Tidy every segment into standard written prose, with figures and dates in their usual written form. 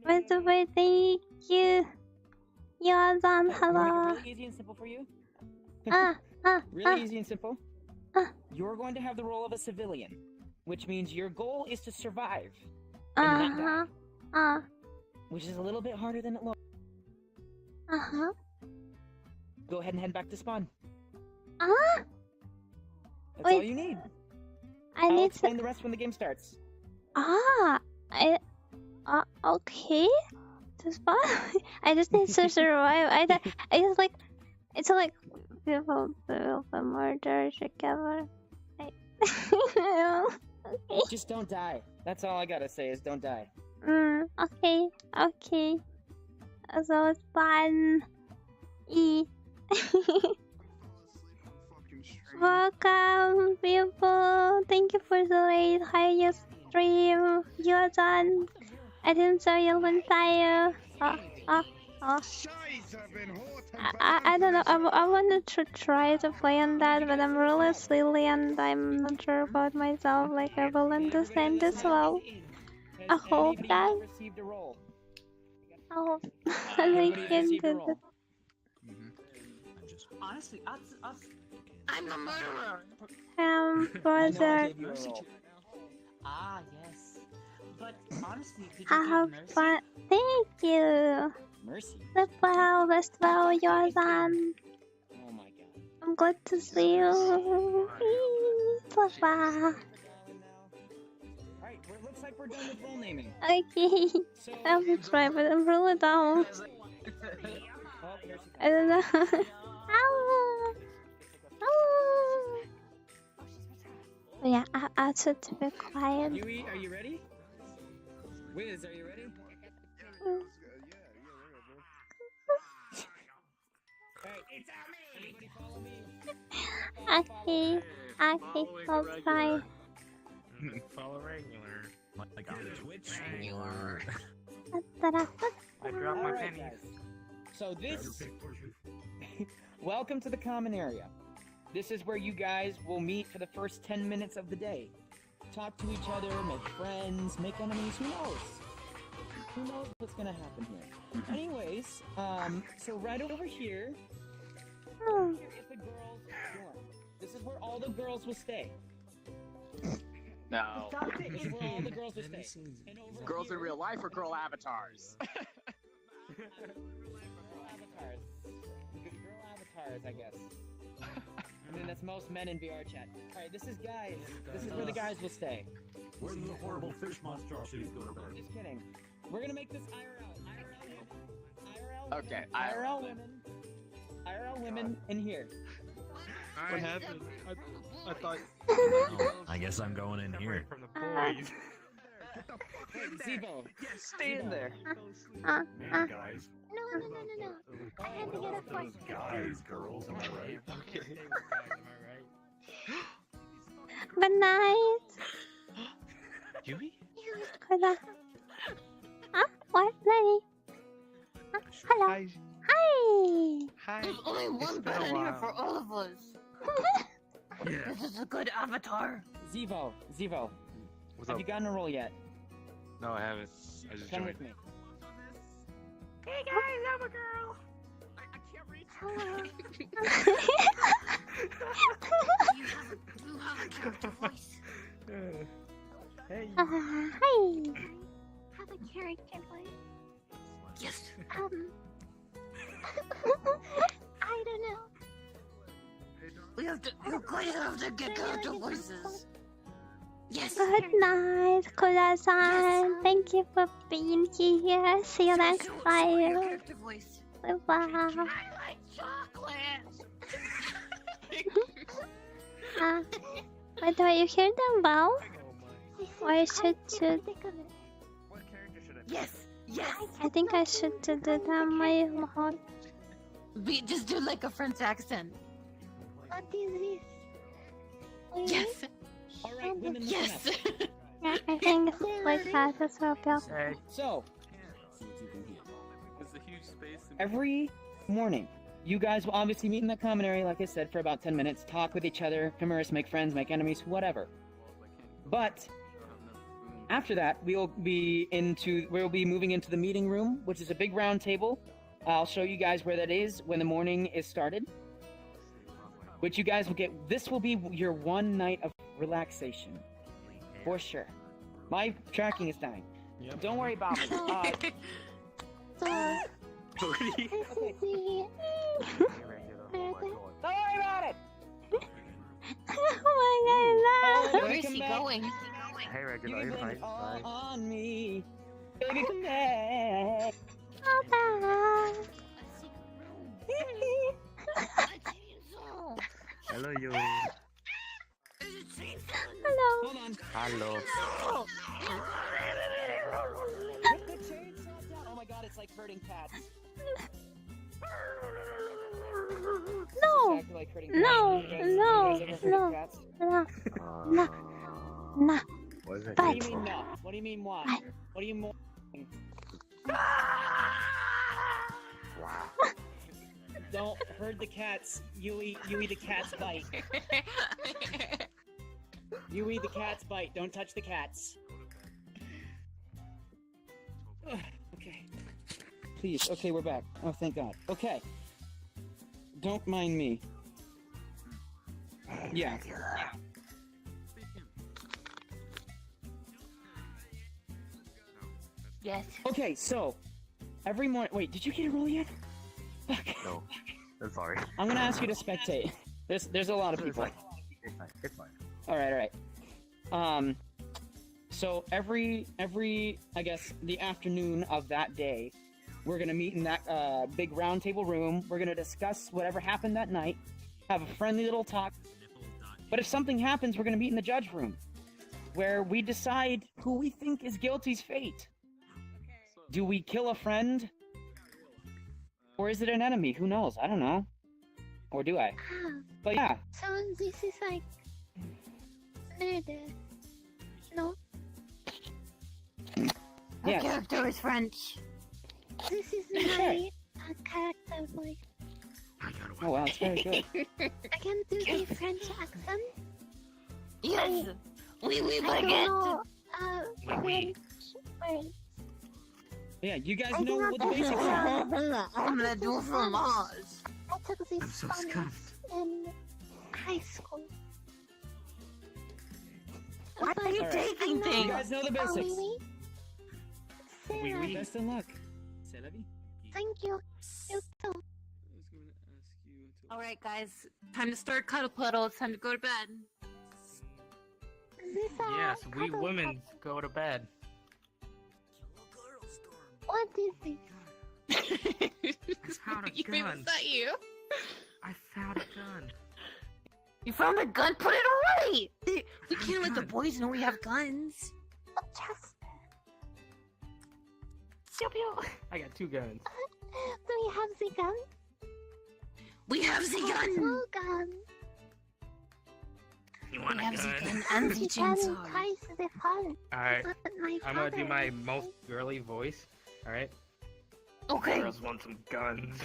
By the way, thank you. You're done. Hello. Really easy and simple for you. Ah. Really easy and simple. You're going to have the role of a civilian, which means your goal is to survive and not die. Which is a little bit harder than it looks. Go ahead and head back to spawn. That's all you need. I'll explain the rest when the game starts. Okay. To spawn? I just need to survive. It's like people build a murder together. Okay. Just don't die. That's all I gotta say is don't die. Okay. So it's fun. Welcome, people. Thank you for the late high stream. You're done. I didn't saw you one time. I don't know. I wanted to try to play on that, but I'm really silly and I'm not sure about myself. Like I will understand this well. I hope that. I hope I can do this. Honestly, I'm the murderer. Brother. Ah, yes. But honestly, did you I have mercy? fun. Thank you. Mercy. Sleep well, you're done. Oh my god. I'm glad to see you. Sleep well. Alright, well, it looks like we're done with role naming. Okay. So, I will try, but I'm really down. I don't know. Ow. Oh. Yeah, I should be quiet. Yuue, are you ready? Wiz, are you ready? Everybody follow me. Okay, I'll try. Follow regular. Like on Twitch or... I dropped my Alright, pennies. guys. So this... Welcome to the common area. This is where you guys will meet for the first 10 minutes of the day. Talk to each other, make friends, make enemies, who knows? Who knows what's gonna happen here? Anyways, so right over here, here is the girls' dorm. This is where all the girls will stay. No. This is where all the girls will stay. And over Girls in here, real life or girl avatars? girl avatars. Girl avatars, I guess. I mean, that's most men in VR chat. Alright, this is guys. This is where the guys will stay. Where the horrible fish monstrosities go to bed? Just kidding. We're gonna make this IRL. Okay, IRL women in here. What happened? I thought... I guess I'm going in here. From the boys. Zivo. stay in there. Man, guys. No. I had to get up Those guys, girls, am I right? Okay. Good night. Yuwie? What, lady? Hello. Hi. Hi. Hi. There's only one bed in here for all of us. This is a good avatar. Zivo. What's Have up? you gotten a roll yet? No, I haven't. I just Come joined. with me. Hey guys, I'm a girl. I can't reach Hello. You have a character voice. Hey. Hi. Have a character voice. Yes. I don't know. We're going to have to get character voices. Yes. Good night, Kura-san. Yes. Thank you for being here. See you next Your time. character voice. Bye. I like chocolate. By the way, you hear them well? Or should Think of it. What character should I be? Yes. Yes. I think I should do that on my own. Just do like a French accent. What is this? Yes. Alright, women, listen Yes. up. Yeah, I think it's like that as well, Bill. Hey. So, It's a huge space. every morning, you guys will obviously meet in the common area, like I said, for about 10 minutes, talk with each other, converse, make friends, make enemies, whatever. But After that, we'll be moving into the meeting room, which is a big round table. I'll show you guys where that is when the morning is started. Which you guys will get. This will be your one night of relaxation, for sure. My tracking is dying. Yep. Don't worry about it. So, this is the Don't worry about it. Oh my god, Oh, Where is come he back. going? Hey, You regular, can you're blame fine. it all Fine. on me. Baby, come back. no! Hello, you. Hello. Hold on. Hello. Put the chainsaw down. Oh my god, it's like hurting cats. No. Exactly like hurting cats. No, You guys no, ever hurt no. cats? No. No. No. What is it? What do you mean no? What do you mean why? What do you mean? Wow. Don't hurt the cats. Yuue the cat's bite. Yuue the cat's bite. Don't touch the cats. Ugh, okay. Please. Okay, we're back. Oh, thank God. Okay. Don't mind me. Yeah. Yes. Okay, so every morning. Wait, did you get a roll yet? Fuck. No. I'm sorry. I'm gonna ask you to spectate. There's a lot of people. It's fine. It's fine. All right. So every I guess the afternoon of that day, we're gonna meet in that big round table room. We're gonna discuss whatever happened that night, have a friendly little talk. But if something happens, we're gonna meet in the judge room, where we decide who we think is guilty's fate. Do we kill a friend? Or is it an enemy? Who knows? I don't know. Or do I? ah, But yeah. so this is like murder. No, Our Yes. character is French. this is my character voice. Oh wow, it's very good. I can do the French accent. Yes. We I don't baguette. know French words. Yeah, you guys I know do what not the basics are. I'm gonna do fromage. I took this Spanish in high school. Why are you Alright. taking You things? guys know the Oh, basics. really? Sarah, Best in luck. C'est la vie. thank you. You too. All right, guys. Time to start cuddle puddle. It's time to go to bed. Is this a Yes, we cuddle women go to bed. What is this? I found a Was gun. that you? I found a gun. You found a gun? Put it away! We can't let the boys know we have guns. A chest. Pew, pew. I got 2 guns. Do we have the gun? We have the gun. Two guns. You We want a have the gun? gun and the The gun chainsaw. twice the fun. Alright, But my I'm gonna do father my was most like, girly voice. Alright? Okay. Girls want some guns.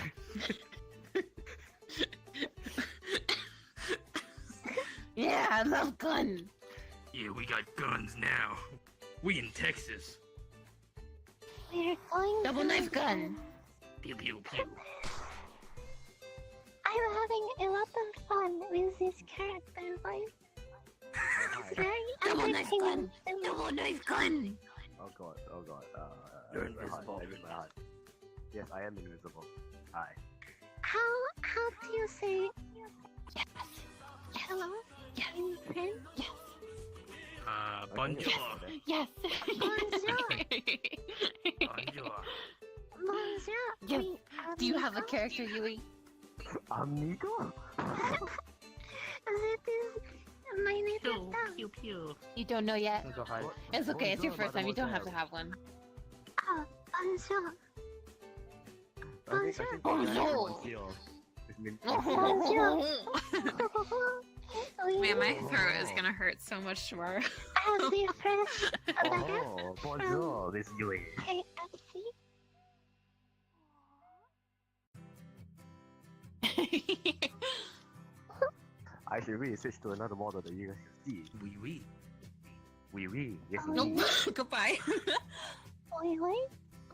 Yeah, I love gun. Yeah, we got guns now. We in Texas. We're going Double to knife the gun. Pew pew pew. I'm having a lot of fun with this character voice. It's very Double knife gun. entertaining. Double knife gun. Oh god. You're my heart, invisible. I mean my heart. Yes, I am invisible. Hi. How do you say Yes. hello Yes. in French? Yes. Bonjour. Yes. Bonjour. Bonjour. Bonjour. Yes. Oui, Do you have a amigo. character, Yuue? Amigo? That is my native Pew tongue. pew pew. You don't know yet? Go hide. It's okay. It's your Bonjour, first time. You don't have to mademoiselle. have one. Oh, bonjour. I think Bonjour. Bonjour. It means Bonjour. Oui, Man, my throat is gonna hurt so much tomorrow. as the French baguette Oh, bonjour, this is Yuue. KFC. I should really switch to another model that you guys can see. Wee wee. Oui, oui. Yes, Oh. oui. Goodbye. Wait, wait.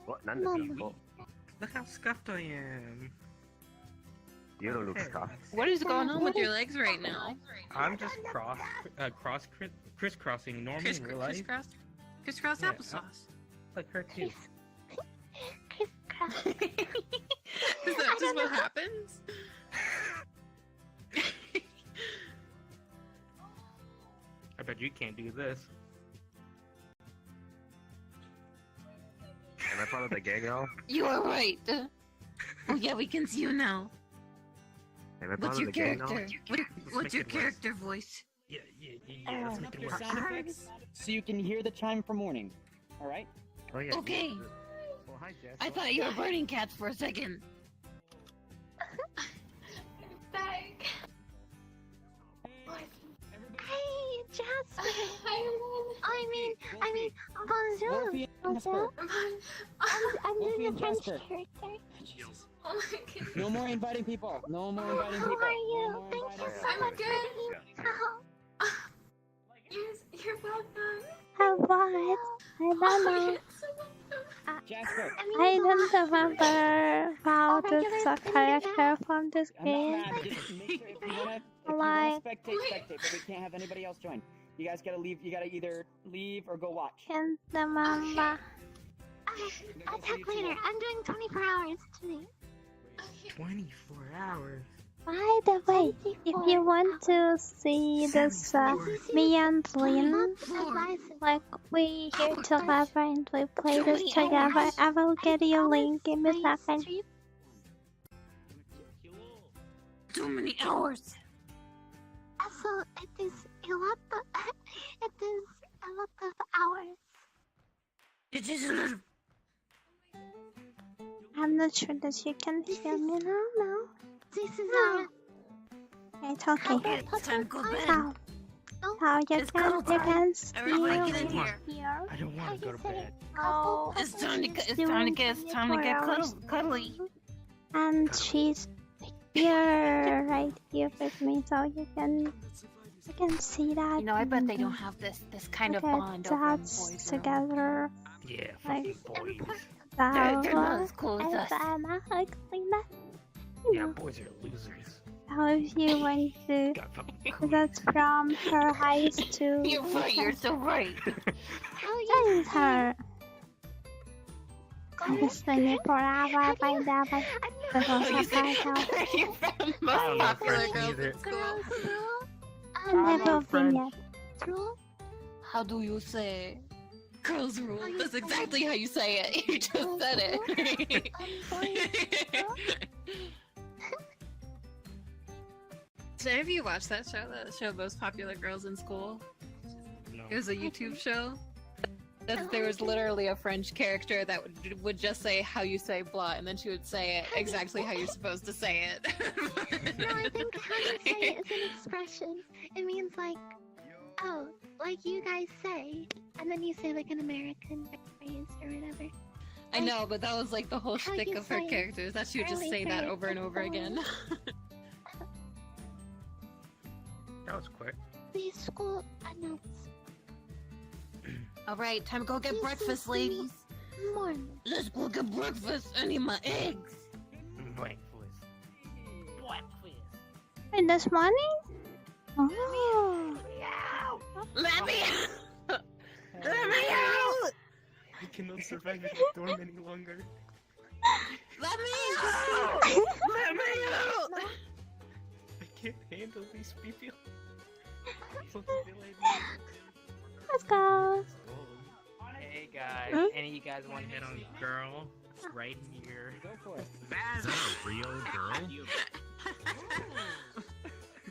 What? None of these. Oh, Look how scuffed I am. you don't look Hey. scuffed. What is going on with your legs right now? I'm just crisscrossing normally in real life. Crisscross Yeah, applesauce. Like her too. Crisscross. Is that just what happens? I bet you can't do this. Am I part of the gang now? You are right. Oh yeah, we can see you now. Am I part What's of your the gang now? character? What's your make it worse. character voice? Yeah, let's make it Your work. sound effects so you can hear the chime for morning. All right. Oh, yeah. Okay. Oh, hi, Jess. I thought you were burning cats for a second. Back. Hey, Jasper. I mean, bonjour. Wolfie and Bonjour. Jasper. I'm doing Wolfie a and French Jasper. character. Oh my god. No more inviting people. No more inviting How people. are you? No more Thank inviting you people. so much for Yeah. being so. You're welcome. How what? I don't know. Jasper, I don't remember how Regular this thing character from this I'm not game. mad. Just make sure if you wanna Like- spectate, but we can't have anybody else join. You guys gotta leave. You gotta either leave or go watch. Can't remember. I'll talk later. I'm doing 24 hours today. 24 hours. By the way, if you want to see this me and Lynn, like we here together and we play this together, I will get you a link in a second. Too many hours. So it is a lot of it is a lot of hours. It is a little. I'm not sure that you can hear me now. No, This is it's okay. Okay, it's time to go to bed. How you It's can cuddle time. still Everybody get in hear. here. I don't want to go to bed. Oh, It's time to get cuddly. and she's here, right here with me, so you can see that. You know, I bet they and, don't have this kind of look at bond over in the dots boys' room. together. Yeah, Like- fucking boys. They're not as cool as us. And like that. Yeah, boys are losers. How if you want to Got fucking that's from her eyes to You're right. You're so right. that is her. I'm just 24 hours by that. This was You a say title. you're from I most don't know popular French girls either. in school. I've never been yet. How do you say? Girls rule. That's exactly how you say it. You just said it. So have you watched that show Most Popular Girls in School? No. It was a YouTube show. There was literally a French character that would just say how you say blah, and then she would say it exactly how you're supposed to say it. No, I think how you say it is an expression. It means like, oh, like you guys say, and then you say like an American phrase or whatever. I know, but that was like the whole How shtick you of her say it. characters. That she would just Really say that say it over and over again. That was quick. The school announced All right, time to go get This breakfast, is the ladies. morning. Let's go get breakfast. I need my eggs. Breakfast. Wait, this morning? Oh. Let me out! Let me out! I cannot survive in the dorm any longer. Let me out! Let me out! I can't handle these people. Let's go. Hey guys, Hmm? any of you guys want to Hit on girl right here. Go for it. Is that a real girl?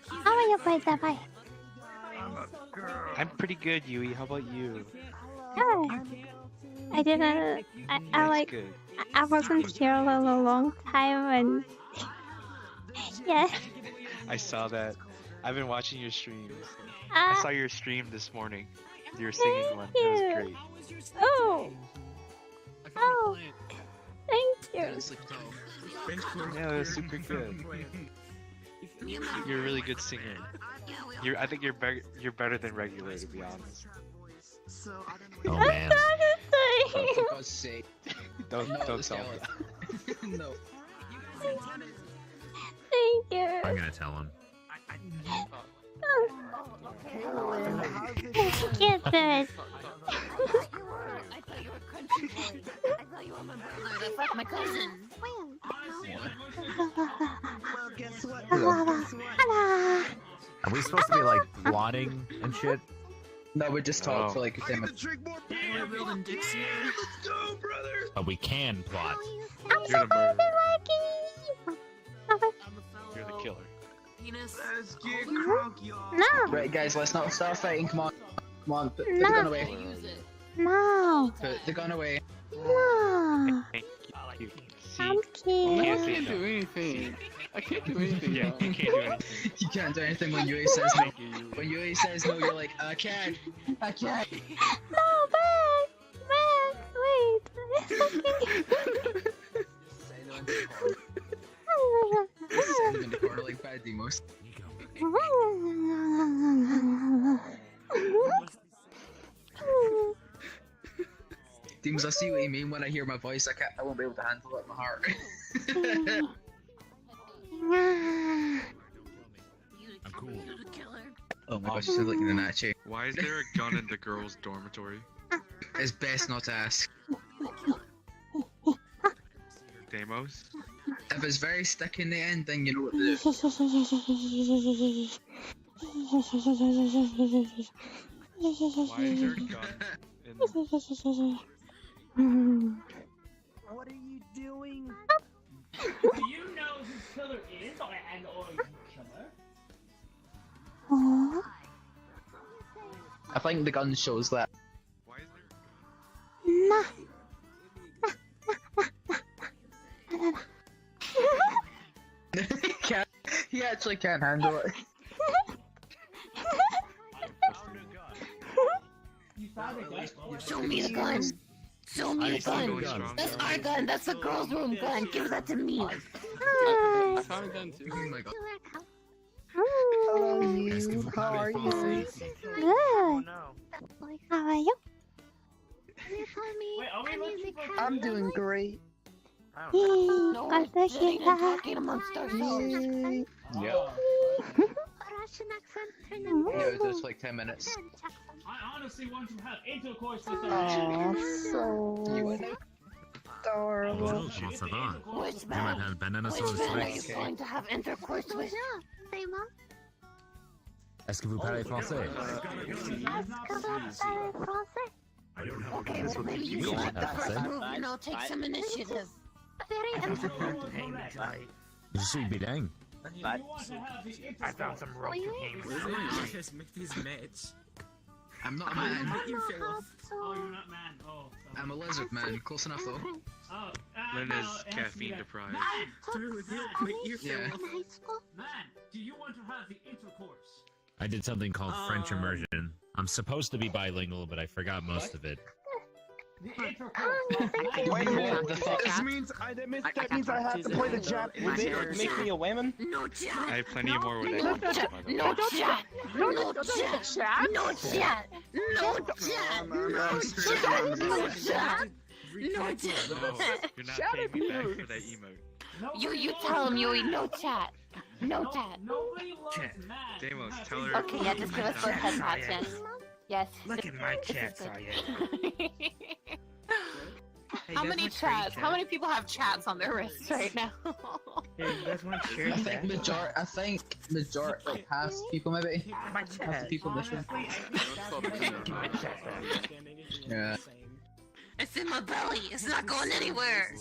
How are you, by the way? I'm a girl. I'm pretty good, Yuie. How about you? Good. I didn't. I That's like. good. I wasn't here a long time, and yeah. I saw that. I've been watching your streams. I saw your stream this morning. You were singing one. It was great. Oh. Oh. Thank you. Yeah, it was super good. You're a really good singer. I think you're better than regular, to be honest. Oh man. For God's sake. Don't No, tell the me. skeleton. No. Thank you. I'm gonna tell him. Get this. I thought you were country boy. I thought you were my brother. That's like my cousin. Well, guess what? Hello. Are we supposed to be like plotting and shit? No, we just talk for like 10 minutes. Drink more We're building Dixie. Let's go, brother! But we can plot. I'm so You're the murderer. lucky. You're the killer. Penis. Let's get crunk, y'all! No. Right, guys, let's not start fighting. Come on. Come on, put the No. gun away. Use it. No. Put the gun away. No. Thank you. See, I'm can't say cute. no. anything. I can't do anything. Yeah, you can't do anything. You can't do anything when Yuue says no. Thank you. When Yuue says no, you're like, I can. I can. No, back. Back. Wait. Send him in the corner like bad demos. Demos, I see what you mean when I hear my voice. I won't be able to handle it in my heart. I'm cool. Oh my gosh, you sound like you're the Nachi. Why is there a gun in the girls' dormitory? It's best not to ask. Demos? If it's very sticky in the end, then you know what to do. Why is there a gun in What are you doing? Do you know who killer is, and or you killer? Aw. I think the gun shows that. Why is there No. He actually can't handle it. Show me the gun. Show me the gun. That's our gun. That's the girls' room gun. Give that to me. I found a gun too. Oh my god. Hello, you. How are you? Good. Oh no. How are you? Wait, are we looking for? I'm doing great. I don't know. No, I think sitting he and got- talking amongst ourselves. Yay. Yeah. Russian accent turned Yeah, into it was just like 10 minutes. French accent. I honestly want to have intercourse with her. Oh, You so went out? adorable. Bonjour, comment ça va? Which Je m'appelle man? Banana Which Sauce man are you Rex. going to have intercourse with? C'est moi. Est-ce que vous parlez français? Est-ce que vous parlez français? Okay, well maybe you should take the first move and I'll take some initiative. Very important. Je suis bilingue. I found some rope games. I'm not a man. Oh, you're not man. Oh. I'm a lizard man. Close enough though. Oh, Lynn no, is it has to be caffeine that. deprived. Yeah. In high school? Man, do you want to have the intercourse? I did something called French immersion. I'm supposed to be bilingual, but I forgot most of it. The intercourse. Wait a minute. The fuck? That means I have to play the Jap with it or make me a woman? No I chat. have plenty more where they No can chat. by the way. No chat. No chat. No chat. No chat. No chat. No chat. No chat. No, you're not paying me back for that emote. You tell him, Yuue, no chat. No chat. Nobody loves Chat. man. Demos, who has tell her- intercourse. Okay, yeah, just give us both head nods, yes. Yes. Look at my chat, Saya. How many chats? How many people have chats on their wrists right now? Hey, you guys want to share I think majority, like half people maybe. my Half the chat? people in this room. Yeah. It's in my belly. It's not going anywhere.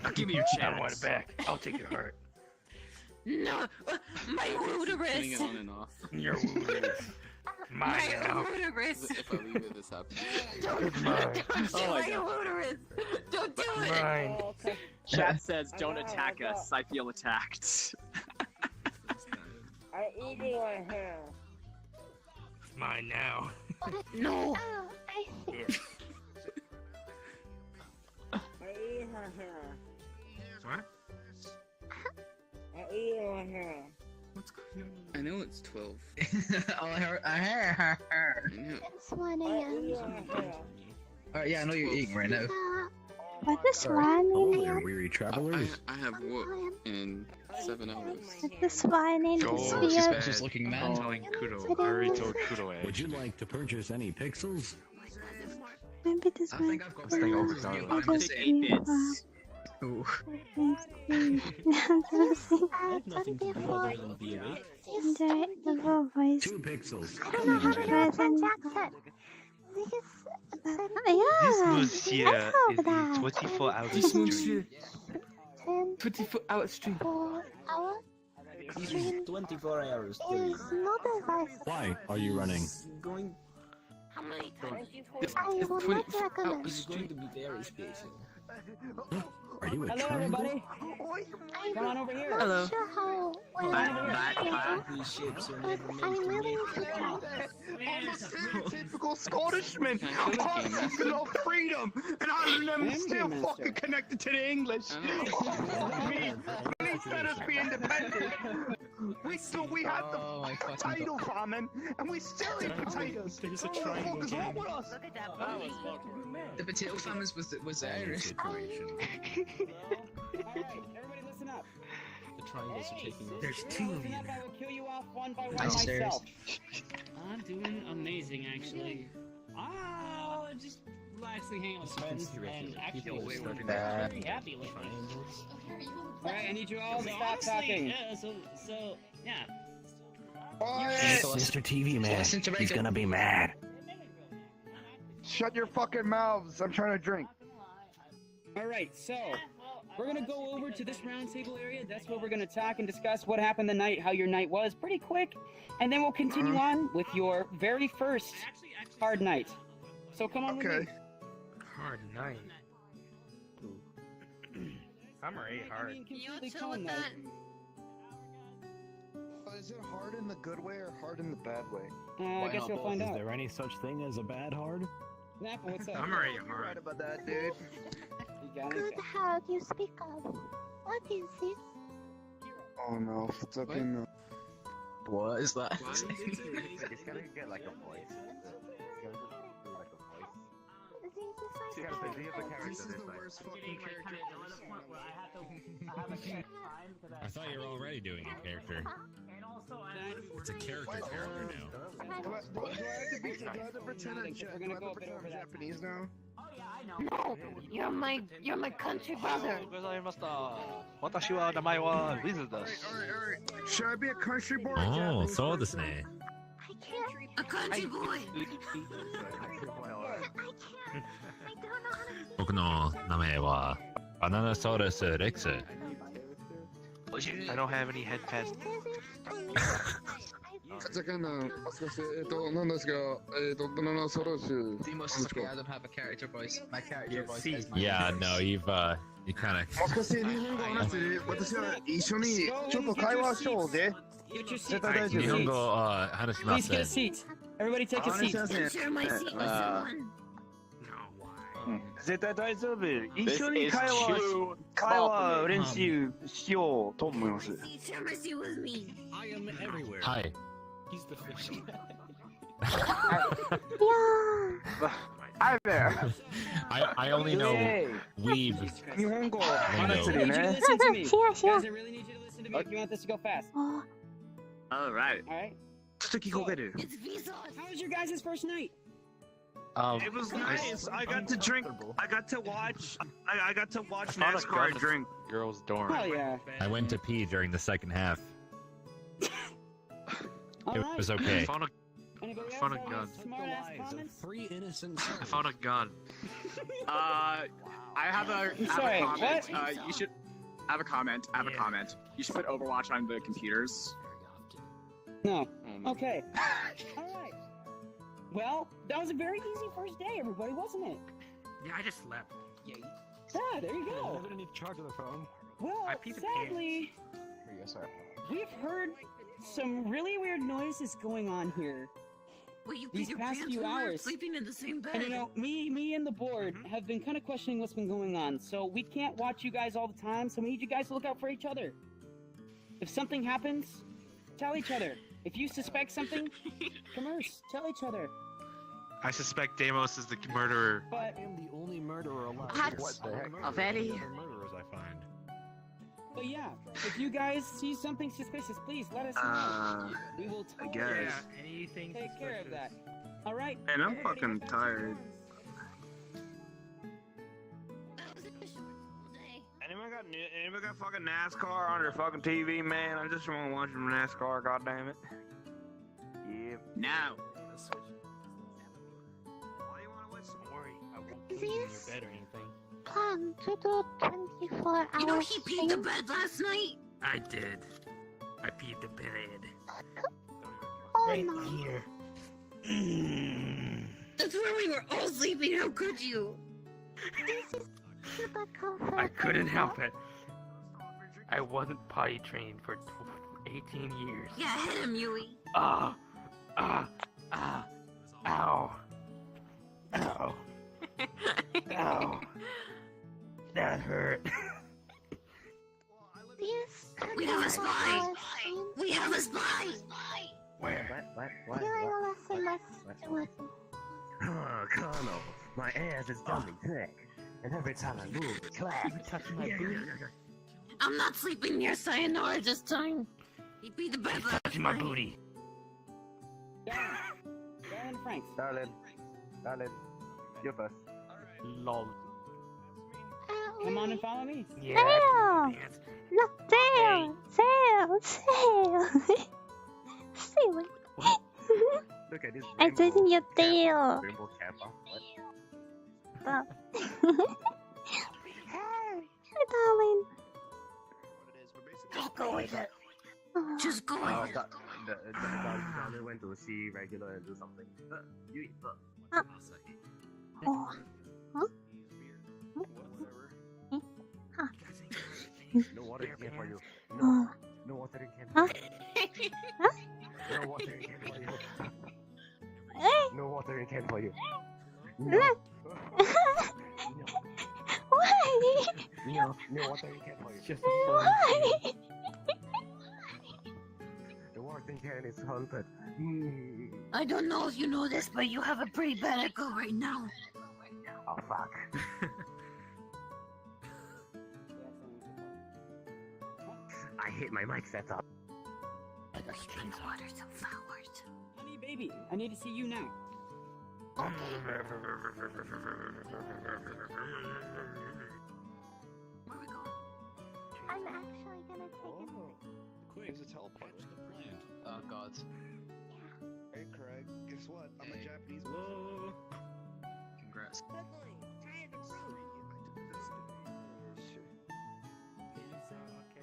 Now give me your chat. I want it back. I'll take your heart. No, my Turning it uterus. on and off. Your uterus. My Mine now. uterus. If I leave it, this happens. Don't Mine. do my uterus. Don't do it. Mine. Chat says, "Don't attack us. I feel attacked." Mine now. No. Oh, I see. What? And know it's 12. It's 1 a.m. Alright, yeah, I know you're eating right now. What is 1 Hello a.m.? weary travelers. I have work in 7 hours. What is 1 in Joel, this oh, field? suspicious looking man. I'm telling Kudo. I already told Kudo. Would you like to purchase any pixels? Maybe this I one. think I've got This thing pixels. overdone. I'm just Eight bits. Ooh. Nothing to do other than be awake. The voice. 2 pixels. I don't know how to pronounce that accent. Yeah, Monsieur I hope is that. the 24-hour This stream. monsieur. 10 24-hour stream. 4 hour stream 24 hours. is not advised. Why are you running? Going. How many times This I is would not 24 recommend. hours stream to be very special. Are you a Hello, triangle? everybody. Come on over here. I'm Hello. not sure how well These ships are but never I'm made to really make. Typical Scottishman. Can I kill the game master? No freedom, and I'm still Game fucking Master. connected to the English. Me, please let us be independent. We had the Oh my fucking potato god. famine, and we still eat potatoes. There's a What the fuck triangle is wrong game. with us? The potato famines was Irish. Situation. Alright, everybody listen up. The triangles are taking over. There's 2 of you. I will kill you off one by one Hi, sirs. myself. I'm doing amazing, actually. Oh, just relaxing, hanging with friends, and actually, People are we're bad. very happy with it. Triangles. Alright, I need you all to So stop honestly, talking. yeah, so, yeah. Mr. TV man, Listen to he's Reagan. gonna be mad. Shut your fucking mouths. I'm trying to drink. Alright, so we're gonna go over to this round table area. That's where we're gonna talk and discuss what happened the night, how your night was, pretty quick, and then we'll continue on with your very first hard night. So come on with me. Hard night. Summer ain't I hard. mean, You completely chill with calm that. Is it hard in the good way or hard in the bad way? I guess you'll find out. any such thing as a bad hard? Nappa, what's up? Summer ain't You're hard. right about that, dude. You got Good it. how you speak of. What is this? Oh no, fucking. What is that? Why did you say It's gotta get like a voice. It's gotta do like a voice. This is It's like gotta be the character This is this the time. worst fucking character. I thought you were already doing a character. And also, I It's a character character now. Do I have to pretend I'm We're gonna go a bit over that. Japanese now? No, you're my country brother. 私は名前はウィズだし。 Alright. Should I be a country boy? or おー、 Japanese そうですね。 I can't. A country boy. I can't. I don't know how to. 僕の名前はバナナソーラスレックス。 I don't have any head pads. I mean, カタカナ、もしかして、なんですが、バナナソロス。 You must say I don't have a character voice. My character Yeah, voice see. is my Yeah, no, you kind of. もしかして日本語話して、私は一緒にちょっと会話しようぜ。 Get your 絶 seat. 対大丈夫。日本語を話しま Please す get。a seat. Everybody take a お願いし seat. ますね。 Share my seat with someone. 絶対大丈夫。一 This 緒に is 会 too 話練習しようと思います。 Share my seat with me. I am everywhere. Hi. He's the fish. Hi there. I only know weeb. 日本語 I 話せ need る you to ね。 listen to me. シェアシェア Guys, I really need you to listen to me if you want this to go fast. Alright. Alright? ちょっと聞こえる。 It's Vsauce. How was your guys' first night? It was nice. I got to drink. I got to watch. I got to watch found a NASCAR gun. drink. Girls dorm. Oh yeah. I went to pee during the second half. It Alright. was okay. I found a Anybody else found a have gun. any smart ass comments? Three innocent I found a gun. I have a Sorry, comment. what? You should. I have a comment. I have a comment. You should put Overwatch on the computers. No. Oh my Okay. Alright. Well, that was a very easy first day, everybody, wasn't it? Yeah, I just slept. Yeah, there you go. I need to charge the phone. Well, I peed the sadly, we've heard some really weird noises going on here. Wait, you These your past pants few when we were hours. sleeping in the same bed. And you know, me and the board have been kind of questioning what's been going on, so we can't watch you guys all the time, so we need you guys to look out for each other. If something happens, tell each other. If you suspect something, commerce. Tell each other. I suspect Deimos is the murderer. But am the only murderer alive. What the heck? Already? Murderers I find. But yeah, if you guys see something suspicious, please let us know. We will I totally guess. Yeah, anything take care of that. All right. Man, I'm everybody fucking get tired. Anyone got fucking NASCAR on their fucking TV, man? I just want to watch some NASCAR, goddammit. Yep. No. Why you want to watch some? Don't worry, I won't Is put you in your this- bed or anything. Plan to do 24 hours. You know he peed the bed last night? I did. I peed the bed. Oh Right no. here. That's where we were all sleeping. How could you? This is super comfortable. I couldn't help it. I wasn't potty trained for 18 years. Yeah, hit him, Yuue. Ah, ow, ow, ow. That hurt. Yes. We have a spy. We have a spy. Where? What? Oh, Colonel, my ass is dummy thick, and every time I move, it claps. You touching my booty? I'm not sleeping near Sayonara this time. He beat the bed You last touching my night. booty? Darren Franks. Darling, you first. Lol. Come on and follow me. Sail! No, sail! Sail! Sail! Sail! Look at this. I said in your tail. Rainbow Kappa. Stop. Hi, darling. Just go with it. Oh. Just go with it. Darling went to see regular and do something. You eat the. Oh. Huh? Huh? No water in can for you. Oh. No water in can Huh? for you. Huh? No water in can for you. Eh? No water in can for you. No. Why? No water in can for you. Just Why? The water in can is haunted. I don't know if you know this, but you have a pretty bad echo right now. Oh fuck. I hate my mic setup. Drink water, some flowers. Honey, baby, I need to see you now. Where we going? I'm actually gonna take it. Quick, it's a teleport to the plant. Oh god. Hey, Craig, guess what? I'm a Japanese. Whoa. Congrats. Hands like an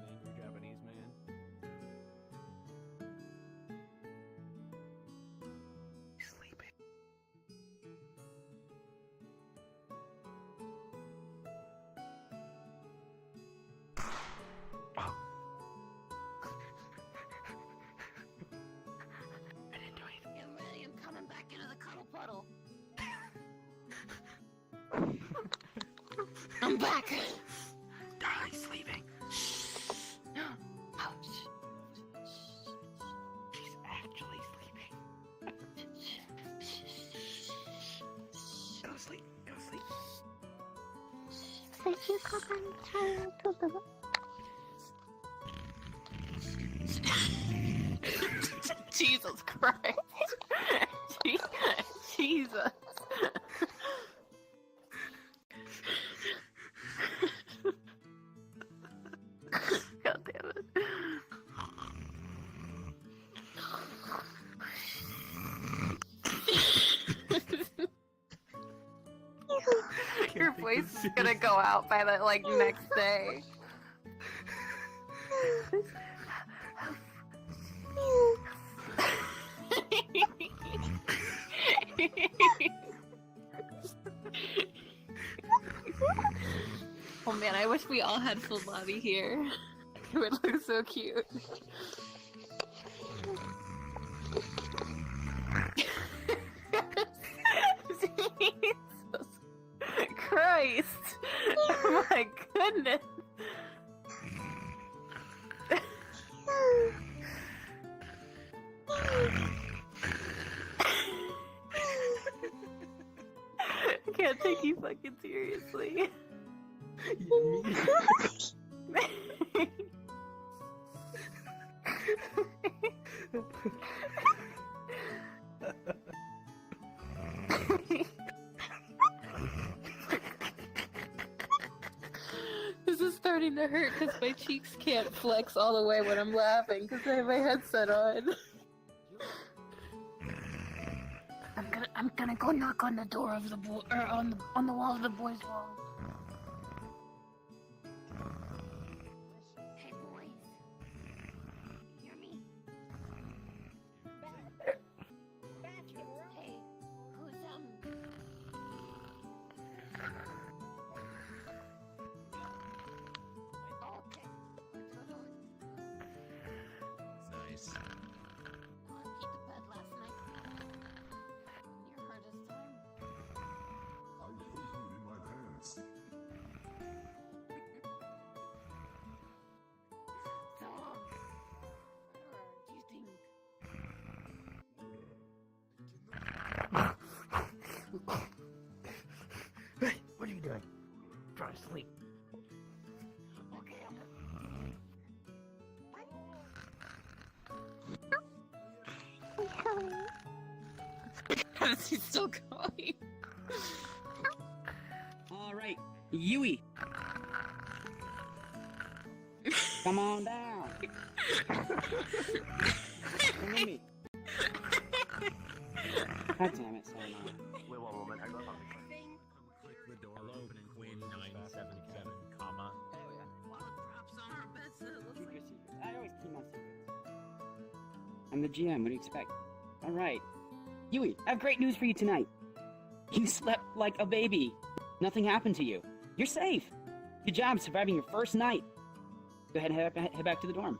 angry Japanese man. sleeping. Oh. I didn't do anything. Get ready, I'm coming back into the cuddle puddle. I'm back. Darling, sleeping. Ouch. She's actually sleeping. Go sleep. Go sleep. Thank you, I'm trying to do. Jesus Christ. Jesus. God damn it. Your voice is gonna go out by the next day. Oh man, I wish we all had full body here. It would look so cute. Jesus Christ! Oh my goodness! can't take you fucking seriously. This is starting to hurt because my cheeks can't flex all the way when I'm laughing because I have my headset on. I'm gonna go knock on the door of the boy, or on the wall of the boys' wall. Hey boys, hear me? Hey, who's Okay. Nice. Oh, I peed the bed last night. Your hardest time. I put food in my pants. So, what do you think? Hey, what are you doing? Trying to sleep. Okay, Is he still going? Alright, Yuie. Come on down. Come with me. God damn it, Sayonara. Wait one moment, I got something. Click the door open and Quinn 977, comma. Keep your secrets. I always keep my secrets. I'm the GM, what do you expect? Alright. Yuie, I have great news for you tonight. You slept like a baby. Nothing happened to you. You're safe. Good job surviving your first night. Go ahead and head back to the dorm.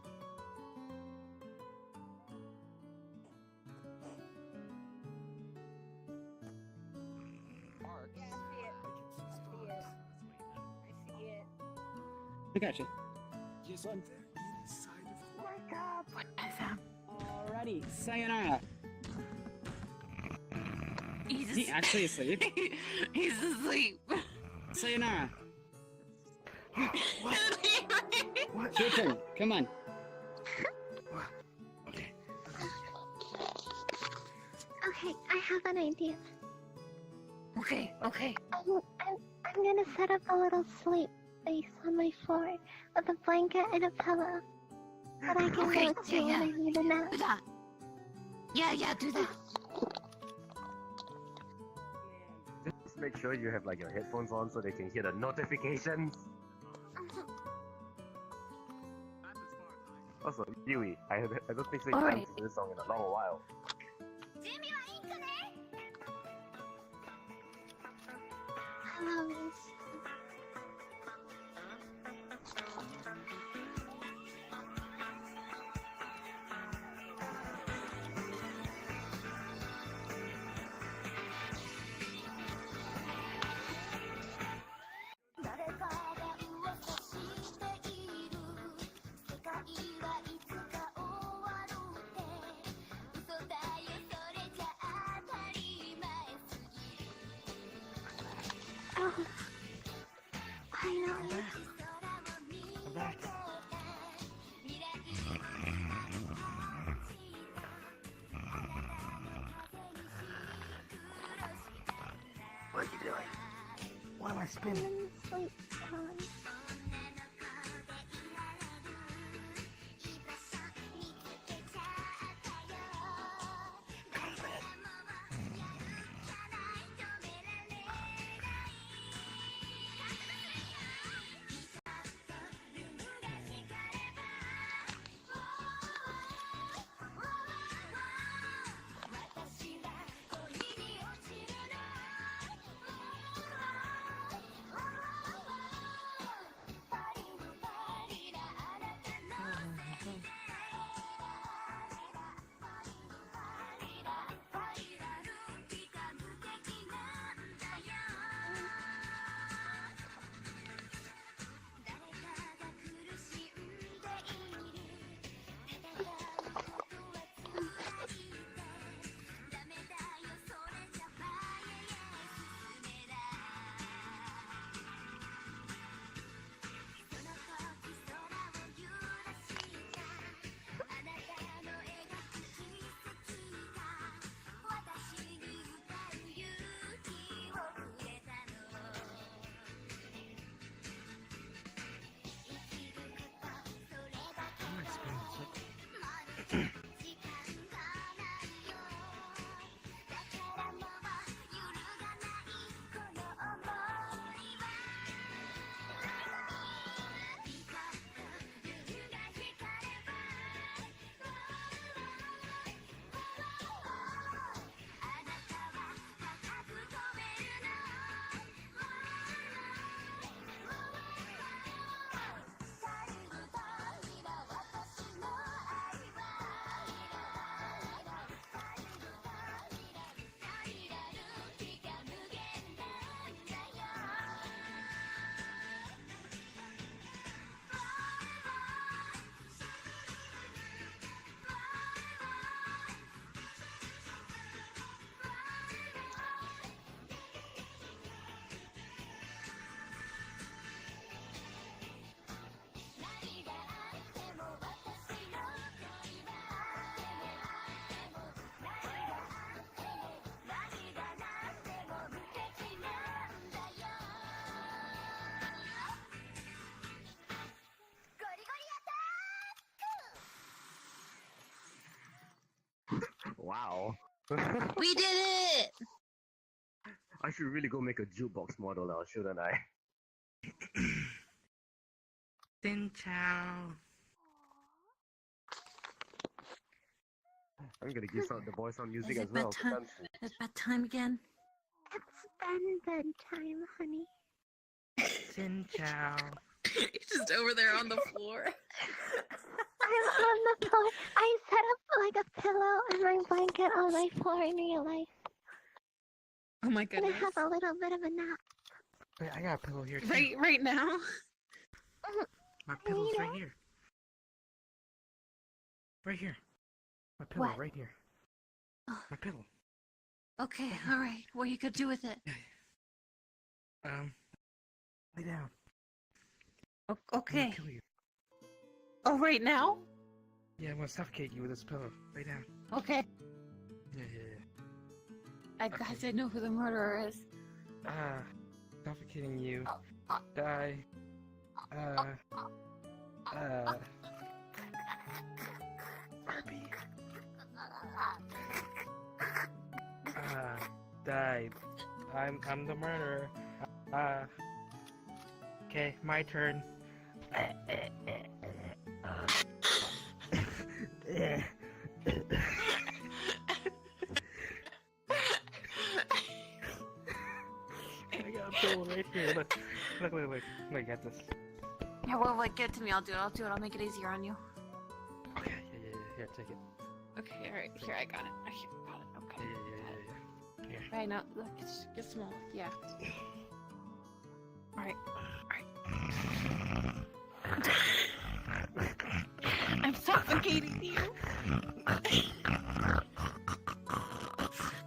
I gotcha. Just one. What is that? Alrighty, sayonara. He's He actually asleep. He's asleep. Sayonara. It's your turn. Come on. Okay, I have an idea. Okay. I'm gonna set up a little sleep space on my floor with a blanket and a pillow. But I can go to when I need a nap. Do that. Yeah, do that. Just make sure you have like your headphones on so they can hear the notifications. Also, Yuie, I don't think we've listened to this song in a long while. Hello, Miss. Oh, finally. I'm back. What are you doing? Why am I spinning? Sleep on. Wow. We did it! I should really go make a jukebox model now, shouldn't I? Xin chào. I'm gonna give the boys some music Is as it well. bedtime? Is it bedtime again? It's been bedtime, honey. Xin chào. You're just over there on the floor. I'm on the floor. I set up like a pillow and my blanket on my floor in real life. Oh my And goodness. I have a little bit of a nap. Wait, I got a pillow here too. Right now? My pillow's right here. Right here. My pillow What? right here. My pillow. Okay, alright. What are you gonna do with it? Lay down. Okay. I'm gonna kill you. Oh, right now? Yeah, I'm gonna suffocate you with this pillow. Lay down. Okay. Yeah. I guess I know who the murderer is. Suffocating you. Die. Died. I'm the murderer. Okay, my turn. I got a pillow right here. Look, I got this. Yeah, well, like, give it to me. I'll do it. I'll make it easier on you. Oh yeah. Here, take it. Okay, alright. Here, I got it. I got it. Okay. Yeah. Here. Right now, look, it's small. Yeah. Alright. I'm suffocating you.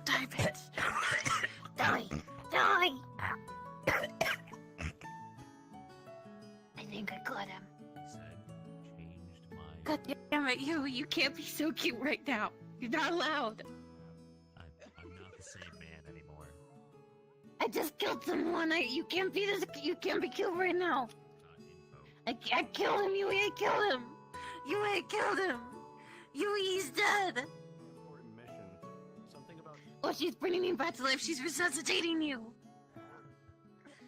Die, bitch. Die! I think I got him. God damn it, you can't be so cute right now. You're not allowed. I'm not the same man anymore. I just killed someone. You can't be this. You can't be killed right now. I killed him. You ain't killed him. You ain't killed him. He's dead. Important mission. Something about. Oh, she's bringing me back to life. She's resuscitating you.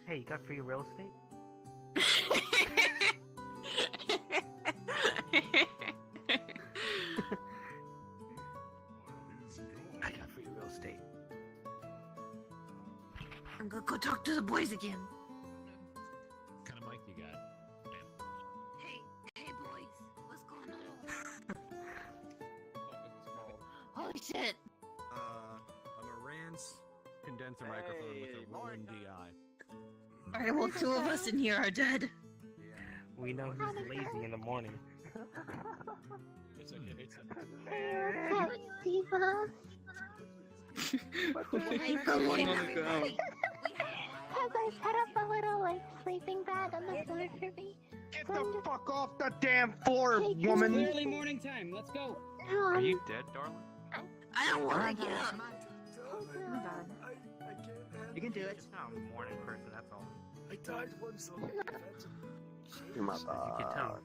Hey, you got free real estate? I got free real estate. I'm gonna go talk to the boys again. What kind of mic you got? Hey boys, what's going on? Holy shit! A Marantz condenser microphone with a Roland DI. Alright, well, two of us in here are dead. We know who's lazy in the morning. It's okay. Hey, what's up, Diva? Good morning. As I set up a little, like, sleeping bag on the floor for me. Get the fuck off the damn floor, woman! It's early morning time. Let's go. No, Are I'm... you dead, darling? I don't wanna get up. You can do it. I'm a morning person, that's all. I died once on the Oh my god.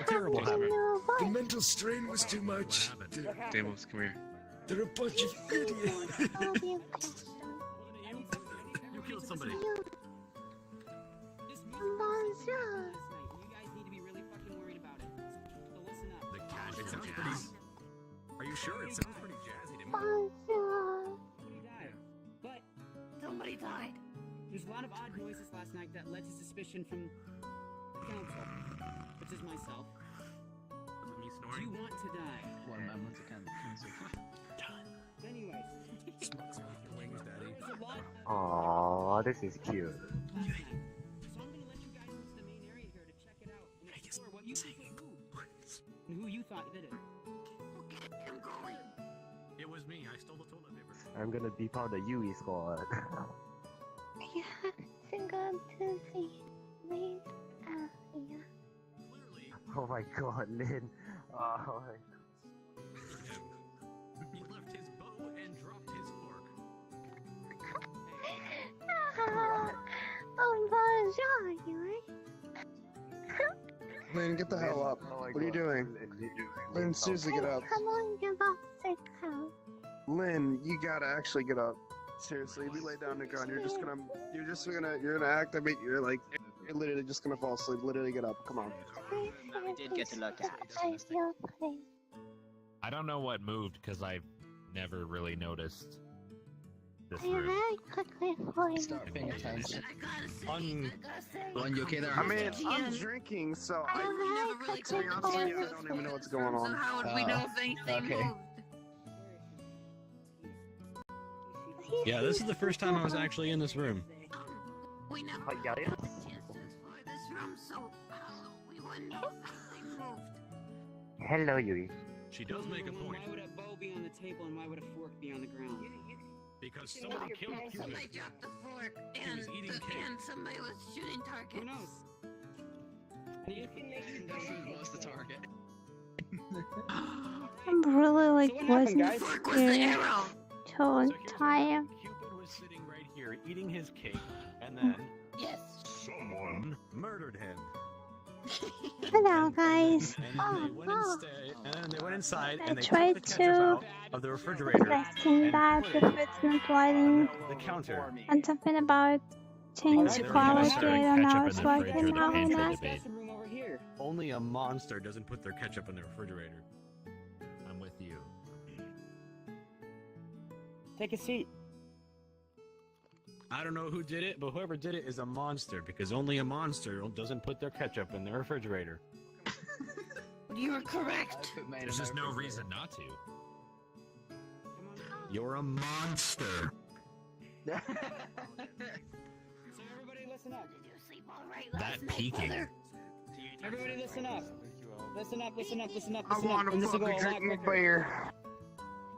Terrible habit. The mental strain was too much. Damos, come here. They're a bunch of idiots. You killed somebody. Bonjour. The cash sounds pretty. Are you sure? It sounds pretty jazzy to me. Bonjour. But Somebody died. there's a lot of odd noises last night that led to suspicion from the council, which is myself. Me Do snoring? you want to die? Well, I'm once again. Anyways, Smokes with your wings, Daddy. there's a lot Aww, this is cute. last night. So I'm gonna let you guys into the main area here to check it out and explore what you think was who and who you thought did it. I'm going. It was me. I stole the toilet paper. I'm gonna be part of the Yuue squad. You have to go to the main area. Oh my god, Lin. Oh my. He left his bow and dropped his fork. Oh, bonjour, Yuue. Lynn, get the hell up. Oh my What are you god. doing? Lynn, seriously, get up. Come on, give us a call. Lynn, you gotta actually get up. Seriously, if you lay down on the ground, you're gonna activate. You're literally just gonna fall asleep. Literally, get up. Come on. We did get to look at. I feel pain. I don't know what moved because I've never really noticed this I room. very quickly for you. Start paying attention. Ron, you okay there? I mean, I'm drinking, so I very quickly to be honest for with you, I you. don't even know what's going on. How would we know if anything okay. moved? Yeah, this is the first time I was actually in this room. We never Hi, guys. had chances for this room, so we wouldn't know if anything moved. Hello, Yuue. She does make a point. Why would a bow be on the table and why would a fork be on the ground? Because somebody killed Cupid. Somebody dropped the fork, He was eating cake. and somebody was shooting targets. Who knows? Who was the target? I'm really like So what happened, wasn't guys? Fork was the feeling arrow. so tired. Cupid was sitting right here eating his cake, and then Yes. someone murdered him. Hello, guys. And then they went inside I and they tried took the ketchup to out of the refrigerator testing that the food's not lighting the counter. and something about change There was quality. also I don't know, ketchup in so the I fridge can or the now pantry and debate. Room over here. Only a monster doesn't put their ketchup in their refrigerator. I'm with you. Take a seat. I don't know who did it, but whoever did it is a monster because only a monster doesn't put their ketchup in their refrigerator. You were correct. There's just no reason not to. You're a monster. So everybody listen up. Did you sleep all right That last night, peeking. brother? Everybody listen up. Listen up, listen up, listen up, I listen up. want And to this will go a fucking lot drink my quicker.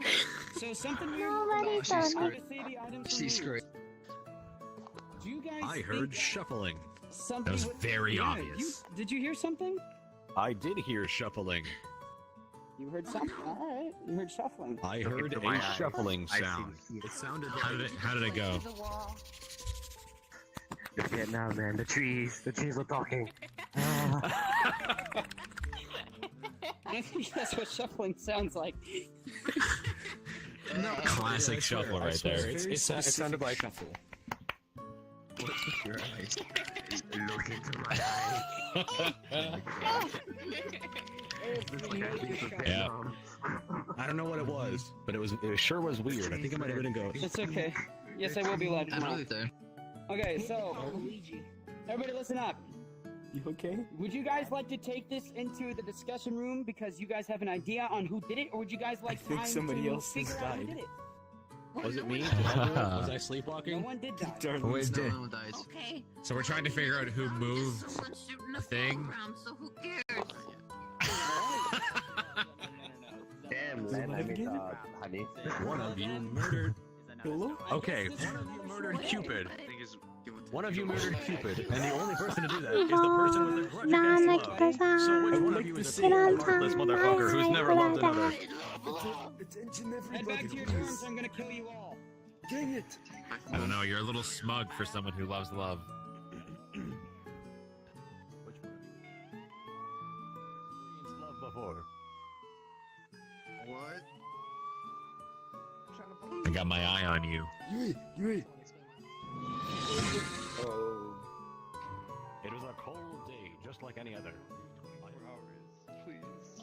beer. So something weird. Nobody she's told me. screwed. To see the items She's removed. screwed. Do you guys I heard shuffling. something That was with- very Yeah, obvious. Did you hear something? I did hear shuffling. You heard something. All right. You heard shuffling. I Look heard into my a eyes. shuffling I see sound. the It sounded How did like it go? To the wall. Look at now, man. The trees are talking. I think that's what shuffling sounds like. Classic shuffle right there. It sounded like Shuffle. Look at your eyes. Look into my eyes. Yeah. I don't know what it was, but it sure was weird. I think it might have been a ghost. It's okay. Yes, I will be allowed to I know know. that. Okay, so everybody listen up. You okay? Would you guys like to take this into the discussion room because you guys have an idea on who did it, or would you guys like think time somebody to else has figure out who died. did it? Was it me? Did I do it? Was I sleepwalking? No one did die. Darn Wait, it. No one dies. Okay. So we're trying to figure out who moved Someone shooting a thing. ball around, so who cares? Damn, man. I mean, honey. One of you murdered. Hello? Okay, one of you murdered Cupid. I think it's One of you murdered Cupid, and the only person to do that is the person with a grudge against love. Nana, So which one of you is a heartless motherfucker who's never loved another? Attention, Head everybody, back to your please. terms. I'm gonna kill you all. Dang it. I don't know, you're a little smug for someone who loves love. on you. Yuue. Oh. It was a cold day, just like any other.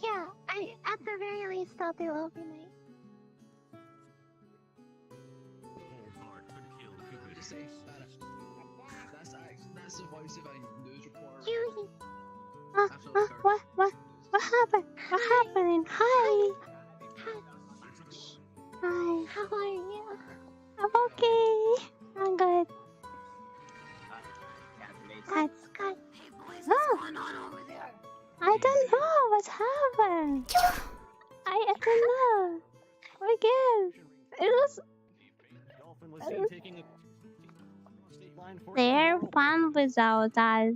Yeah, at the very least I'll do overnight. That's the voice of a news reporter. Yuue. What happened? What happening? Hi. Hi. How are you? I'm okay. I'm good. That's good. Hey boys, what's going on over there? I don't know what's happened. I don't know. Forgive. It was. They're fun without us.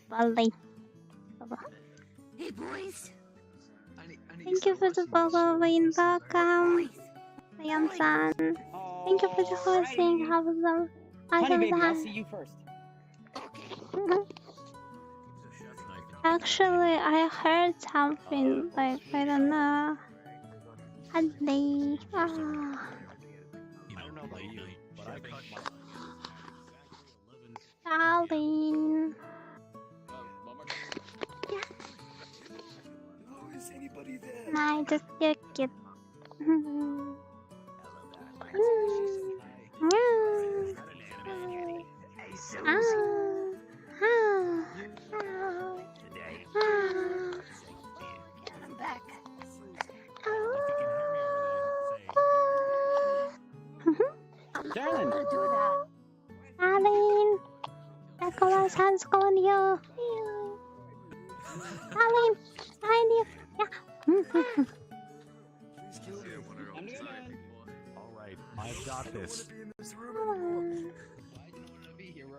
Bully. Hey boys. Thank you for the following. Welcome. Liam-san. Thank you for the hosting. Have them. Honey baby, I'll see you first. Actually, I heard something like I don't know. And they. I don't know about you, but I cut my. Darling. Is anybody there? I just get it. I'm back. Darling. I'm gonna do that. Darling. Nicholas hands calling you. Darling. I need. Alright, I've got this. We're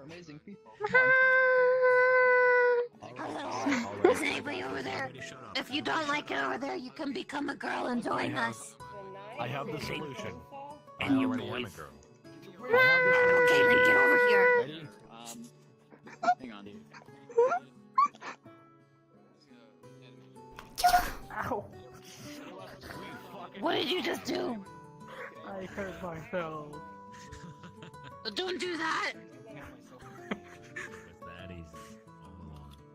amazing people. Is anybody over there? If you don't like it over there, you can become a girl and join us. I have the solution. And you already am a boys. girl. Okay, then get over here. Ready? Hang on. Ow! What did you just do? I hurt myself. Don't do that. That easy.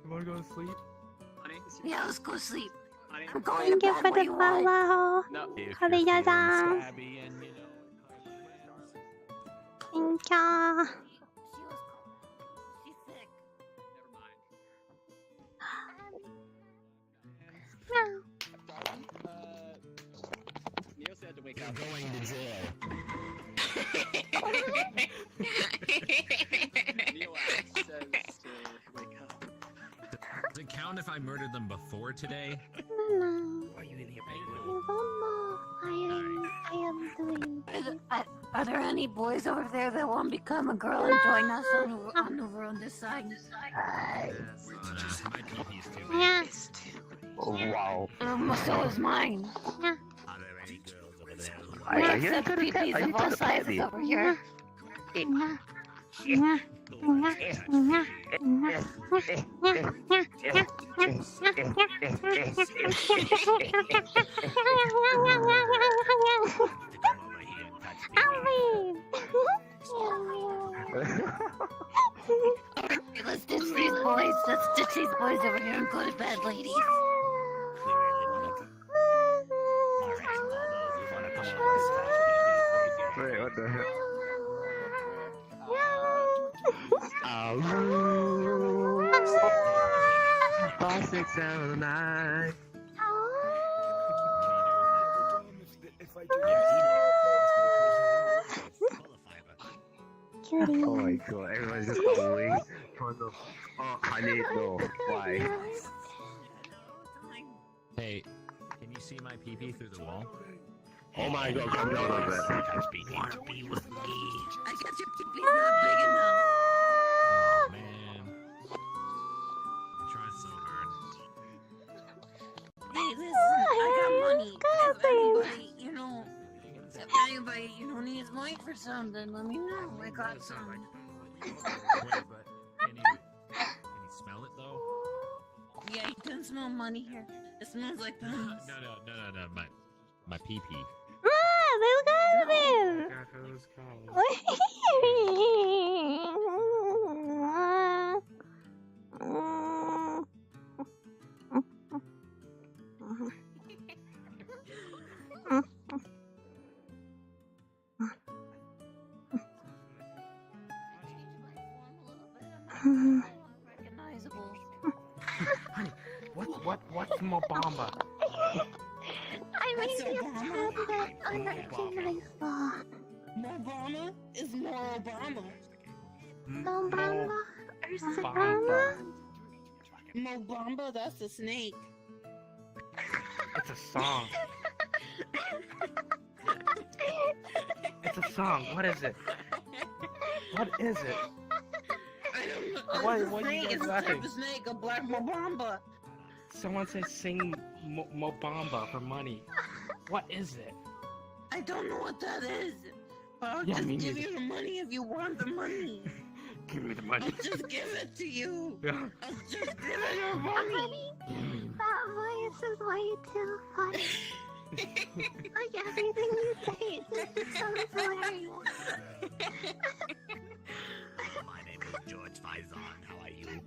You wanna go to sleep? Yeah, let's go sleep. Honey? I'm going Thank to you bed. for What the do you want? follow. No. Kariya-san. Stabby and, you know. Thank you. She's sick. Neil said to wake up. Going to jail. Neil says to wake up. Does it count if I murdered them before today? No. Are you in here, I don't know. I am doing. Are there any boys over there that want to become a girl and join us on over on this side? My TP's too big. Yeah. Oh, wow. So is mine. Yeah. Are there any girls over there? We accept PPs of all sizes over here. Yeah. Yeah. Let's ditch these boys. Let's ditch these boys over here and go to bed, ladies. Wait, what the hell? Five, 6, 7, 9. Cutie. Oh my god, everyone's just going for the. Oh, honey, no. Why? Hey, can you see my PP through the wall? Oh my god, come down a little bit. Wanna be with me? I guess your PP's not big enough. Oh man. I tried so hard. Hey, listen, I got money. If anybody, needs money for something, let me know. I got some. Wait, but can you smell it though? Yeah, you can smell money here. It smells like pennies. No, my PP. Kevin! Recognizable. Honey, what's Mobamba? I made the tab that unrecognizable. Obama is more Obama. Mobamba or Bamba. Sabama? Mobamba, that's a snake. It's a song. It's a song. What is it? What is it? What are you guys It's a laughing? type of snake, a black Mobamba. Someone said sing Mobamba for money. What is it? I don't know what that is. But I'll Yeah, just me give neither. you the money if you want the money. Give me the money. I'll just give it to you. Yeah. I'll just give it your money. That voice is way too funny. Like everything you say, it just sounds hilarious. My name is George Faison. How are you?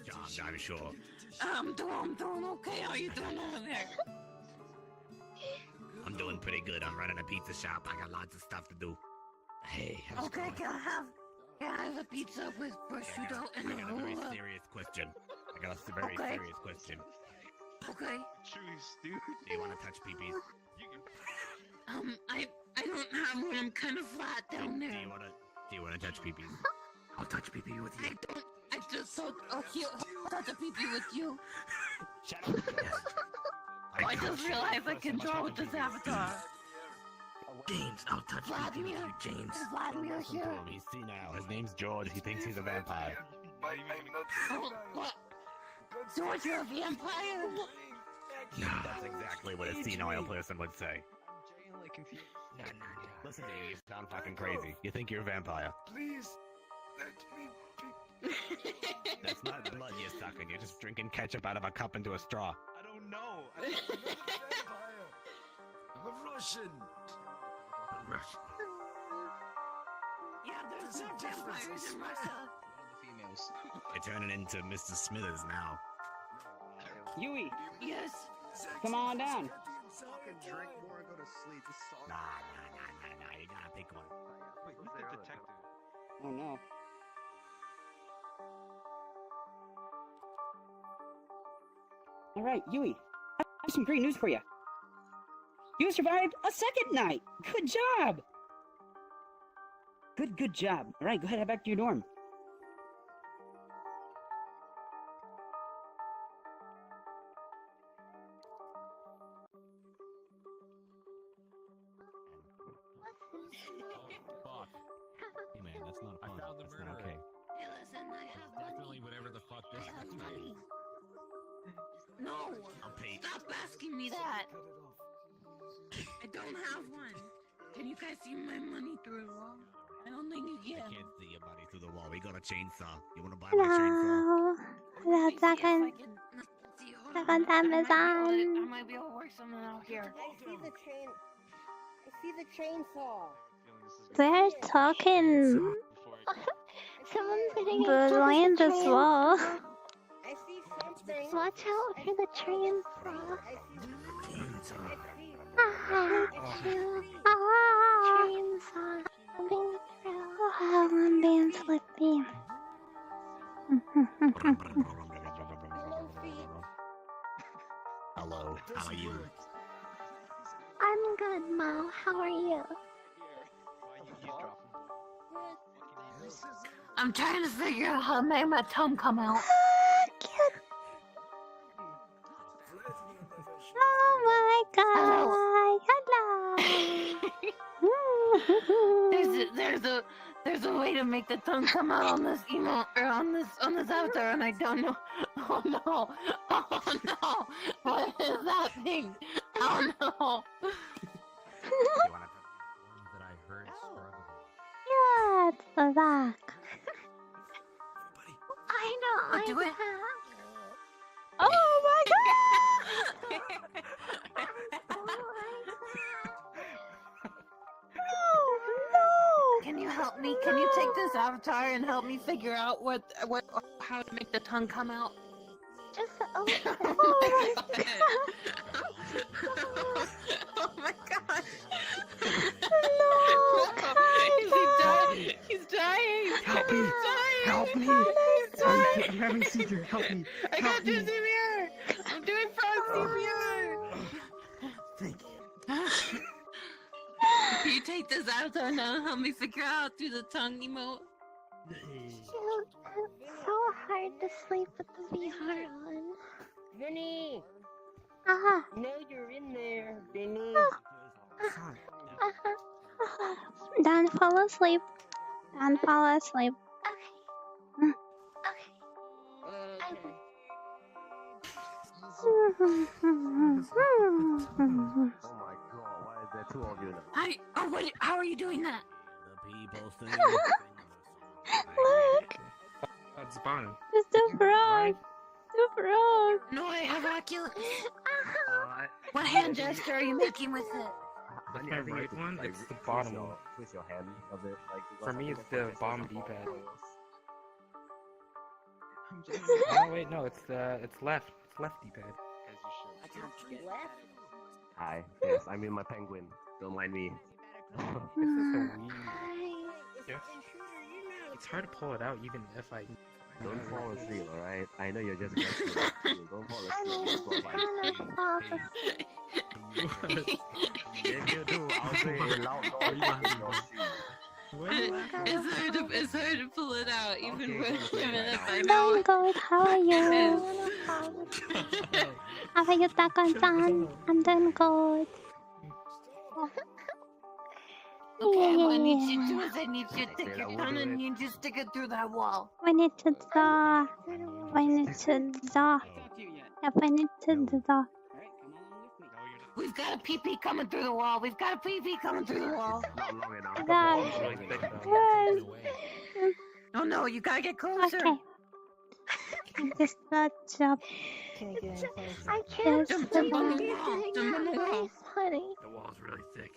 Charmed, I'm sure. I'm doing okay. How you doing over there? I'm doing pretty good. I'm running a pizza shop. I got lots of stuff to do. Hey, how's it Okay, going? can I have a pizza with prosciutto and I got a very arugula? serious question. I got a very Okay. serious question. Okay. Do you want to touch peepees? I don't have one. I'm kind of flat down there. Do you want to touch peepees? I'll touch peepee with you. I just thought, oh, here, I'll touch a pee-pee with you. Shut up. I just realized I can draw with this avatar. James, I'll touch peepee with you, James. Is Vladimir Listen to here? him. He's senile. His name's George. He thinks he's a vampire. Oh, what? George, you're a vampire? Nah, that's exactly what a senile person would say. Listen to you, you sound fucking crazy. You think you're a vampire. Please, let me be. That's not blood you're sucking. You're just drinking ketchup out of a cup into a straw. I don't know. I'm not a vampire. I'm a Russian. Yeah, there's no vampires in Russia. Females. You're turning into Mr. Smithers now. Yuue, Yes. come on down. Fucking drink more and go to sleep. This song. Nah. You gotta pick one. Wait, who's the detective? Oh no. All right, Yuue, I have some great news for you. You survived a second night. Good job. Good job. All right, go ahead, head back to your dorm. Fuck. Hey man, that's not fun. That's not okay. Hey, listen, I have Definitely whatever the fuck this I have is. money. No! I'll pay. Stop asking me that! I don't have one. Can you guys see my money through the wall? I don't think you I can. can't see your body through the wall. We got a chainsaw. You wanna buy my chainsaw? Hello. Hello, second. Second Amazon. I might be able to work something out here. I see the train. I see the chainsaw. They're talking Someone's getting brilliant as well. I see something. Watch out for the train saw. Chainsaw coming through. Oh, I'm being sleepy. Hello, how are you? I'm good, Mo. How are you? I'm trying to figure out how to make my tongue come out. Oh my god! Hello. there's a way to make the tongue come out on this email or on this avatar, and I don't know. Oh no! Oh no! What is that thing? Oh no! That I heard struggle. Yeah, it's the back. I know. Do it. Oh my god! help me? Can you take this avatar and help me figure out how to make the tongue come out? Just Oh my god! No! He's dying! Help me! He's dying! Help me! He's dying! I'm having a seizure. Help me! I got do CPR! I'm doing frog CPR! Thank you. Can you take this avatar now and help me figure out through the tongue emote? Shoot, it's so hard to sleep with the VR on. Vinny! Uh-huh. No, you're in there, Vinny. Don't fall asleep. Don't fall asleep. Oh my god, why is there two of you now? How are you doing that? The people think. Look! That's Bonnie. It's the frog! The frog! No, I have Oculus. What hand gesture are you making with it? That's my right one. It's the bottom one. Twist your hand a bit. Like, For me, it's the bottom D-pad. Oh wait, no, it's left. It's left D-pad. Left? Hi, yes, I'm in my penguin. Don't mind me. This is so weird. Yeah. It's hard to pull it out even if I... Don't fall asleep, alright? I know you're just going to sleep. Don't fall asleep. If you do, I'll say a loud noise in your shoes. It's hard to pull it out even if I I'm know doing good. How are you? How are you, Takan-san? I'm doing good. Okay, what I need you to do is I need you to take your tongue and you just stick it through that wall. We need to draw. We need to draw. Yep, I need to draw. We've got a pee-pee coming through the wall. We've got a pee-pee coming through the wall. Not long enough. Guys. Oh no, you gotta get closer. Okay. Just not jump. I can't Jump sleep on with the you wall. doing Jump on that the wall. voice, honey. The wall's really thick.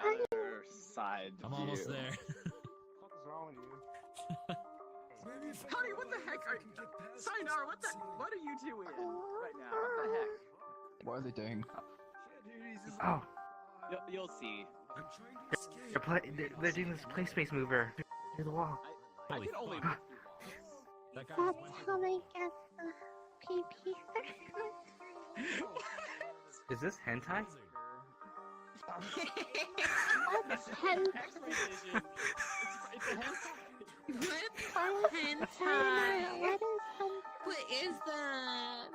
Other side. I'm almost there. What's wrong with you? Honey, what the heck are you? Sayonara, what are you two in right now? What the heck? What are they doing? Oh, You'll see. they're doing this play space mover through the wall. I can only. That guy That's how they get the pee-pee through. Is this hentai? What's hentai? What's hentai? What is hentai? What is that?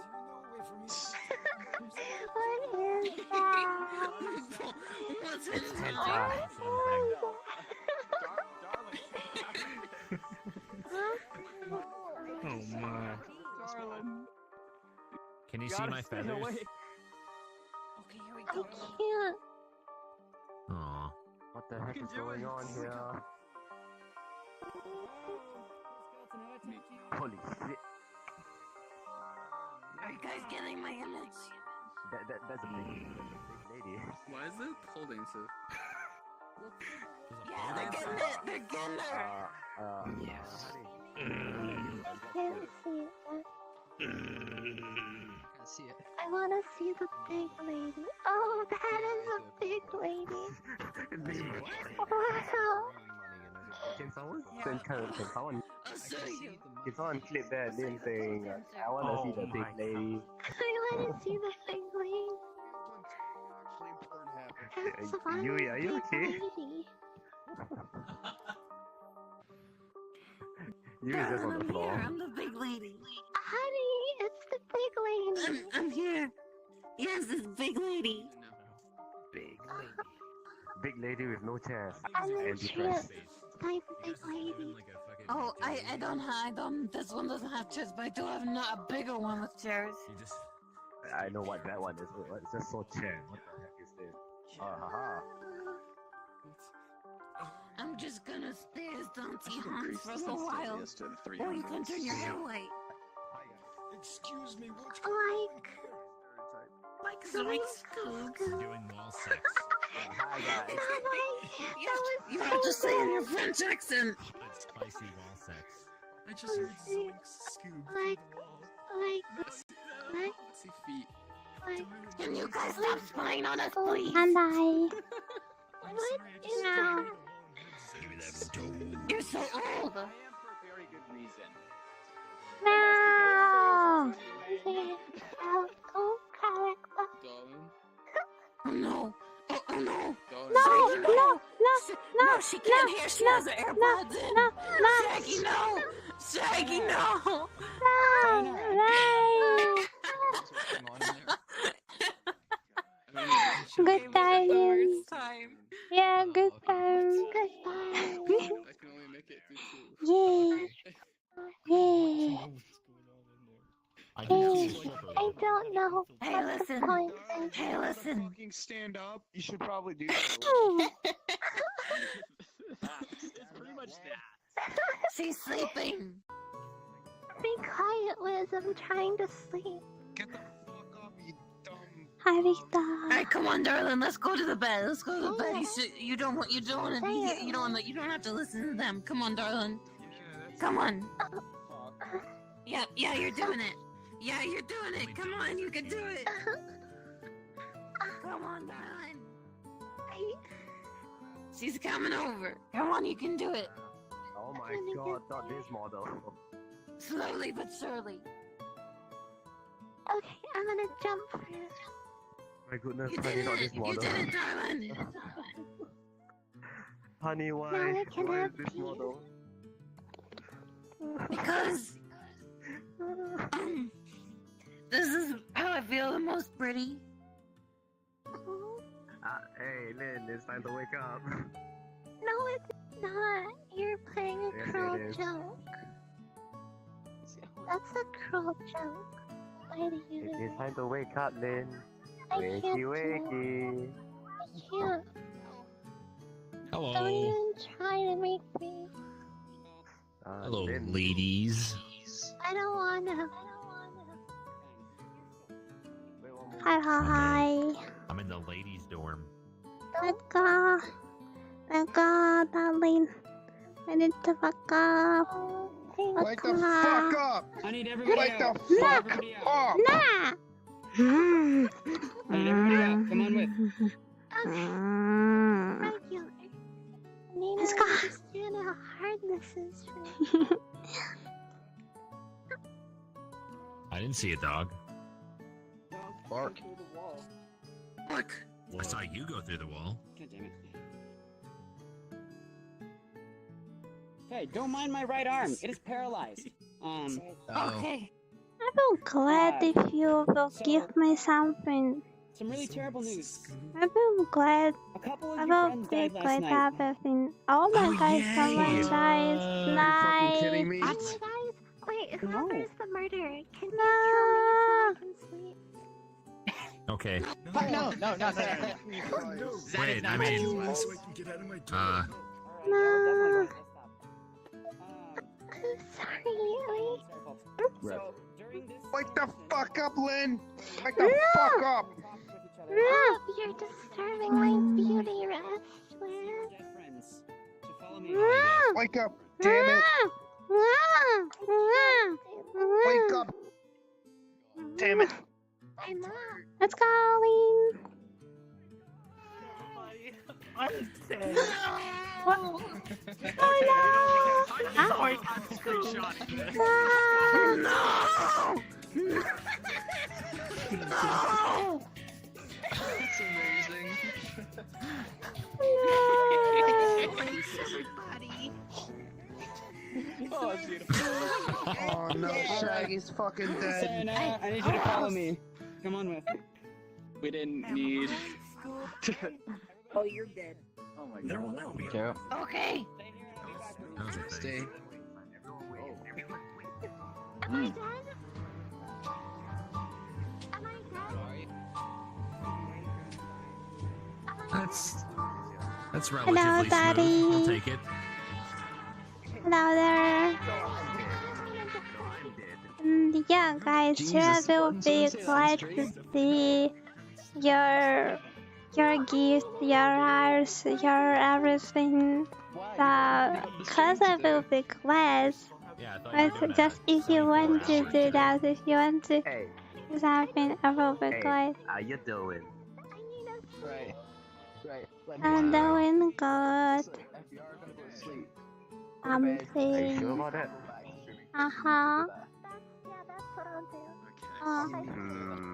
What is that? What's It's hentai? hentai. Oh my. Can you see my feathers? Okay, here we I go. can't. Aw. What the heck is going on here? Holy shit. Are you guys getting my image? That's a big lady. Why is it pole dancer? Yeah, they're getting it. They're getting it. Yes. I can't see it. I see it. I want to see the big lady. Oh, that is a big lady. Wow. Can someone can someone clip that link saying I want to see the big lady? I want to see the big lady. That's one Yuue, are you big okay? lady. You is just on the I'm floor. here. I'm the big lady. Honey, it's the big lady. I'm here. Yes, this big lady. Big lady. Big lady with no chest. I'm in And shit. depressed. Type of big lady. Oh, I don't. This one doesn't have chairs, but I do have not a bigger one with chairs. I know what that one is. It's just so chair. What the heck is this? Ha. I'm just gonna stare as Dante Hans for a little while. Or you can turn your head away. Excuse me, what's Like Like Zoink Scoops. Doing wall sex. Hi guys. You have to say in your French accent. Spicy wall sex. I just heard Zoinks Scoob Like, See feet. Can you guys stop spying on us, please? And I. what is No. that? You're so old. I am for a very good reason. No. Darling. Oh no. Oh no. Darling. No, Shaggy, no, no, no, no, she can't no, hear. She no, has her AirPods in. no, no. Shaggy, no. Shaggy, no. Good time. Time. Yeah, good time. Good time. I can only make it through two. Yay. Yay. I didn't see the stripper. I don't know. Hey, What's the listen. point? Hey, listen. Fucking stand up. You should probably do that. It's pretty much that. She's sleeping. Be quiet, Liz. I'm trying to sleep. Get the fuck up, you dumb. Hi, All Victor. right, come on, darling. Let's go to the bed. Let's go to the bed. You don't want to be. You don't have to listen to them. Come on, darling. Come on. Yeah, you're doing it. Yeah, you're doing it. Come on, you can do it. Come on, darling. She's coming over. Come on, you can do it. Oh my god, not this model. Slowly but surely. Okay, I'm gonna jump first. My goodness, You honey, did not it. this You model. did it, darling. Honey, why? Now I can Why have is this peace. model? Because this is how I feel the most pretty. Hey, Lynn, it's time to wake up. No, it's not. You're playing a Yes, it cruel is. joke. That's a cruel joke. Why do you do It's that? time to wake up, Lynn. I can't Wakey, do it. wakey. I can't. Don't Hello. even try to make me. Hello, Lynn. ladies. I don't wanna. Hi. I'm in the ladies' dorm. Let's go. Let's go, darling. I need to fuck up. Wake the fuck up! I need everybody Wake the out. fuck Everybody out. up! Nah. I need everybody out. Come on with. Regular. Need Let's to go. understand how hard this is for me. I didn't see a dog. Bark. Look. I saw you go through the wall. God damn it. Hey, don't mind my right arm. It is paralyzed. Okay. I'm glad if you will give me something. Some really terrible news. I'm glad A couple of I your will friends be died last quite night. everything. Oh my god, someone dies. Fucking kidding me? Oh my guys, wait, whoever's the murderer, can you No. kill me so I can sleep? Okay. Fuck no. Wait, I mean, So I can get out of my door. No. I'm sorry, Yuue. So, during this Wake the fuck up, Lynn! Wake the fuck up! Stop, you're disturbing my beauty rest, man. dead friends to follow me. Wake up! Damn it! Wake up! Damn it! I'm not. Let's go, Lean. I'm dead. What? Oh no! That's amazing. Everybody. Oh, it's beautiful. Oh no, Shaggy's fucking dead. Sayonara, I need you to follow me. Come on with. We didn't need. Oh, you're dead. Oh my There will god. now be Okay. that was a thing. Stay. Am I dead? Am I dead? That's Hello, relatively Daddy. smooth. I'll take it. Hello there. Yeah, guys, Jesus, sure will buttons be on the glad to street. see your your gift, your house, your everything. Cause I will be glad. Yeah, I thought you were But gonna just if sign you for want to hours do today. that, if you want to Hey, do something, I will be hey, glad. how you doing? Right. Right. Let me I'm doing good. So, if you are gonna go to sleep, go to bed. Are you sure Something. about that? Uh-huh.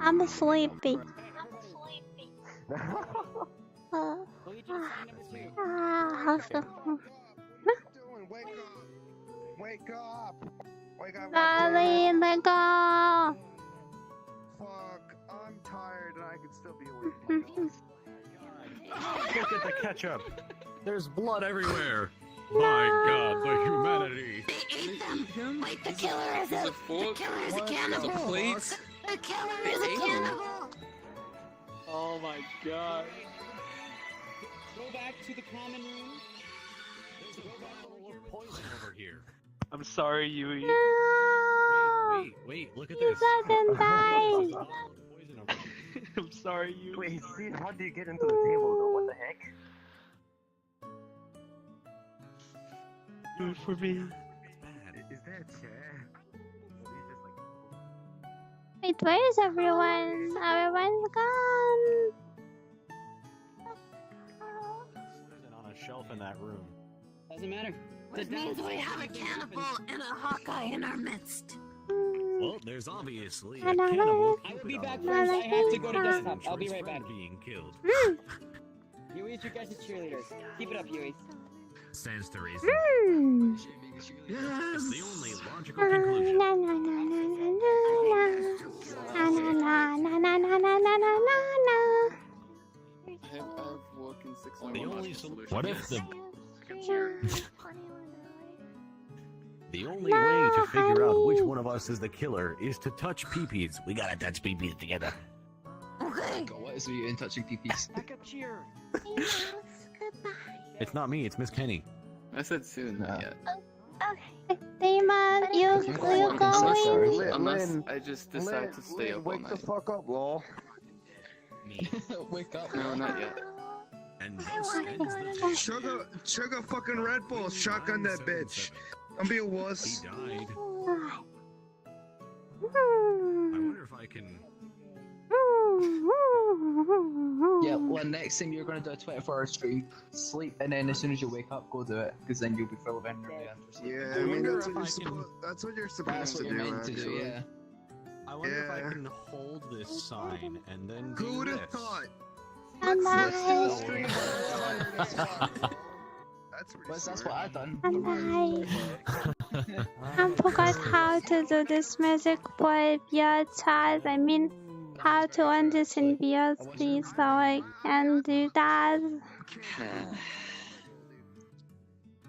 I'm sleepy. Wake up! Wake up! Daddy, let go. Fuck! I'm tired and I can still be awake. Look at the ketchup. There's blood everywhere. My God, the humanity. They ate them. Wait, the killer is a cannibal. The killer is a cannibal. Oh my god. Go back to the common room. There's a bottle of poison over here. I'm sorry, Yuue. No. Wait, look at He this. doesn't die. There's a bottle of poison over here. I'm sorry, Yuue. Wait, see, how do you get into the table though? What the heck? Do it for me. Is there a chair? Wait, where is everyone? Everyone's gone. Poison on a shelf in that room. Doesn't matter. Which means we have a cannibal and a Hawkeye in our midst. Well, there's obviously a Hello. cannibal. I will be back, friends. I have to go to desktop. I'll be right back. Being killed. Yue's your guys' cheerleaders. Keep it up, Yuue. Stands to reason. It's the only logical Na conclusion. na na na na na na na na na na na na na na. I have work in 6 hours. The only solution. What if the The only way to figure out which one of us is the killer is to touch peepees. We gotta touch peepees together. Okay. What is you in touching peepees? Back up cheer. It's not me, it's Miss Kenny. I said soon, not yet. Demon, you going? Unless I just decide to stay up all Wake the night. fuck up, lol. Wake up. No, not yet. And this ends the Chugga fucking Red Bull, shotgun that bitch. Don't be a He wuss. died. I wonder if I can. Yeah, well, next time you're gonna do a 24-hour stream, sleep, and then as soon as you wake up, go do it, because then you'll be full of energy after sleep. Yeah, I mean that's what you're That's supposed what to you're do. meant to do, Actually. yeah. I wonder if I Yeah. can hold this sign and then do Who would have this. thought? Nice. That's what I done. Nice. I forgot how to do this music for your chat. I mean, how to understand BSD so I can do that.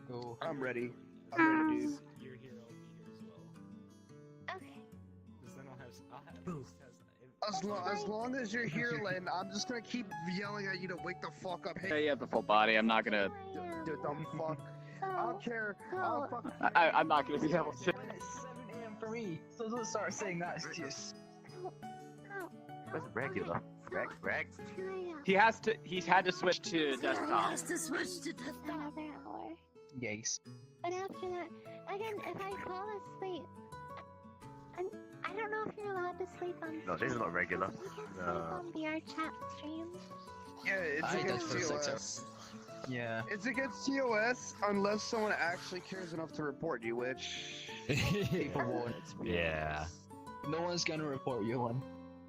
Go. I'm ready. I'm ready, dude. You're here, I'll be here as well. Okay. Because then I'll have. As long as you're here, Len, I'm just gonna keep yelling at you to wake the fuck up. Yeah, Hey, you have the full body. I'm not gonna. you dumb fuck. I don't care. I'll fuck. I'm not gonna be able to. It's 7 a.m. for me, so don't start saying that excuse. That's regular. Reg. He's had to switch to desktop. Has to switch to desktop. Another hour. Yes. But after that, again, if I fall asleep, I don't know if you're allowed to sleep on. No, this is not regular. You can sleep No. on VR chat streams. Yeah, it's I did against for 6 TOS. Yeah. It's against TOS unless someone actually cares enough to report you, which People won't. Yeah. No one's gonna report you one.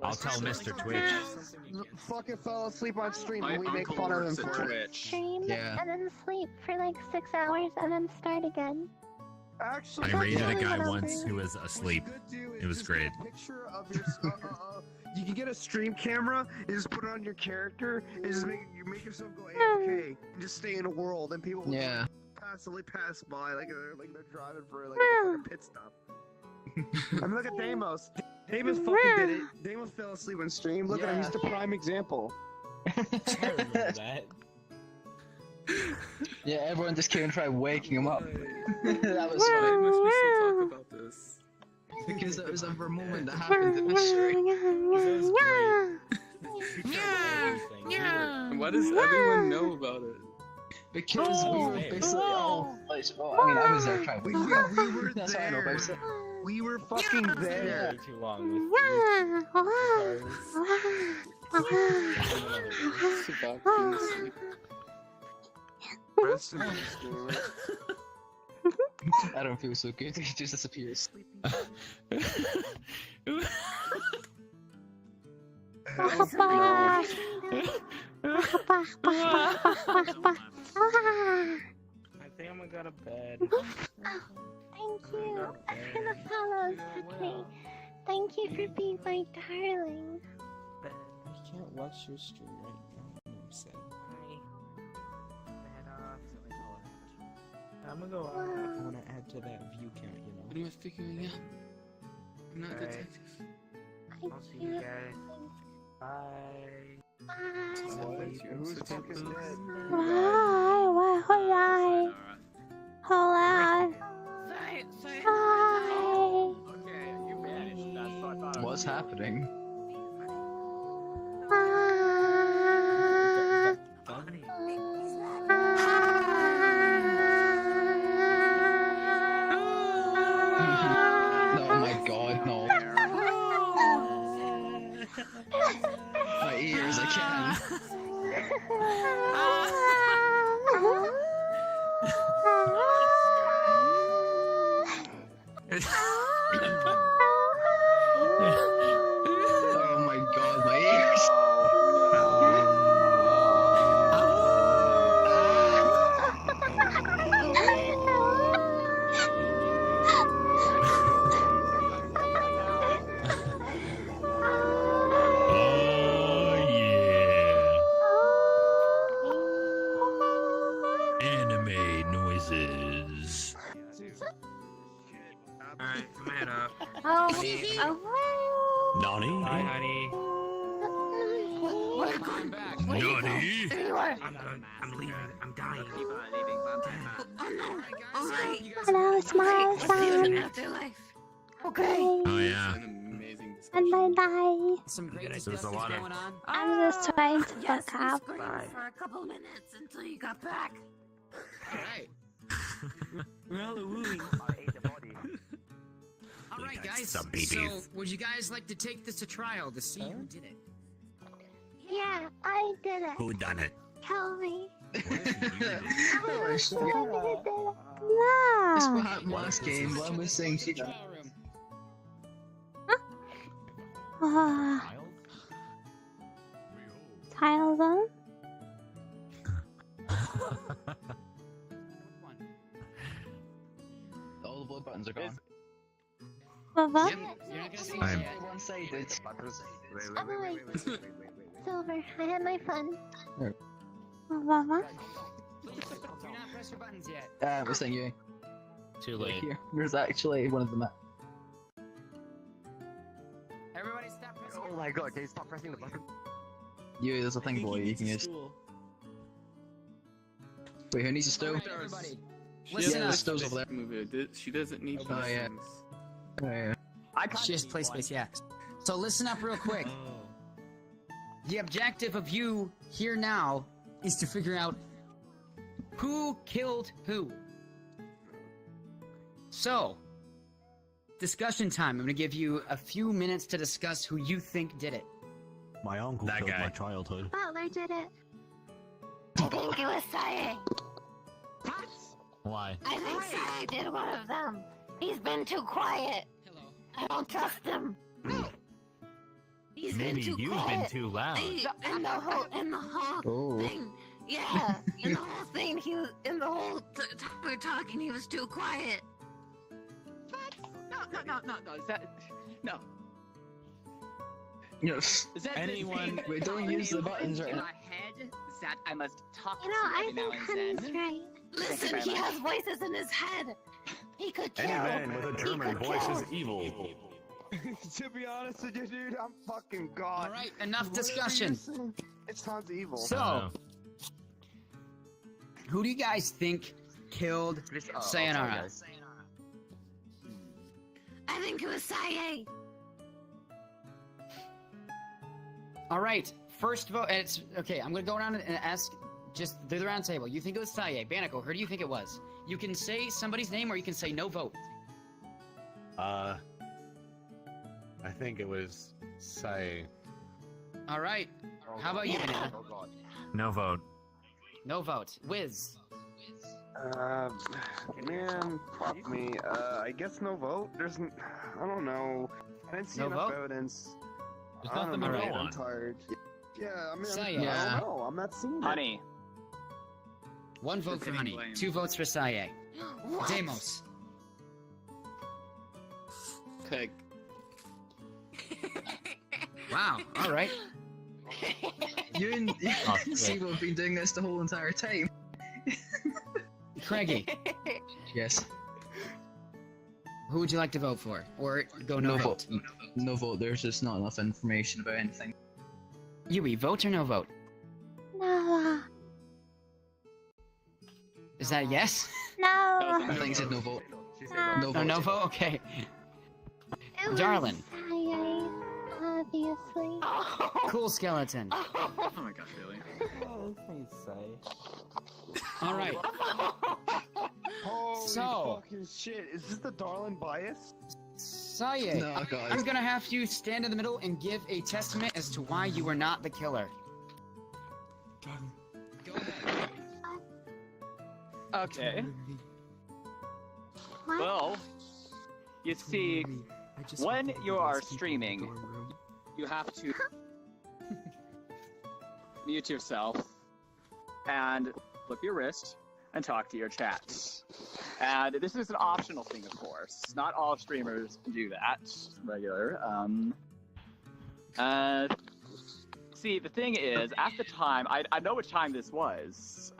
I'll tell Mr. Twitch. fucking fell asleep on stream My and we make uncle fun of him works at for it. Twitch. Stream Yeah. and then sleep for like 6 hours and then start again. Actually, I raided a Actually, guy what I'll once do- who was asleep. It was great. Picture of your, you can get a stream camera and just put it on your character and just make yourself go AFK and just stay in a world and people will Yeah. passively pass by like they're driving for like a fucking pit stop. I mean, look at Deimos. Deimos fucking did it. Deimos fell asleep on stream. Look at him. He's the prime example. I remember that. Yeah, everyone just came and tried waking him up. That was Why funny. must we still talk about this? Because it was a moment that happened in history. Yeah. I'm Why does everyone know about it? Because we were basically all like, well, I mean, I was there trying to We wait. were That's how I know about there. it. We were fucking there. Way too long with Rest in peace, Gamer. I don't feel so good. He just disappears. I think I'm gonna go to bed. Thank you. I'm gonna follow Saki. Thank you for being my darling. I can't watch your stream right now. I'm sad. I'm gonna go I out. want to add to that view count, you know. What am I figuring out? I'm not a Alright. detective. I'll see you guys. Bye. Who's fucking dead? Hold on. Hold on. Okay, you managed. That's what I thought. What's happening? Oh my god, no. My ears, I can't. Oh my god, my ears. Oh yeah. Anime noises. Alright, come head up. Nani? Bye, honey. We're going back. Nani? I'm leaving. I'm dying. Alright. Hello, smile, See you in son. the afterlife. Okay. Oh yeah. An amazing And bye bye. Some great There's discussions a lot of- going on. I'm just trying to Yes, fuck we up. screamed for a couple minutes until you got back. Alright. We're Halloween. Alright, guys. Some So, babies. would you guys like to take this to trial to see who did it? Yeah, I did it. Who done it? Tell me. Oh, shit. No. That's what happened last game. One was saying she Trial room. Tile them. all the blood buttons are gone. What? You're not gonna see I'm- it yet. One-sided. Oh, wait. Silver, I had my fun. What? Do not press your buttons yet. We're saying you. Too Right late. here. There's actually one of them. Everybody stop pressing Oh my god, can you stop pressing the button? You, there's a thing boy you can use. Wait, who needs a stove? Alright, everybody. She Listen doesn't up. the stove's over there. move it. She doesn't need Oh, these yeah. things. Oh, yeah. She has play space, yeah. So listen up real quick. The objective of you here now is to figure out who killed who. So, discussion time. I'm gonna give you a few minutes to discuss who you think did it. My uncle That killed guy. my childhood. Butler did it. I think it was Sae. Why? I think Sae did one of them. He's been too quiet. Hello. I don't trust him. He's Maybe been too you've quiet. been too loud. In the whole Oh. thing. Yeah, in the whole thing, he was, in the whole time we were talking, he was too quiet. No. Is that no? You know, Is that Anyone- Wait, don't use the buttons right in now. my head? Is that I must talk You to know, I every now think and Honey's then? right. Listen, he has voices in his head. He could kill. Any man with a German could voice kill. is evil. To be honest with you, dude, I'm fucking gone. All right, enough discussion. It sounds evil. So, who do you guys think killed Sayonara? I think it was Sae. All right, first vote. And it's okay. I'm gonna go around and ask just through the round table. You think it was Saye? Banako, who do you think it was? You can say somebody's name, or you can say no vote. I think it was Sae. All right. How about you, Banana? No vote. No vote. Wiz. Man, fuck me. I guess no vote. I don't know. I didn't see No enough vote? evidence. There's I don't nothing to know. go I'm on. tired. Yeah, I mean, Saye. I don't know. I'm not seeing it. Honey. One vote for Honey. blame. 2 votes for Saye. Demos. Peg. Wow. All right. You and see what I've been doing this the whole entire time. Craigie. Yes. Who would you like to vote for? Or go no vote? No vote. There's just not enough information about anything. Yuue, vote or no vote? No. Is that a yes? No. I think he said no vote. No Oh, vote. no vote? Okay. It was Darlin. Saye, obviously. Cool skeleton. Oh my god, really? All right. Holy So- fucking shit. Is this the Darlin bias? Saye, No, guys. I'm gonna have you stand in the middle and give a testament as to why you were not the killer. Go ahead. Okay. Well, you see, when you are streaming, you have to mute yourself and flip your wrist and talk to your chat. And this is an optional thing, of course. Not all streamers do that regular. See, the thing is, at the time, I know which time this was.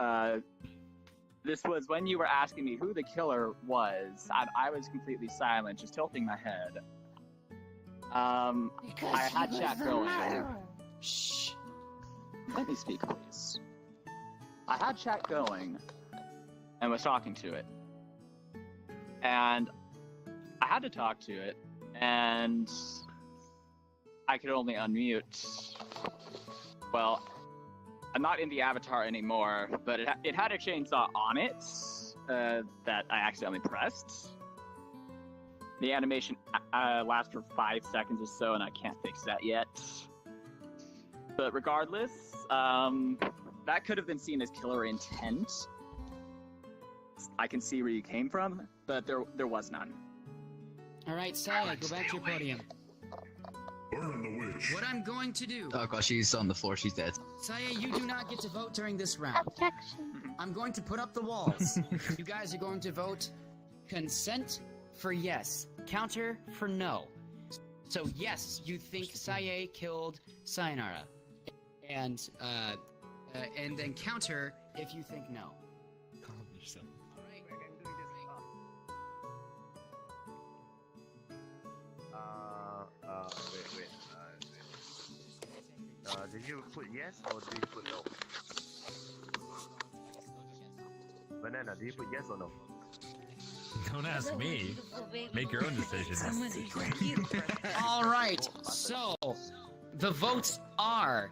This was when you were asking me who the killer was, and I was completely silent, just tilting my head. I had chat going. Shh. Let me speak, please. I had chat going and was talking to it. And I had to talk to it, and I could only unmute. Well, I'm not in the avatar anymore, but it had a chainsaw on it that I accidentally pressed. The animation lasts for 5 seconds or so, and I can't fix that yet. But regardless, that could have been seen as killer intent. I can see where you came from, but there was none. All right, Saye, go back to your podium. Burn the witch. What I'm going to do, Oh god, she's on the floor. She's dead. Saye, you do not get to vote during this round. Objection. I'm going to put up the walls. You guys are going to vote consent for yes, counter for no. So yes, you think Saye killed Sayonara, and then counter if you think no. Calm yourself. Wait. Did you put yes or did you put no? Banana, did you put yes or no? Don't ask me. Make your own decisions. All right, so the votes are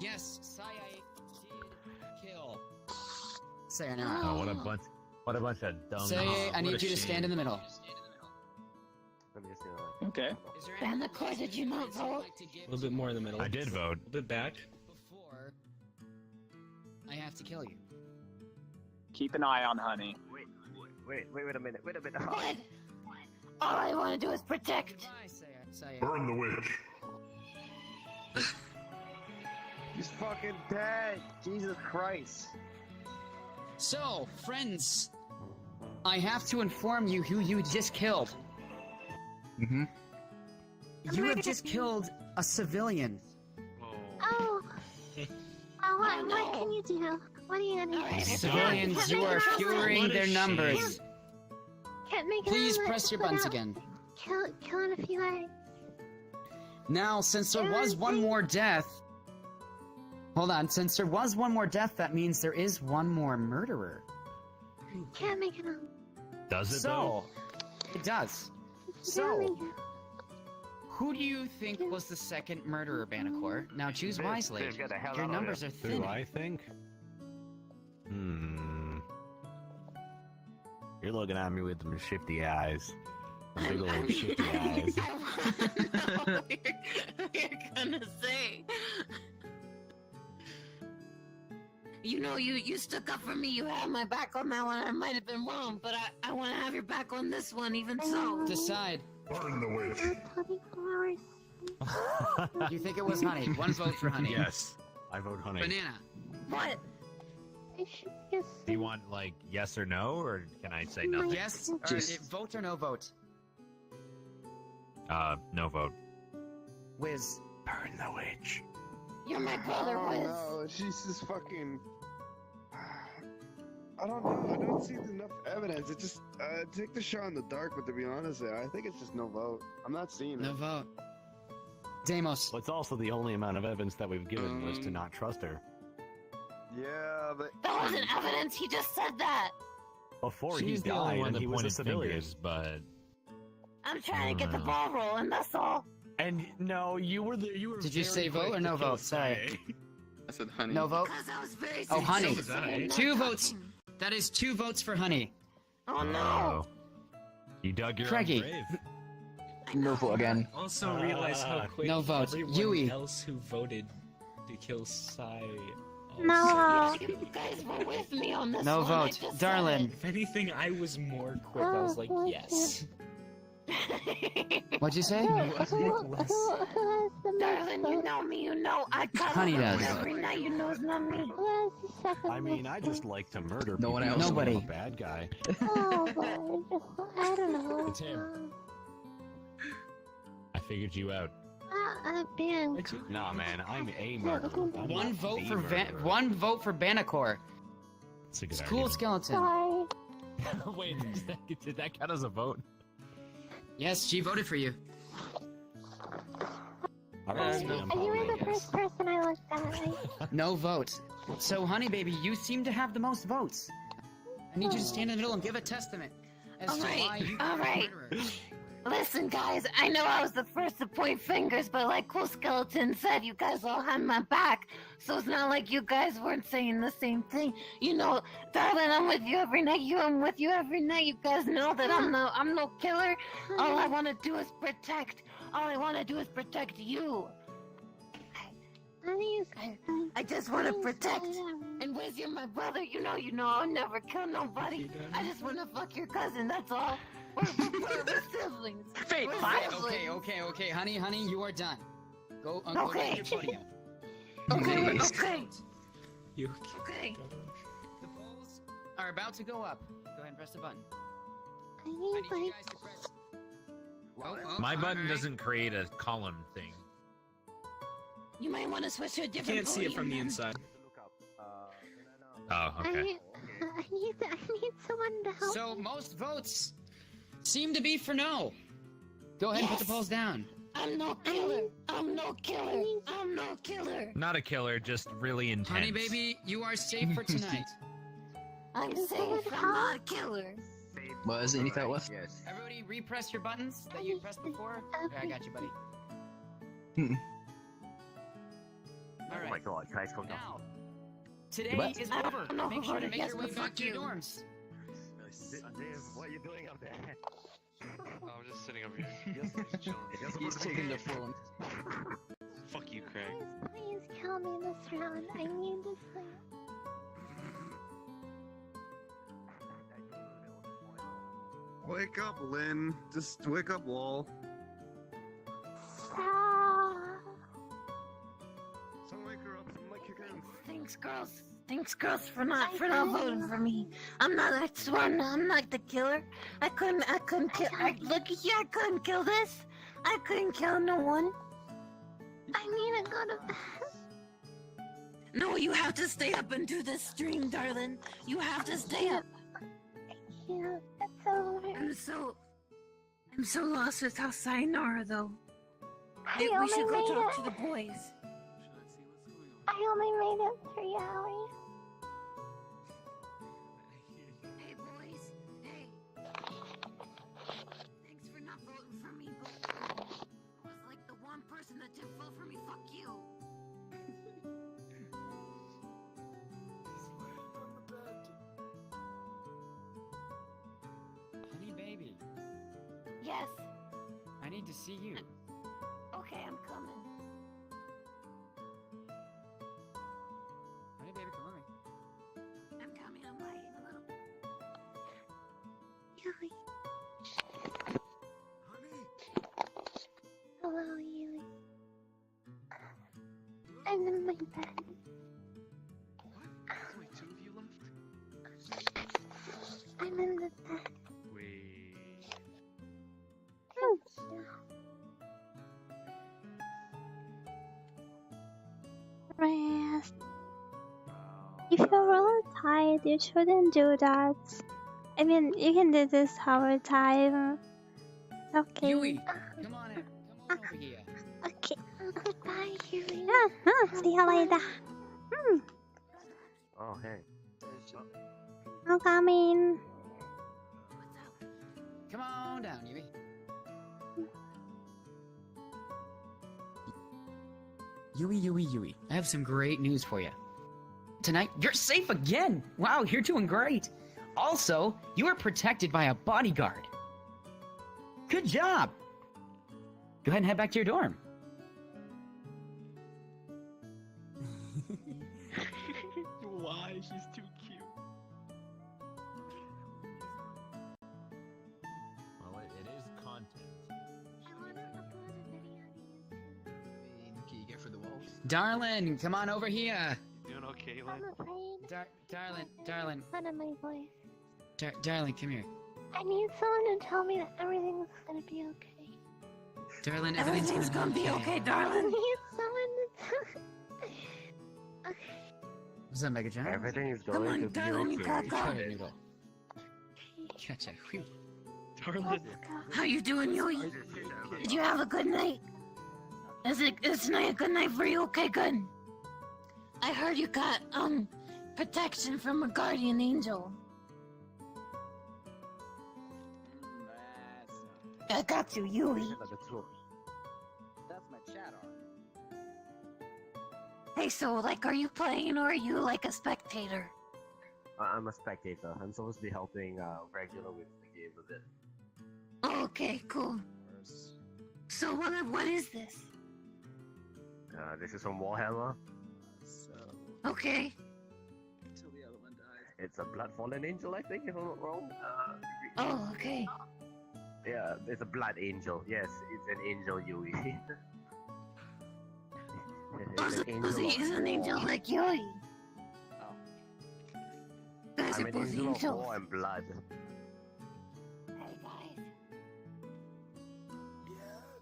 yes, Saye did kill Sayonara. Oh, what a bunch of dumb. Saye, I need you to stand in the middle. Let me just Okay. Banako, did you not vote? A little bit more in the middle. I did vote. A bit back. Before I have to kill you. Keep an eye on Honey. Wait a minute. What? All I want to do is protect. Goodbye, Saye. Burn the witch. He's fucking dead. Jesus Christ. So, friends, I have to inform you who you just killed. Mm-hmm. You have just killed a civilian. Oh. What can you do? What are you gonna do? Civilians, you are furying their numbers. Can't make it Please omelet press your buttons without again. Killing a few eggs. Now, since there was one more death... Hold on, since there was one more death, that means there is one more murderer. Can't make it omelet. Does it So, though? it does. Can't So, make it. Who do you think was the second murderer, Banacor? Now choose wisely. Get the hell Your out of numbers here. are Who thinning. I think? You're looking at me with them shifty eyes. Them big old shifty eyes. What you're gonna say. You know, you stuck up for me. You had my back on that one. I might have been wrong, but I want to have your back on this one, even so. Decide. Burn the witch. 24 hours. You think it was Honey? One vote for Honey. Yes, I vote honey. Banana. What? I should just Do you want like yes or no, or can I say nothing? Yes. Or vote or no vote? No vote. Wiz. Burn the witch. You're my brother, Oh Wiz. no, she's just fucking. I don't know. I don't see enough evidence. It just take the shot in the dark. But to be honest, I think it's just no vote. I'm not seeing No it. vote. Damos. Well, it's also the only amount of evidence that we've given was to not trust her. Yeah, but That wasn't evidence. He just said that. Before She's he the only died, one and that he was a pointed civilian. fingers, but I'm trying to get the ball rolling. That's all. And no, you were the you were. Did you very say vote quick or to no kill vote? Sorry. Sae. I said honey. No vote? Because I was very Oh, Honey. serious and not 2 talking. votes. That is 2 votes for Honey. Oh no. You dug your Craigie. own grave. No vote again. Also realize how quick No vote. everyone Yuue. else who voted to kill Sai. No. You guys were with me on this No one. I vote. just said Darlin. If anything, I was more quick. I was like, yes. What'd you say? Who has the Darling, you know me, you know I cuddle Honey with does. you every night, you know it's not me. Who has the second I mean, I just like to murder. No one people. else. Nobody. I'm a bad guy. Oh, but I don't know. It's him. I figured you out. Ben. Nah, man, I'm a murderer. I'm One not vote the for murderer. one vote for Banacor. It's a good School argument. skeleton. Sorry. Wait, did that count as a vote? Yes, she voted for you. I don't see You him, were probably, the first person I looked at. No vote. So, Honey Baby, you seem to have the most votes. I need you to stand in the middle and give a testament as to why you are Alright. the murderer. Listen, guys, I know I was the first to point fingers, but like Cool Skeleton said, you guys all had my back. So it's not like you guys weren't saying the same thing. You know, darling, I'm with you every night. I'm with you every night. You guys know that I'm no killer. All I want to do is protect. All I want to do is protect you. I just want to protect. And Wiz, you're my brother. You know, I'll never kill nobody. I just want to fuck your cousin. That's all. We're siblings. Fake We're fight. siblings. Okay, honey, you are done. Go, Okay. go to your podium. Okay. You. Okay. The polls are about to go up. Go ahead and press the button. I I need need you like guys to press. Oh, My button alright. doesn't create a column thing. You might want to switch to a different. Can't see it from the podium. inside. Oh, okay. I need someone to help. So most votes seem to be for no. Go ahead and put the Yes. polls down. I'm no killer. I'm no killer. I'm no killer. Not a killer, just really intense. Honey baby, you are safe for tonight. I'm safe. I'm not a killer. What is it you need help with? Yes. Everybody repress your buttons that you pressed before. Okay, I got you, buddy. Oh my Alright, god, guys, come down. now, today What? is I over. don't know Make sure to how to make guess, your way but back fuck to your you. dorms. Dave, what are you doing up there? I'm just sitting over here. Just chilling. He's taking the phone. Fuck you, Craig. Please kill me this round. I need to sleep. Wake up, Lynn. Just wake up, lol. Ah. Someone wake her up. Someone kick her in. Thanks, girls. Thanks, girls, for not voting for me. I'm not. I swear, I'm not the killer. I couldn't kill. Look at you. I couldn't kill this. I couldn't kill no one. I need to go to bed. No, you have to stay up and do this stream, darling. You have to stay up. Yeah, it's over. I'm so lost without Sayonara, though. Hey, I we should only go made talk it. to the boys. I only made it 3 hours. Hey, boys. Hey. Thanks for not voting for me, but I was bit too full for me. Fuck you. Honey baby, Yes. I need to see you. Okay, I'm coming. Honey baby, come with me. I'm coming. I'm lying a little. Yulie. Hello, Yulie. I'm in my bed. There's only 2 of you left? I'm in the bed. Wait. Thank you. Rest. If you're really tired, you shouldn't do that. I mean, you can do this our time. Okay. Yuue, come on in. Come on over here. Okay. Goodbye, Yulie. See you later. Oh, hey. I'm coming. Come on down, Yuue. Yuue. I have some great news for you. Tonight, you're safe again! Wow, you're doing great! Also, you are protected by a bodyguard. Good job! Go ahead and head back to your dorm. Why? She's too cute. Well, it is content. Can you get through the walls? Darling, come on over here. Doing okay, I'm Lynn? afraid. Darling, None of my voice. darling, come here. I need someone to tell me that everything's gonna be okay. Darling, Everything's gonna be okay, I darling. need someone to tell. What's up, Mega John? Everything is Come going on, to be darling, you okay. gotta go. Try to noodle. Gotcha. Whew. Darling. How you doing, Yulie? Did you have a good night? Is tonight a good night for you? Okay, good. I heard you got protection from a guardian angel. I got you, Yulie. That's my chat arm. Hey, so like, are you playing or are you like a spectator? I'm a spectator. I'm supposed to be helping regular with the game a bit. Oh, okay, cool. So what is this? This is from Warhammer. Okay. Until the other one dies. It's a Blood Fallen Angel, I think, if I'm not wrong. Oh, okay. Yeah, it's a Blood Angel. Yes, it's an angel, Yuie. He's an angel like Yulie. Guys I'm are an both angel of angels. war and blood.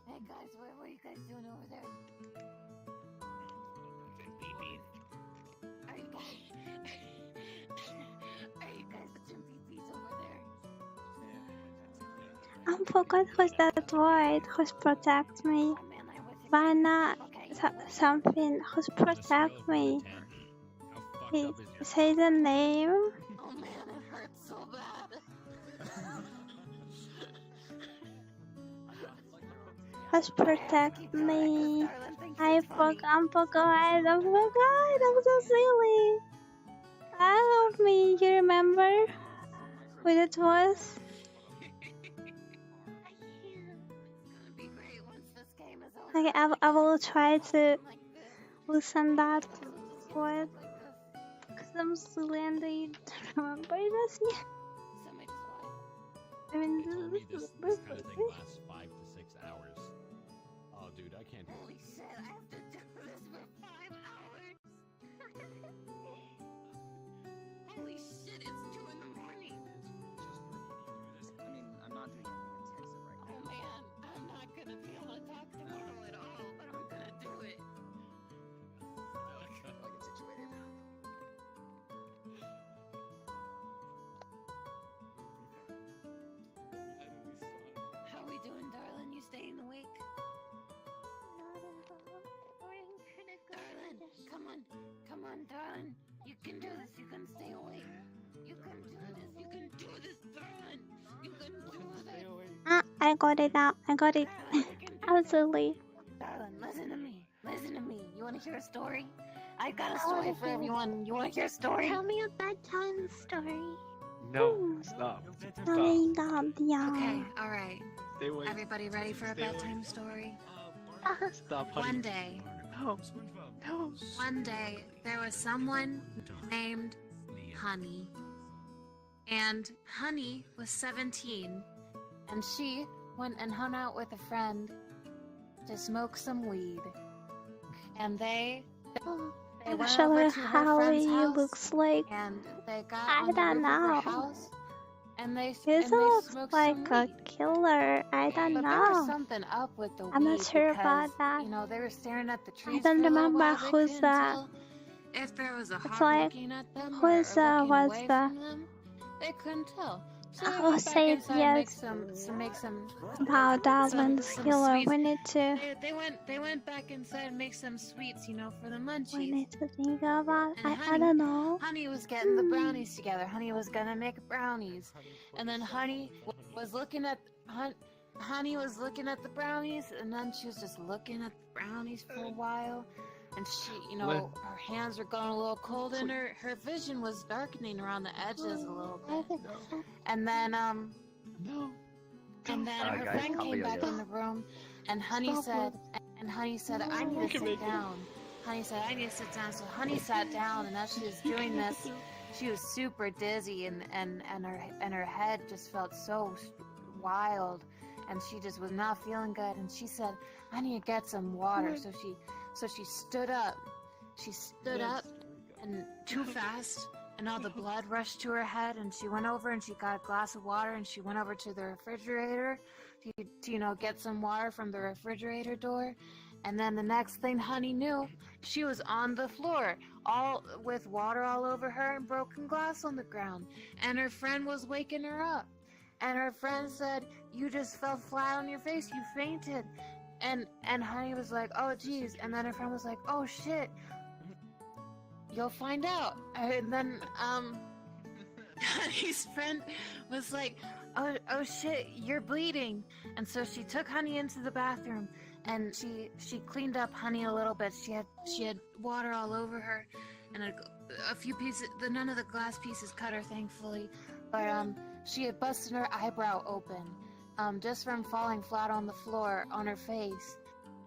Hey guys, what are you guys doing over there? Are you guys watching peepees over there? I forgot who's that word. Who's protect me? Vana something. Who's protect me? He say the name. Oh man, it hurts so bad. Who's protect me? I forgot. I'm so silly. Help me. You remember who it was? Okay, I will try to listen that word. Because I'm silly and I don't remember this yet. I mean, This kind of thing lasts 5 to 6 hours. Oh, dude, I can't do Holy shit, I have to do this for 5 hours. Holy shit, it's 2 in the morning. I mean, I'm not doing anything intensive right now. Oh man, I'm not gonna be able to talk tomorrow at all, but I'm gonna do it. I'll get situated. How we doing, darling? You staying awake? Darling, come on, darling. You can do this. You can stay awake. You can do this. You can do this, darling. You can do this. I got it now. I got it. Absolutely. Darling, listen to want to hear a story? I got a story for everyone. You want to hear a story? Tell me a bedtime story. No, stop. Oh my god, yeah. Okay, alright. Stay away. Everybody ready for a bedtime story? Stop, honey. One day, No. No. one day, there was someone named Honey. And Honey was 17, and she went and hung out with a friend to smoke some weed. And they went Actually, over to her how friend's he house, looks like, and they got I on the don't roof of her know. house, and they He looks smoked like some a weed. killer. I don't But there was know. something up with the I'm weed not sure because, about that. you know, they were staring at the I trees don't for a little remember while. They who's couldn't that. tell if there was a It's hawk like, looking at them or who's looking was away the? from them. They couldn't tell. So they Oh, went back say inside yes. and make some Now Darwin's some killer. sweets. We need to. They went back inside and make some sweets, you know, for the munchies. We need to think about. And I don't know. Honey was getting the brownies together. Honey was gonna make brownies, and then Honey was looking at Honey was looking at the brownies, and then she was just looking at the brownies for a while, and she, you know, her hands were going a little cold, and her vision was darkening around the edges a little bit. And then and then her guys, friend copy came of back this. in the room, and Honey said, I need to sit down. Honey said, I need to sit down. So Honey sat down, and as she was doing this, she was super dizzy, and her head just felt so wild, and she just was not feeling good. And she said, I need to get some water. So she stood up. She stood up, and too fast, and all the blood rushed to her head, and she went over and she got a glass of water, and she went over to the refrigerator to you know, get some water from the refrigerator door. And then the next thing Honey knew, she was on the floor, all with water all over her and broken glass on the ground. And her friend was waking her up. And her friend said, you just fell flat on your face, you fainted. And Honey was like, oh geez. And then her friend was like, oh shit, you'll find out. And then Honey's friend was like, oh shit, you're bleeding. And so she took Honey into the bathroom, and she cleaned up Honey a little bit. She had water all over her, and a few pieces. None of the glass pieces cut her, thankfully. But she had busted her eyebrow open, just from falling flat on the floor on her face.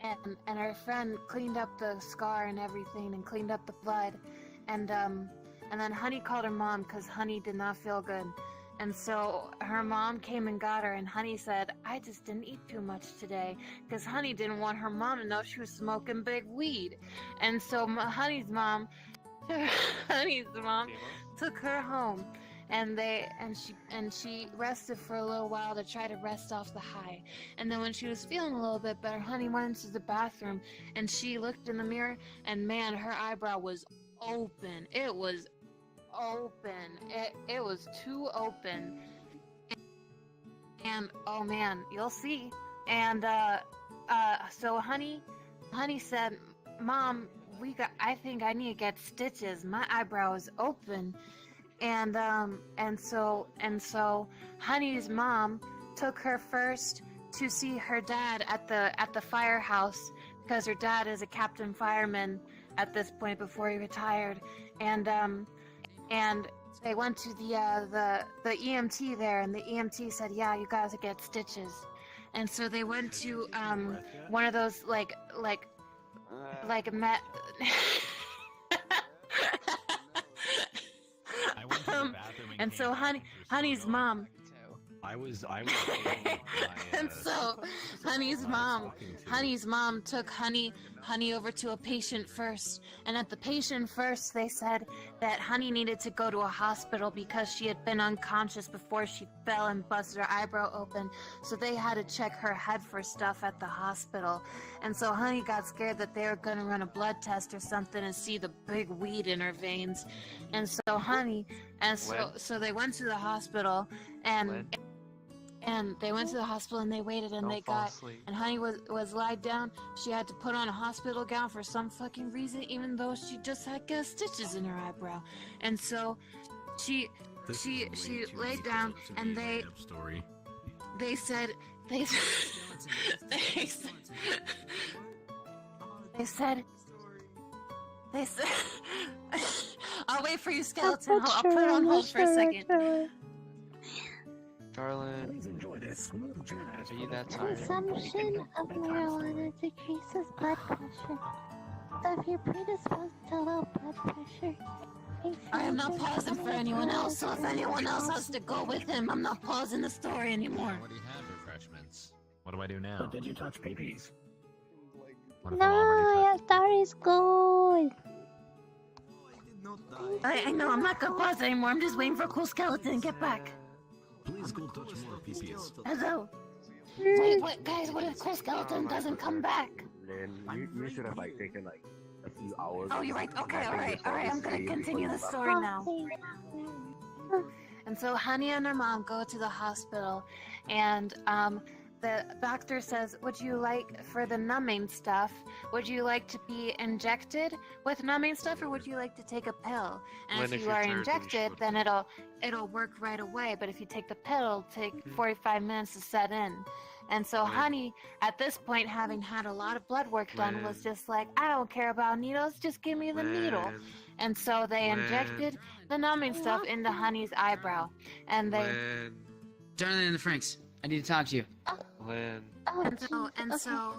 And her friend cleaned up the scar and everything, and cleaned up the blood. And then Honey called her mom because Honey did not feel good. And so her mom came and got her, and Honey said, I just didn't eat too much today, because Honey didn't want her mom to know she was smoking big weed. And so Honey's mom took her home, and she rested for a little while to try to rest off the high. And then when she was feeling a little bit better, Honey went into the bathroom, and she looked in the mirror, and man, her eyebrow was open. It was open. It was too open. And oh man, you'll see. And so Honey said, Mom, I think I need to get stitches. My eyebrow is open. And so Honey's mom took her first to see her dad at the firehouse, because her dad is a captain fireman at this point before he retired. And they went to the EMT there, and the EMT said, yeah, you guys get stitches. And so they went to one of those like met. I went to the bathroom And so Honey's mom. I was And so Honey's mom took Honey over to a patient first, and at the patient first they said that Honey needed to go to a hospital because she had been unconscious before she fell and busted her eyebrow open, so they had to check her head for stuff at the hospital. And so Honey got scared that they were going to run a blood test or something and see the big weed in her veins. And so so they went to the hospital, and they went to the hospital, and they waited, and and Honey was lied down. She had to put on a hospital gown for some fucking reason, even though she just had stitches in her eyebrow. And so she laid down, and they said They said. I'll wait for you, skeleton. I'll put it on hold for a second. Darling, are you that tired? Consumption of marijuana decreases blood pressure. So if you're predisposed to low blood pressure, I am not pausing for anyone else, so if anyone else has to go with him, I'm not pausing the story anymore. I already have refreshments. What do I do now? Did you touch peepees? What if No, I'm already your story's good. I know, I'm not gonna pause anymore. I'm just waiting for Cool Skeleton to get back. Please go touch more peepees. Hello. Wait, what, guys? What if Cool Skeleton doesn't come back? Then you should have like taken like a few hours. Oh, you're right. Okay, alright. I'm gonna continue the story now. And so Honey and her mom go to the hospital, and the doctor says, would you like, for the numbing stuff, would you like to be injected with numbing stuff, or would you like to take a pill? And When if if you you're are tired, then you injected, then it'll work right away, but if you take the pill, it'll take 45 minutes to set in. And so Honey, at this point, having had a lot of blood work done, was just like, I don't care about needles, just give me the needle. And so they injected the numbing stuff into Honey's eyebrow, and they... Darling and the Franks, I need to talk to you. And so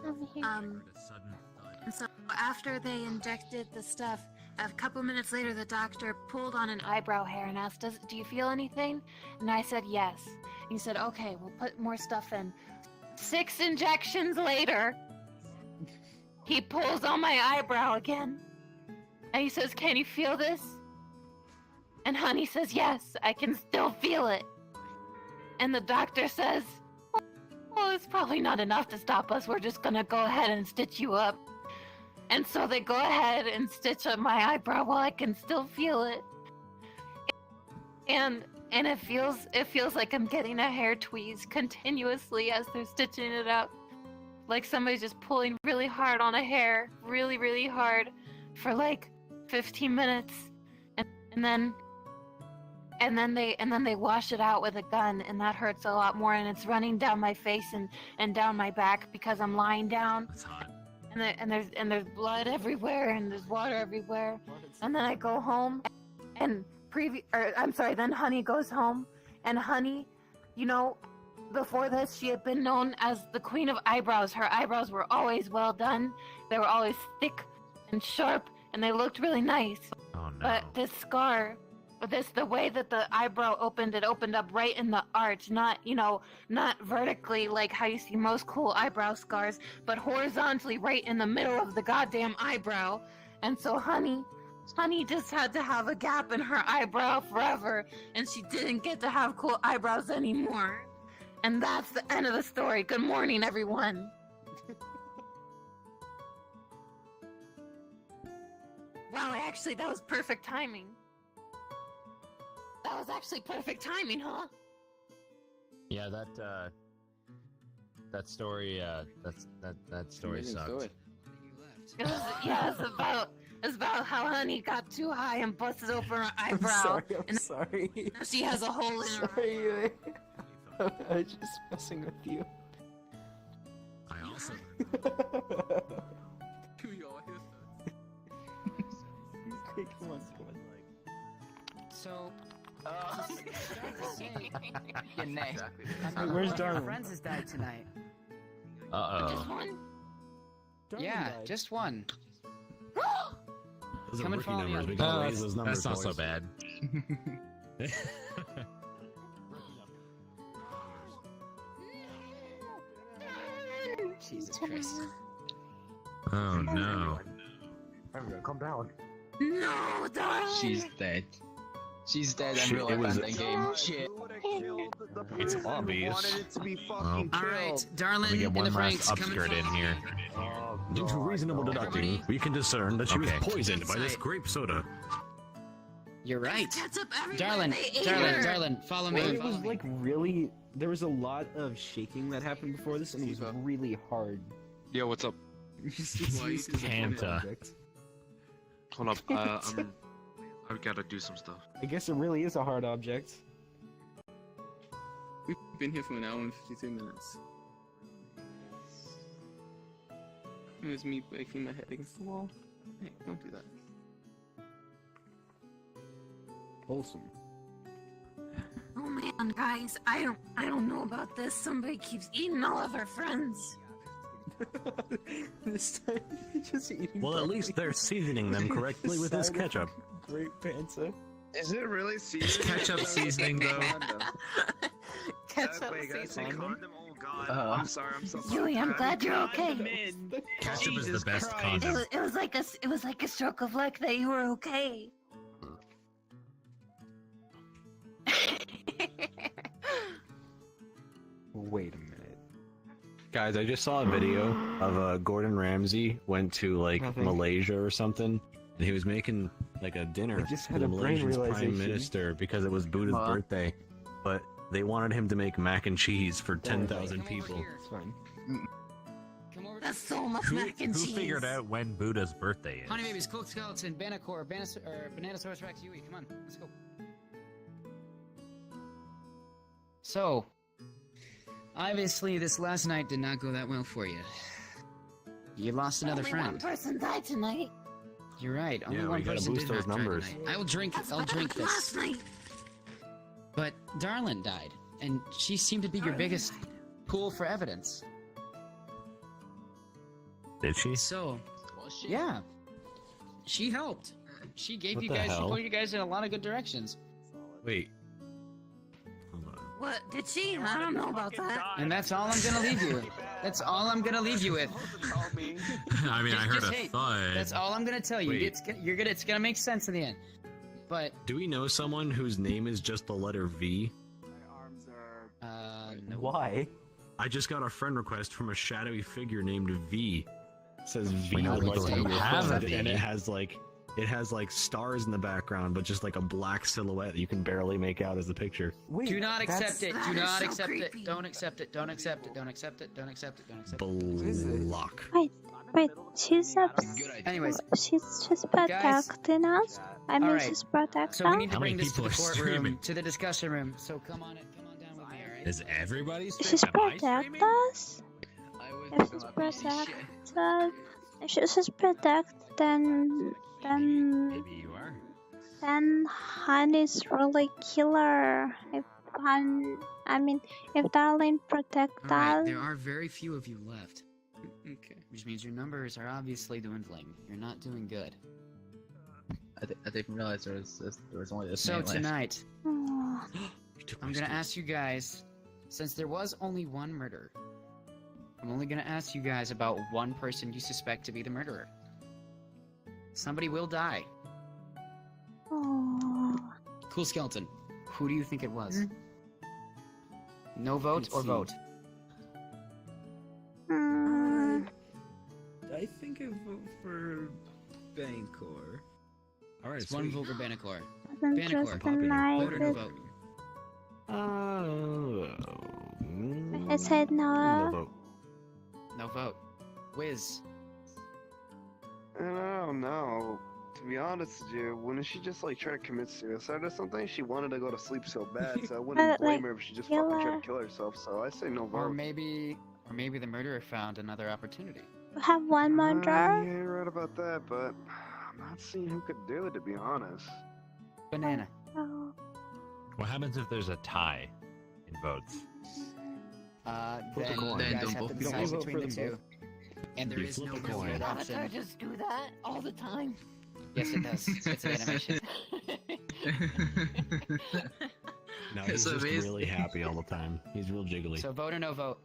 after they injected the stuff, a couple minutes later, the doctor pulled on an eyebrow hair and asked, do you feel anything? And I said, yes. And he said, okay, we'll put more stuff in. 6 injections later, he pulls on my eyebrow again. And he says, can you feel this? And Honey says, yes, I can still feel it. And the doctor says, well, it's probably not enough to stop us. We're just gonna go ahead and stitch you up. And so they go ahead and stitch up my eyebrow while I can still feel it. And it feels like I'm getting a hair tweeze continuously as they're stitching it up. Like somebody's just pulling really hard on a hair, really, really hard, for like 15 minutes. And then they wash it out with a gun, and that hurts a lot more, and it's running down my face and down my back because I'm lying down. That's hot. And there's blood everywhere, and there's water everywhere. And then I go home, and then Honey goes home, and Honey, you know, before this she had been known as the queen of eyebrows. Her eyebrows were always well done. They were always thick and sharp, and they looked really nice. Oh no. But this scar, the way that the eyebrow opened, it opened up right in the arch, not vertically like how you see most cool eyebrow scars, but horizontally right in the middle of the goddamn eyebrow. And so Honey just had to have a gap in her eyebrow forever, and she didn't get to have cool eyebrows anymore. And that's the end of the story. Good morning, everyone. Wow, actually, that was perfect timing. That was actually perfect timing, huh? Yeah, that story, that story sucked. It's about how Honey got too high and busted open her eyebrow. I'm sorry. Now she has a hole in her. Sorry, Yuue. I was just messing with you. I also. Come on. So, Where's Darwin? Friends has died tonight. Just one? Yeah, just one. Those are Come and rookie follow me numbers. on We the gotta beach. raise those numbers. That's not so boys. bad. Jesus Christ. Oh no. Everyone, calm down. No, darling. She's dead. She's dead and Shit, real it was- abandoned game. Shit. It's obvious. Well, Alright, let Darlin me get and one the last Franks, come and upskirt in follow me. here. Due to reasonable deducting, we can discern that she was Okay. poisoned by this grape soda. You're right. Ketchup everywhere. Darlin, They ate her. Darlin, follow me. It follow was me. like really. There was a lot of shaking that happened before this, and it was really hard. Yo, what's up? Kanta. Hold up. I've got to do some stuff. I guess it really is a hard object. We've been here for an hour and 52 minutes. It was me breaking my head against the wall. Hey, don't do that. wholesome. Oh man, guys, I don't know about this. Somebody keeps eating all of our friends. This time, he's just eating. Well, at least they're seasoning them correctly with his ketchup. Great pizza. Is it really seasoned? Is ketchup seasoning though? Ketchup Wait, guys, say seasoning. condom? Oh god, I'm sorry, I'm so sorry. Yuue, I'm glad you're okay. Ketchup is the Jesus best Christ. condom. It was like a stroke of luck that you were okay. Wait a minute. Guys, I just saw a video of Gordon Ramsay went to like Nothing. Malaysia or something, and he was making like a dinner I just for had the a brain Malaysian prime realization. minister because it was Buddha's birthday, but they wanted him to make mac and cheese for 10,000 people. It's fine. That's so much Who, mac and who cheese. figured out when Buddha's birthday is? Honey Babies, Cook Skeleton, Banacor, Bananasaurus Rex, Yuue, come on, let's go. So, obviously this last night did not go that well for you. You lost another Only friend. one person died tonight. You're right, only Yeah, we one gotta person boost did those have to die numbers. tonight. I will drink this. Last night. But Darlin died, and she seemed to be your biggest pool for evidence. Did she? So, yeah, she helped. She gave What you the guys, she hell? pointed you guys in a lot of good directions. Wait. What did she? I don't know about that. And that's all I'm gonna leave you. That's all I'm gonna leave you with. I mean, I heard a hey, thud. That's all I'm gonna tell you. Wait. It's gonna make sense in the end. But Do we know someone whose name is just the letter V? no. Why? I just got a friend request from a shadowy figure named V. It says V We know with people like who have a and V. it has like stars in the background, but just like a black silhouette that you can barely make out as the picture. Wait, Do not accept it. Do that is not so accept creepy. it. Don't accept it. Don't accept it. Don't accept it. Don't accept it. Don't accept it. Block. Wait, she's Anyways, she's protecting us. I mean, Alright. she's protecting so we need us. to How bring many this to the people are courtroom, screaming? to the discussion room. So come on down with me, alright? Is everybody She's screaming? protect us. If she's protected, if she's protected, then Maybe you are. then Honey's really killer. If if Darling protect Alright, us, there are very few of you left, Okay. which means your numbers are obviously dwindling. You're not doing good. I didn't realize there was only this So many left. tonight, oh, I'm gonna ask you guys, since there was only one murder, I'm only gonna ask you guys about one person you suspect to be the murderer. Somebody will die. oh. Cool Skeleton, who do you think it was? No vote Let's or see. vote? Hmm. I think I vote for Bancor. Alright, It's one vote for Banacor. I'm Banacor, just vote or no denied. vote? I said no no. vote. No vote. Wiz. I don't know. To be honest with you, wouldn't she just like try to commit suicide or something? She wanted to go to sleep so bad, so I wouldn't blame her if she just fucking tried to kill herself. So I say no Or vote. maybe the murderer found another opportunity. We have one Yeah, murder. you're right about that, but I'm not seeing who could do it. To be honest. Banana. Oh. What happens if there's a tie in votes? Then coin. you Then guys don't have to vote. decide Don't vote between for the them two. And there You is flip no a real coin. third Avatar option. just do that all the time. Yes, it does. It's an animation. No, he's just really happy all the time. He's real jiggly. So vote or no vote?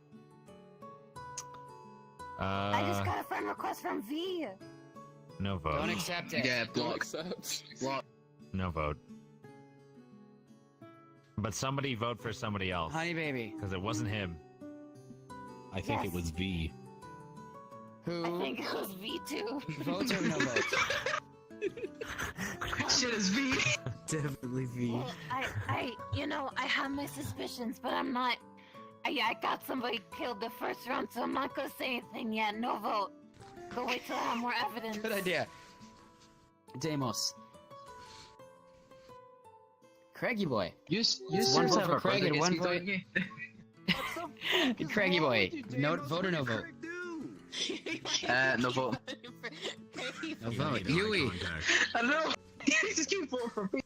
I just got a friend request from V. No vote. Don't accept it. Yeah, Don't block. accept. Block. No vote. But somebody vote for somebody else. Honey baby. Because it wasn't him. I think it Yes. was V. Who? I think it was V too. Vote or no vote? Shit is V. Definitely V. Well, I have my suspicions, but I'm not. I got somebody killed the first round, so I'm not gonna say anything yet. No vote. Go wait till I have more evidence. Good idea. Deimos. Craigie boy. You one vote for Craig and one vote. vote. Craigie boy. No vote or no vote? No vote. No vote. Yuue. I don't know. You just keep voting for me.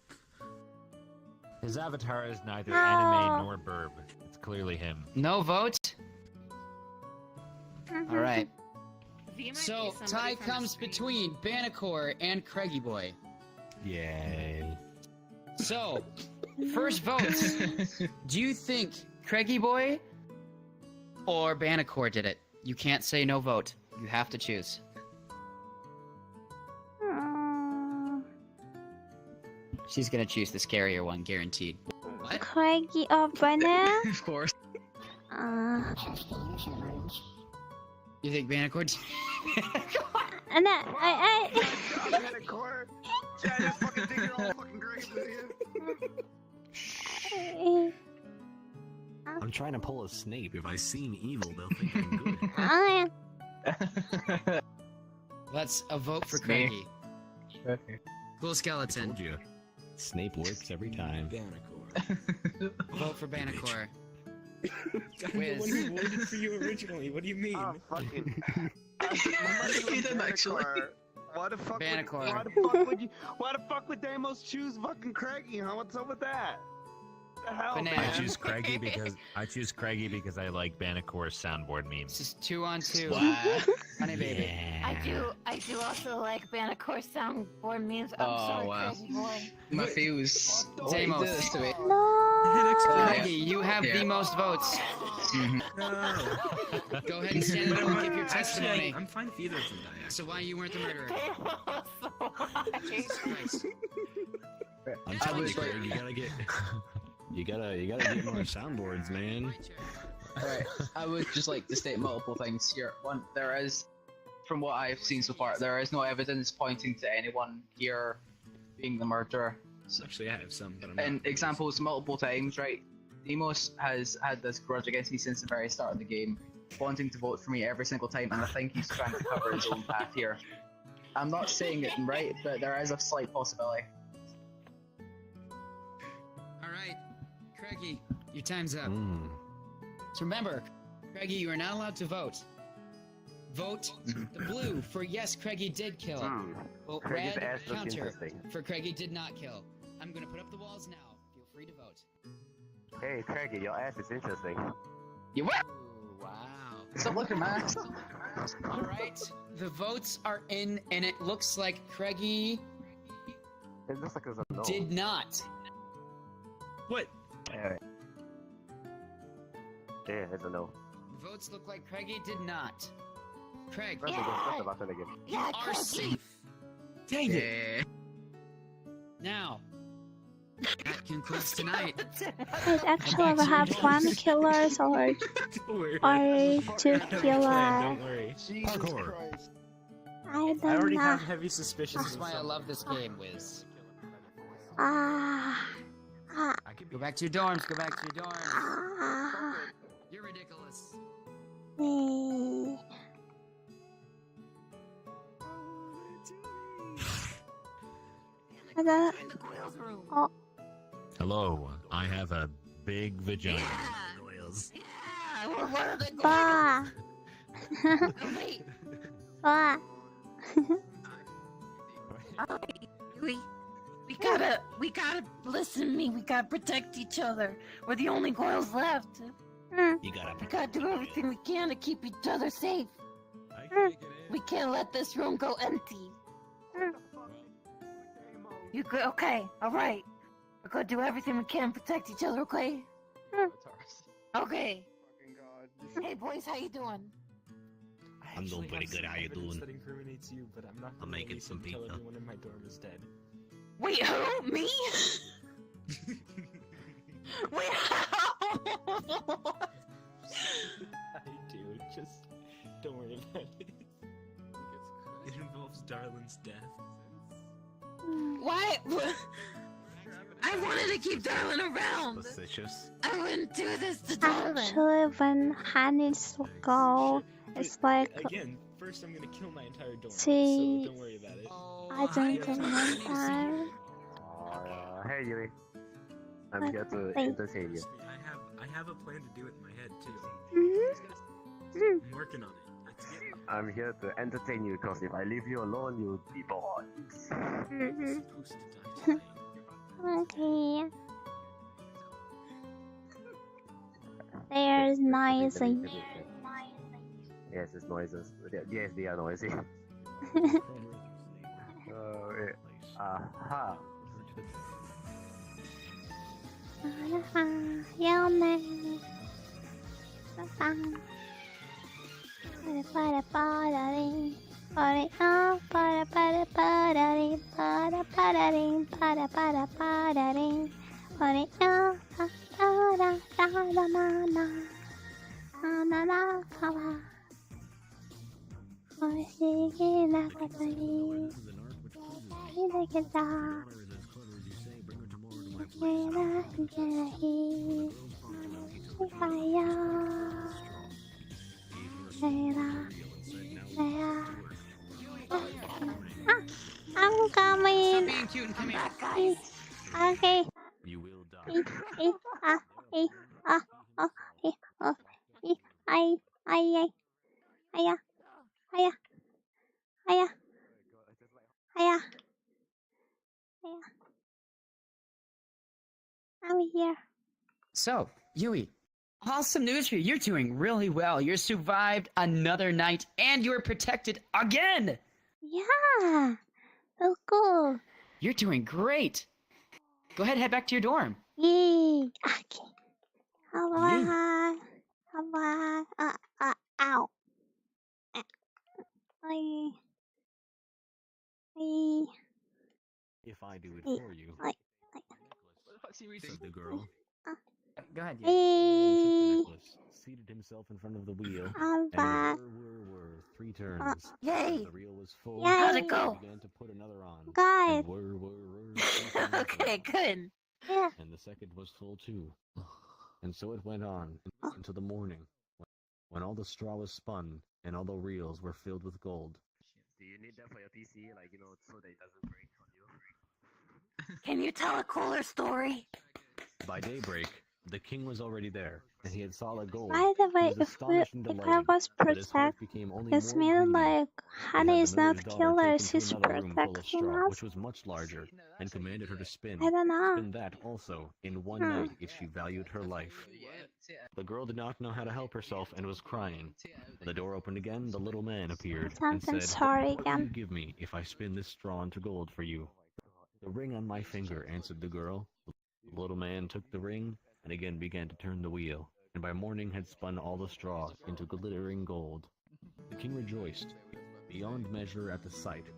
His avatar is neither No. anime nor burb. It's clearly him. No vote? Mm-hmm. Alright. V might So, be somebody tie from the comes stream. between Banacor and Craigie Boy. Yay. So, first vote. Do you think Craigie Boy or Banacor did it? You can't say no vote. You have to choose. She's gonna choose the scarier one, guaranteed. What? Craigie or Banner? Of course. You think Banacor? And I Chad, just fucking dig your own fucking grave, idiot. I'm trying to pull a Snape. If I seem evil, they'll think I'm good. That's a vote for Snape. Craigie. Cool skeleton. Told you. Snape works every time. Vote for Banacor. I'm the one who voted for you originally. What do you mean? Oh, fucking. He didn't actually. Why the fuck? Banacor. Why the fuck would Damos choose fucking Craigie? Huh? What's up with that? What the hell, Banana. man? I choose Craigie because I like Banacor's soundboard memes. This is 2-on-2. Wow. Honey baby. I do also like Banacor soundboard memes. I'm Oh, sorry, wow. Crazy Boy. My feels. Damos. He did this to me. Craigie, you have the most votes. Go ahead and stand up and give your testimony. I'm fine if either of them die. So why you weren't the murderer? I'm telling you, Craig, you gotta get more soundboards, man. Alright, I would just like to state multiple things here. One, there is, from what I've seen so far, there is no evidence pointing to anyone here being the murderer. Actually, I have some, but I'm not. And examples multiple times, right? Demos has had this grudge against me since the very start of the game, wanting to vote for me every single time, and I think he's trying to cover his own path here. I'm not saying it right, but there is a slight possibility. Alright, Craigie, your time's up. So remember, Craigie, you are not allowed to vote. Vote the blue for yes, Craigie did kill. Vote Craigie's red, ass looks counter interesting. for Craigie did not kill. I'm gonna put up the walls now. Feel free to vote. Hey, Craigie, your ass is interesting. You what? Ooh, wow. Stop looking, man. Alright, the votes are in, and it looks like Craigie It looks like there's a no. did not. What? Yeah, it's a no. Votes look like Craigie did not. Craig, Press the button again. you are safe. Dang it. Now, that concludes tonight. Wait, actually, we have one killer or two killers. Don't worry. Parkour. I I don't already know. have heavy suspicions. This is why I love this game, Wiz. Ah. Go back to your dorms, go back to your dorms. Ah. You're ridiculous. Eh. Oh, Hello, I have a big vagina. bah. Bah. We gotta listen to me. We gotta protect each other. We're the only girls left. You gotta We gotta do everything we can to keep each other safe. We can't let this room go empty. You go? Okay, all right. We're gonna do everything we can to protect each other. Okay. Okay. Hey boys, how you doing? I'm doing pretty good. How you doing? That incriminates you, but I'm not I'm gonna making release some it until pizza. everyone in my dorm is dead. Wait, who? Me? Wait, I do. Just don't worry about it. It involves Darlin's death. Why? I wanted to keep Darlin around. Suspicious. I wouldn't do this to Darlin. Actually, when Hannes go, it's like Again, first I'm gonna kill my entire dorm, See, so don't worry about it. I don't remember. Hey, Yuie. I'm here to Wait. entertain you. I have a plan to do it in my head too. Mhm. I'm working on it. Let's get it. I'm here to entertain you because if I leave you alone, you'll be bored. Mhm. Okay. noisy. Yes, it's noises. Yes, they are noisy. Aha. Yeah, man. Para I'm coming. Stop being cute and come here. Okay. You will die. I'm here. So, Yuue, awesome news for you. You're doing really well. You survived another night and you were protected again. Yeah. So cool. You're doing great. Go ahead, head back to your dorm. Yay. Okay. Ow. I. If I do it for you, said the girl. Go ahead, The man took the necklace, seated himself in front of the wheel, I'm back. and whir, 3 turns. Yay! The reel was full. Yay! How'd it go? He began to put another on. Guys. And whir, 3 turns Okay, good. Yeah. And the second was full too. And so it went on until the morning, when all the straw was spun and all the reels were filled with gold. Do you need that for your PC? Like, you know, so that it doesn't break on you? Can you tell a cooler story? By daybreak, the king was already there, and he had solid gold. By the way, He was astonished and if I delighted, was but his heart protect, became only this more means greedy. like He Honey had is the miller's not daughter killer, taken to she's another room full of protecting straw, us. which was much larger, and commanded her to spin. I don't know. Spin that also in one night if she valued her life. The girl did not know how to help herself and was crying. When the door opened again, the little man appeared and Something said, sorry "What will again. you give me if I spin this straw into gold for you?" "The ring on my finger," answered the girl. The little man took the ring and again began to turn the wheel, and by morning had spun all the straw into glittering gold. The king rejoiced beyond measure at the sight,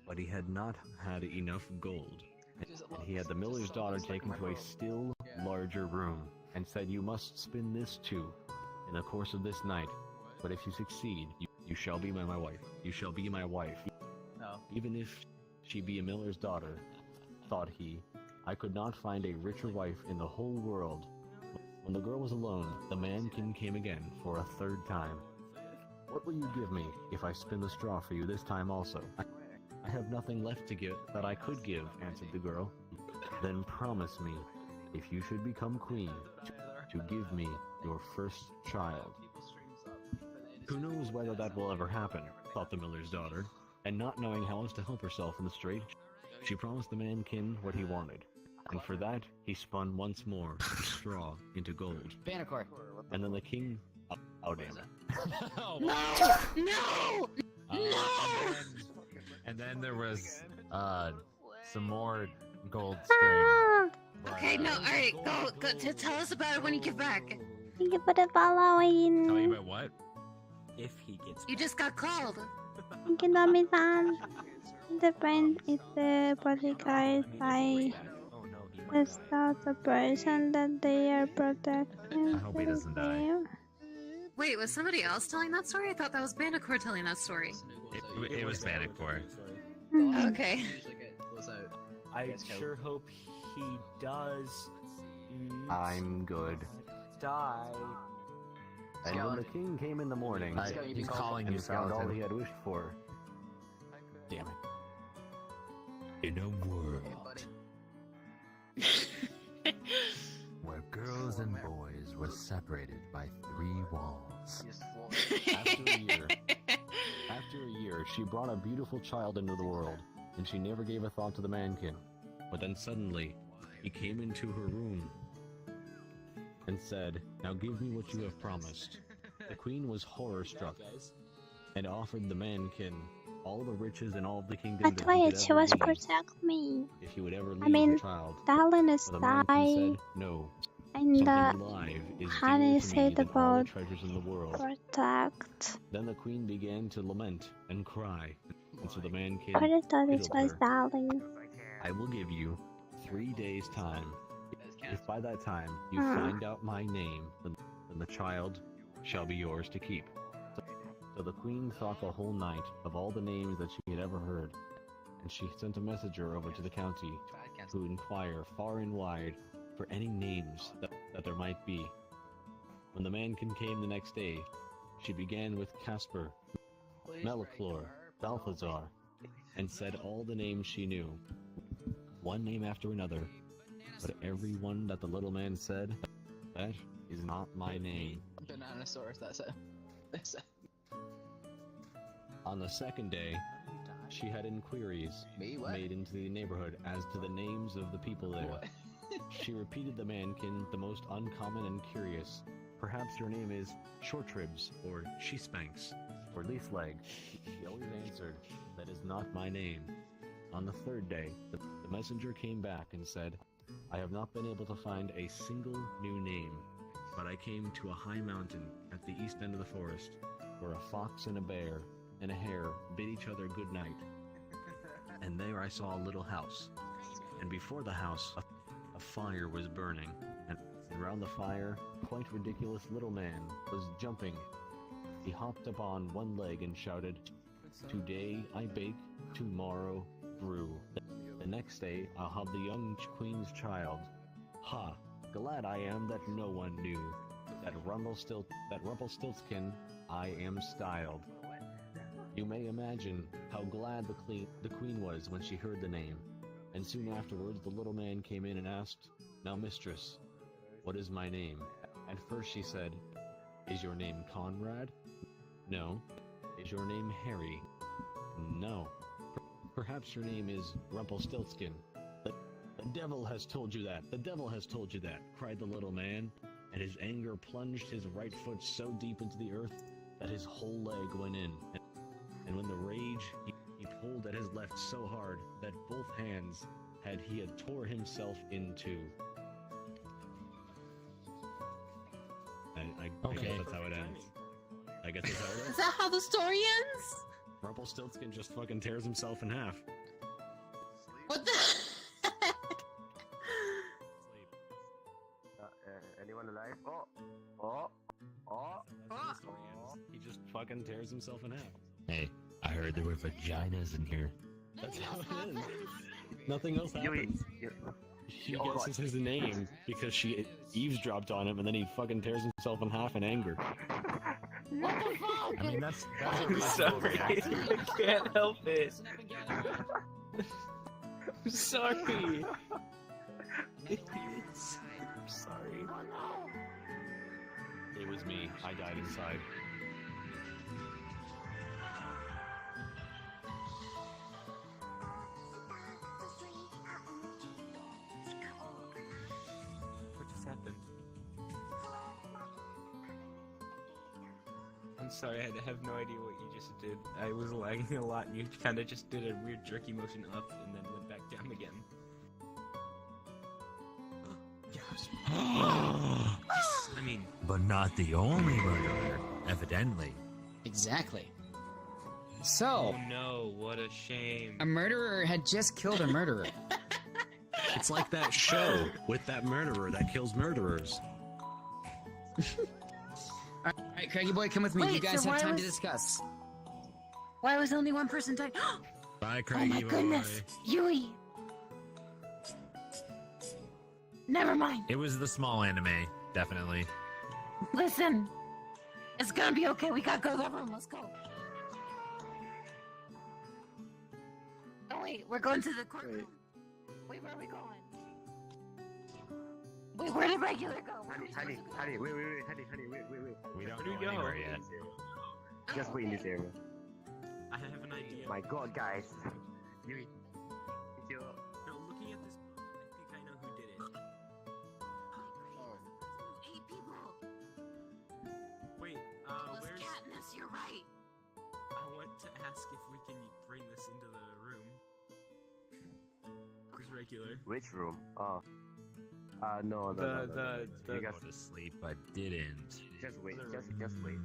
but he had not had enough gold, and he had the miller's daughter taken to a still larger room, and said, "You must spin this too, in the course of this night, but if you succeed, you shall be my wife. You shall be my wife. No. Even if she be a miller's daughter," thought he, "I could not find a richer wife in the whole world." When the girl was alone, the man-kin came again for a 3rd time. "What will you give me if I spin the straw for you this time also?" I have nothing left to give that I could give," answered the girl. "Then promise me, if you should become queen, to give me your first child." "Who knows whether that will ever happen," thought the miller's daughter, and not knowing how else to help herself in the strait, she promised the man-kin what he wanted, and for that he spun once more the straw into gold. Banacor. And then the king... Oh, damn it. No! And then there was some more gold string. Okay, no, alright, go tell us about it when you get back. Thank you for the following. Tell you about what? If he gets You just got called. Thank you, Nami-san. The friend is the bodyguard by is not the person that they are protecting. I hope he doesn't die. Wait, was somebody else telling that story? I thought that was Bandicoot telling that story. It was Banacor. Okay. I sure hope he does. I'm good. Die. And when the king came in the morning, He's calling and you found all skeleton. he had wished for. Damn it. In a world where girls and boys were separated by 3 walls. After a year, she brought a beautiful child into the world, and she never gave a thought to the mankin. But then suddenly, he came into her room and said, "Now give me what you have promised." The queen was horror-struck and offered the mankin all the riches and all the kingdom But that he wait, could she ever was need protect me. if he would ever leave I mean, the child. Darling is But the mankin dying. said, "No, And something alive is how do dearer you to say me the than all the word treasures in the world." protect? Then the queen began to lament and cry, and so the mankin I just thought it riddled was her. darling. "I will give you 3 days' time. If by that time you Hmm. find out my name, then the child shall be yours to keep." So the queen thought the whole night of all the names that she had ever heard, and she sent a messenger over to the county to inquire far and wide for any names that there might be. When the mankin came the next day, she began with Casper, Meliclor, Balthazar, and said all the names she knew, one name after another, but every one that the little man said, "That is not my name." Bananosaurus, that's it. That's it. On the second day, she had inquiries made into the neighborhood as to the names of the people there. She repeated the mankin the most uncommon and curious. "Perhaps your name is Shortribs, or She-Spanks, or Leaf-Leg." She always answered, "That is not my name." On the third day, the messenger came back and said, "I have not been able to find a single new name, but I came to a high mountain at the east end of the forest, where a fox and a bear and a hare bid each other good night. And there I saw a little house, and before the house a fire was burning, and round the fire a quite ridiculous little man was jumping. He hopped upon one leg and shouted, 'Today I bake, tomorrow brew. The next day I'll have the young queen's child. Ha! Glad I am that no one knew that Rumpelstiltskin I am styled.'" You may imagine how glad the queen was when she heard the name, and soon afterwards the little man came in and asked, "Now, mistress, what is my name?" At first she said, "Is your name Conrad?" "No." "Is your name Harry?" "No." "Perhaps your name is Rumpelstiltskin." The devil has told you that! The devil has told you that!" cried the little man, and his anger plunged his right foot so deep into the earth that his whole leg went in. And when the rage, he pulled at his left so hard that both hands he had tore himself in two. I guess that's how it ends. I guess that's how it Is ends. that how the story ends? Rumpelstiltskin just fucking tears himself in half. What the? Anyone alive? Oh! He just fucking tears himself in half. Hey, I heard there were vaginas in here. That's how it ends. Nothing else happens. She guesses his name because she eavesdropped on him, and then he fucking tears himself in half in anger. What the fuck? I mean, that's I'm sorry. I can't help it. I'm sorry. I'm sorry. It was me. I died inside. What just happened? I'm sorry, I have no idea what you just did. I was lagging a lot and you kind of just did a weird jerky motion up and then went back down again. Yes. I mean... But not the only murderer, evidently. Exactly. So, Oh no, what a shame. a murderer had just killed a murderer. It's like that show with that murderer that kills murderers. Alright, Craigie boy, come with me. Wait, you guys so have why time to was- discuss. Why was only one person died? Bye, Oh Craigie my boy. goodness, Yuie. Never mind. It was the small anime, definitely. Listen, it's gonna be okay. We gotta go to the room. Let's go. Oh wait, we're going to the courtroom. Wait, where are we going? Wait, where did regular go? Honey, wait, honey, wait. We don't Where do we go go? anywhere yet. Just wait in this area. I have an idea. My god, guys. Yui. It's your... No, looking at this, I think I know who did it. Yes, you're right. I want to ask if we can bring this into the room. Just regular. Which room? Oh. No. You got to sleep, but didn't. Just wait. Just wait.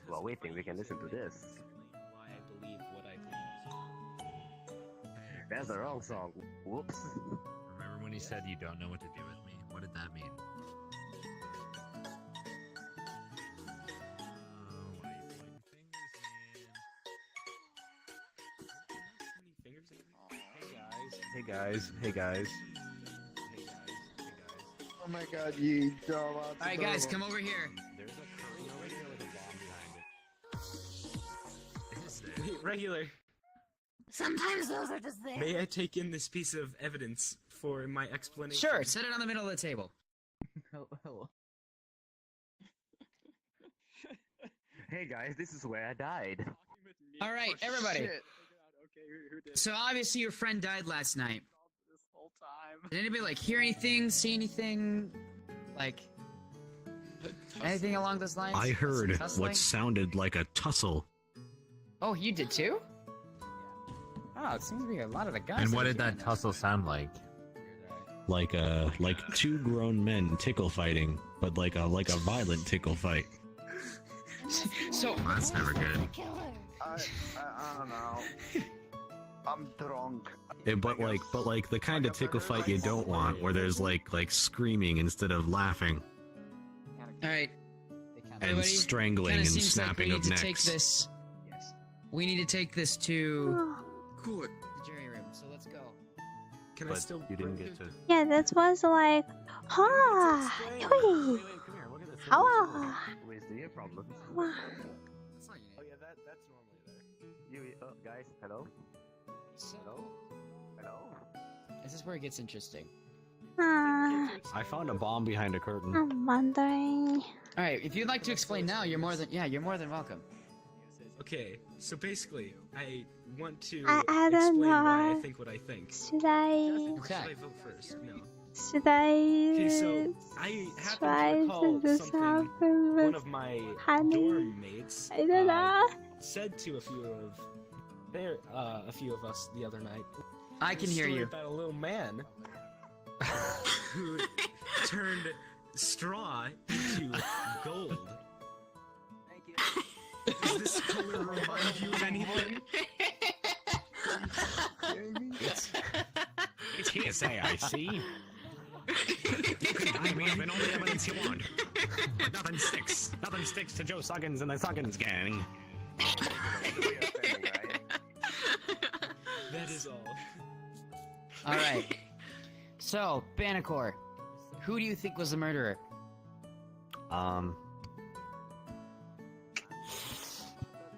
While waiting, we can listen to this. Why I believe what I believe. That's the wrong song. Whoops. Remember when he said you don't know what to do with me? What did that mean? Hey guys. Oh my god, you dumb. Alright, guys, come over here. There's a curtain over here with a bomb behind it. Wait, regular. Sometimes those are just there. May I take in this piece of evidence for my explanation? Sure, set it on the middle of the table. Hello. Hey guys, this is where I died. Alright, everybody. So obviously your friend died last night. This whole time. Did anybody like hear anything, see anything, like anything along those lines? I heard Tussling? what sounded like a tussle. Oh, you did too? Oh, it seems to be a lot of the guys. And what that did are that doing tussle sound like? Like two grown men tickle fighting, but like a violent tickle fight. So that's never good. I don't know. I'm drunk. But like the kind of tickle fight you don't want, where there's like screaming instead of laughing, Alright. and strangling and seems snapping like we of need to necks. take this. We need to take this to Cool it. the jury room, so let's go. Can I But still you didn't get to. Yeah, that was like, ha, Yuue, how Wait, do you have problems? are? That's not your name. Oh yeah, that's normally there. You, guys, hello? Hello? This is where it gets interesting. I found a bomb behind a curtain. I'm wondering. Alright, if you'd like to explain now, you're more than welcome. Okay, so basically, I want to I don't explain why I know. think what I think. Should I? Or should I vote first? No. Should I? Okay, so I happen try to recall this something happen with one of my honey? dorm mates I don't know. said to a few of us the other night. I can hear Story you. About a little man who turned straw into gold. Does this color remind you of anything? It's hearsay, I see. You can buy me up in all the evidence you want. But nothing sticks. Nothing sticks to Joe Suggins and the Suggins gang. That is all. Alright. So, Banacor, who do you think was the murderer?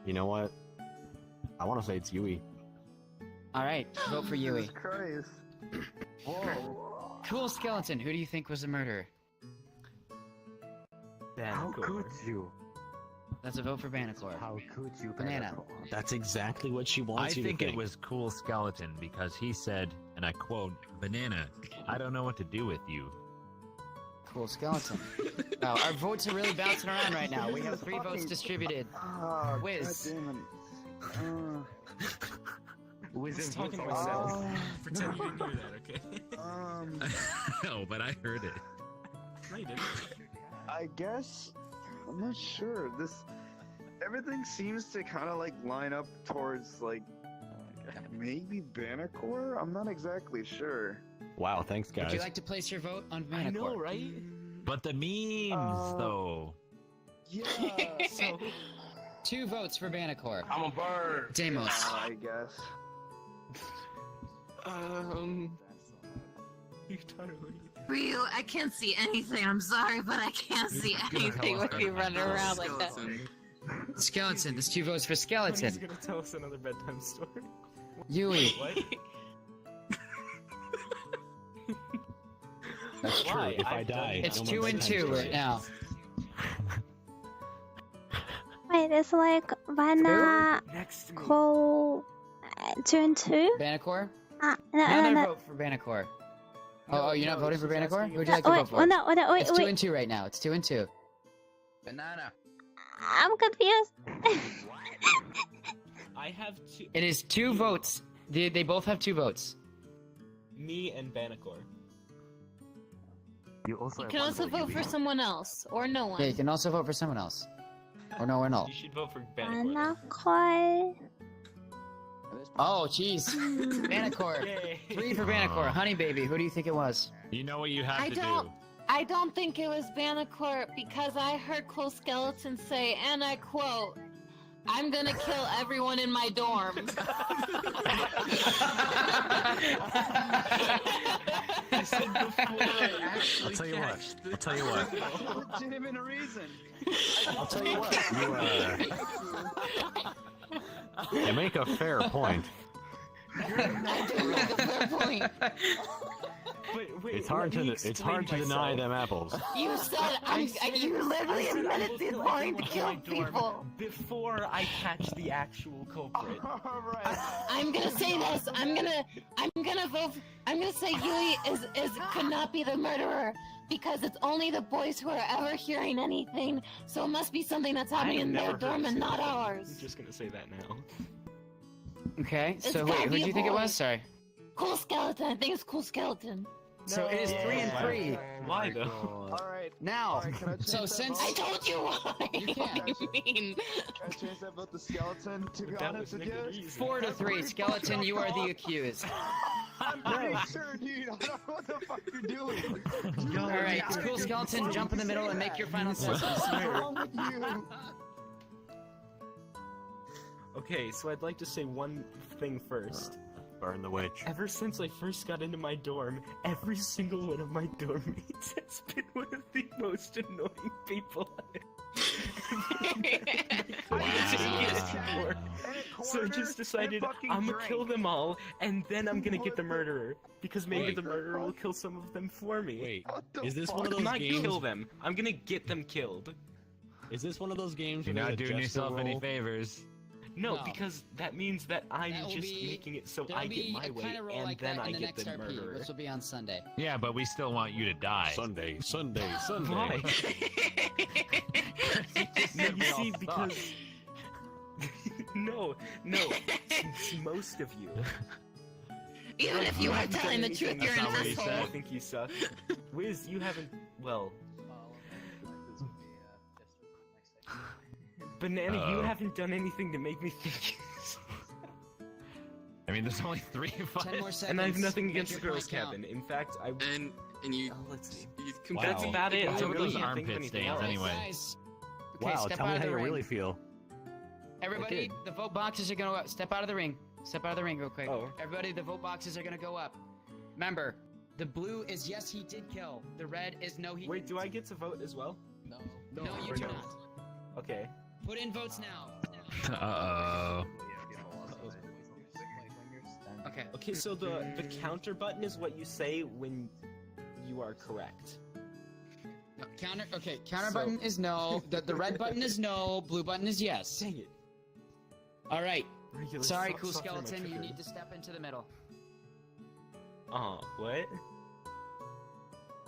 You know what? I want to say it's Yuue. Alright, vote for Yuue. Jesus Christ. Whoa. Cool Skeleton, who do you think was the murderer? How could you? That's a vote for Banacor. How could you? Banana. That's exactly what she I wants you to think think. it was Cool Skeleton because he said, and I quote, "Banana, I don't know what to do with you." Cool Skeleton. Wow, our votes are really bouncing around right now. We have 3 votes distributed. Oh, Wiz. Wiz is talking to votes myself. on Pretend you didn't hear that, okay? No, but I heard it. No, you didn't. I guess I'm not sure. Everything seems to kind of like line up towards like maybe Banacor. I'm not exactly sure. Wow, thanks guys. Would you like to place your vote on Banacor? I know, right? But the memes, though. Yeah. So, 2 votes for Banacor. I'm a bird. Deimos. I guess. You totally. Ryu, I can't see anything. I'm sorry, but I can't see anything when you run around like that. Skeleton. There's 2 votes for He's Skeleton. gonna tell us another bedtime story. Yuue. What? That's true. Why? If I die, It's no 2 more and bedtime 2 stories. right now. Wait, it's like Vanna, Next to me. Cole, 2 and 2. Banacor? No, Another no. vote for Banacor. Oh, you're not no, voting for she's Banacor? asking Who'd you like to Wait, vote for? well, no, wait, It's 2 wait. and 2 right now. It's 2 and 2. Banana. I'm confused. I have two. It is 2 votes. They both have 2 votes. Me and Banacor. You also You can also vote for someone else, or no one. Yeah, you can also vote for someone else. Or no one else. You should vote for Banacor. Banacor. Oh, jeez. Banacor. 3 for Banacor. Honey baby, who do you think it was? You know what you have I to don't. I don't think it was Banacor because I heard Cool Skeleton say, and I quote, "I'm gonna kill everyone in my dorm." I said before I actually I'll tell you what. I'll tell you what. Legitimate reason. I'll tell you what. You make a fair point. I do make a fair point. It's hard to deny them apples. You said you literally admitted to wanting to kill people. Before I catch the actual culprit. I'm gonna say this. I'm gonna vote. I'm gonna say Yuue could not be the murderer because it's only the boys who are ever hearing anything. So it must be something that's happening in their dorm and not ours. I'm just gonna say that now. Okay, It's so gotta wait, who be do a you think it boy. was? Sorry. Cool Skeleton. I think it's Cool Skeleton. So it is 3 and 3. Why though? Alright. Now, so since I told you why. You can't. What do you mean? Can I change that about the skeleton? To be honest with you, 4 to 3, Skeleton, you are the accused. I'm pretty sure, dude. I don't know what the fuck you're doing. Alright, Cool Skeleton, jump in the middle and make your final assessment. What's wrong with you? Okay, so I'd like to say one thing first. Burn the witch. Ever since I first got into my dorm, every single one of my dorm mates has been one of the most annoying people So I just decided I'm gonna kill them all, and then I'm gonna get the murderer. Because maybe the murderer will kill some of them for me. Wait, is this one of those I'm not games? kill them. I'm gonna get them killed. Is this one of those games You're where not they doing adjust the yourself any roll? favors. No, because that means that I'm That will just be- making it so There'll I get be my a way, kind of roll and like then that I in the get next the RP, murderer. which will be on Sunday. Yeah, but we still want you to die. Sunday. Why? No, you see, because... no, it's most of you. Even if you are haven't done telling the truth, anything you're an that makes me asshole. think you suck. Wiz, you haven't... well... Banana, you haven't done anything to make me think you suck. I mean, there's only 3 of us. 10 more seconds. And I have nothing Make against your the girls' point count. cabin. In fact, I... And you... let's see. You That's about it. What's I up with really those can't think of armpit anything stains else. anyway? Guys, okay, Wow, step tell out me of how the you ring. really feel. Everybody, the vote boxes are gonna go up. Step out of the ring. Step out of the ring real quick. Oh. Everybody, the vote boxes are gonna go up. Remember, the blue is yes, he did kill. The red is no, he Wait, didn't. do I get to vote as well? No, you do not. Okay. Put in votes now. Uh-oh. Okay. Okay, so the counter button is what you say when you are correct. No, counter. Okay, counter So- button is no. The red button is no. Blue button is yes. Dang it. All right. Regular Sorry, soft- cool software skeleton. You triggered. need to step into the middle. What?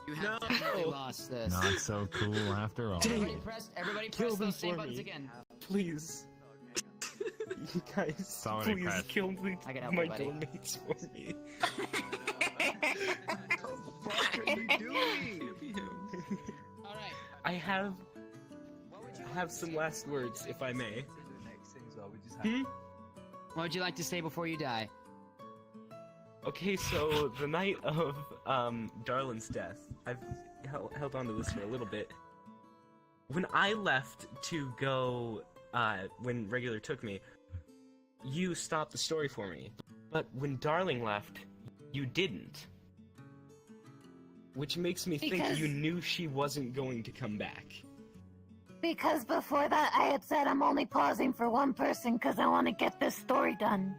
You have definitely lost this. Not so cool after all. Everybody press. Everybody Kill press them those same for buttons me. again. Please. You guys, Somebody please press. kill I can help my you, buddy. dorm mates for me. What are you doing? All right. I have some last words, if I may. What would you like to say before you die? Okay, so the night of Darlin's death, I've held on to this for a little bit. When I left to go, when Regular took me, you stopped the story for me. But when Darling left, you didn't. Which makes me think Because- you knew she wasn't going to come back. Because before that, I had said I'm only pausing for one person because I want to get this story done.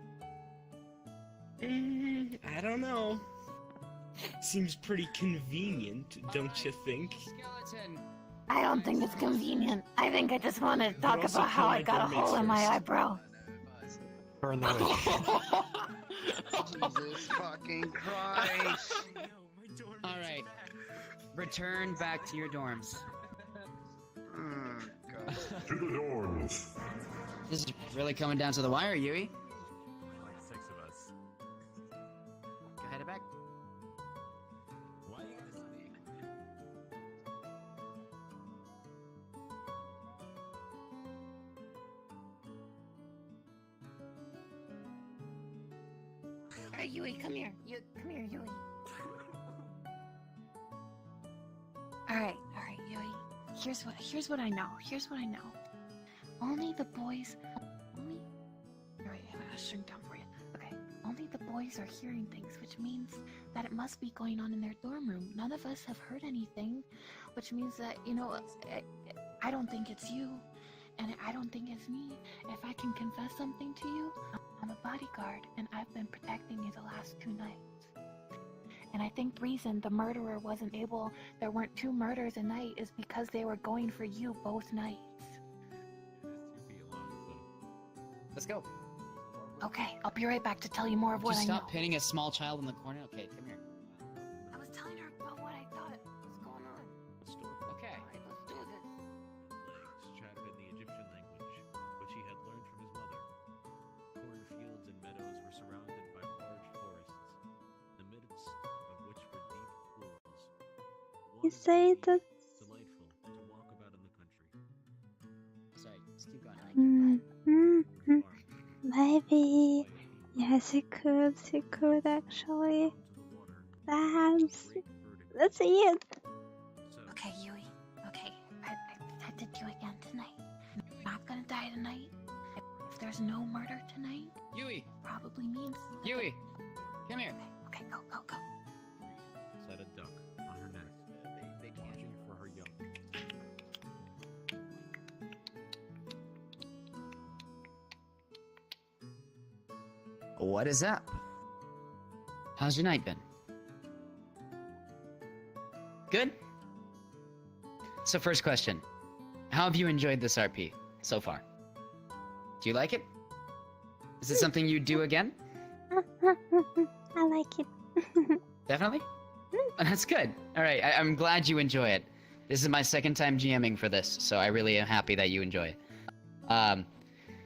I don't know. Seems pretty convenient, don't you think? Skeleton. I don't think it's convenient. I think I just want to talk also about how kill I my got a dorm mates hole in my first. eyebrow. Burn the witch. Jesus fucking Christ. All right. Return back to your dorms. God. To the dorms. This is really coming down to the wire, Yuie. Like 6 of us. Go ahead and back. Why you guys Alright, Yuie, come here. Come here, Yuie. Alright, Yuie. Here's what I know. Only the boys. Alright, I'll shrink down for you. Okay. Only the boys are hearing things, which means that it must be going on in their dorm room. None of us have heard anything, which means that, I don't think it's you, and I don't think it's me. If I can confess something to you, I'm a bodyguard, and I've been protecting you the last 2 nights. And I think the reason the murderer wasn't able, there weren't 2 murders a night, is because they were going for you both nights. Let's go. Okay, I'll be right back to tell you more of what I know. Stop pinning a small child in the corner. Okay, come here. I was telling her about what I thought was going on. Okay. Alright, let's do this. Chattered in the Egyptian language, which he had learned from his mother. Cornfields and meadows were surrounded by large forests, in the midst of which were deep pools. You say that. Delightful to walk about in the country. Sorry, let's keep going. Maybe. Yes, he could. He could actually. Let's see it. Okay, Yuie. Okay, I protected you again tonight. You're not gonna die tonight. If there's no murder tonight, Yuie! Probably means. Yuie! Come here. Okay, go. Sat a duck on her nest, watching for her young. What is up? How's your night been? Good? So first question. How have you enjoyed this RP so far? Do you like it? Is it something you'd do again? I like it. Definitely? That's good. Alright, I'm glad you enjoy it. This is my second time GMing for this, so I really am happy that you enjoy it.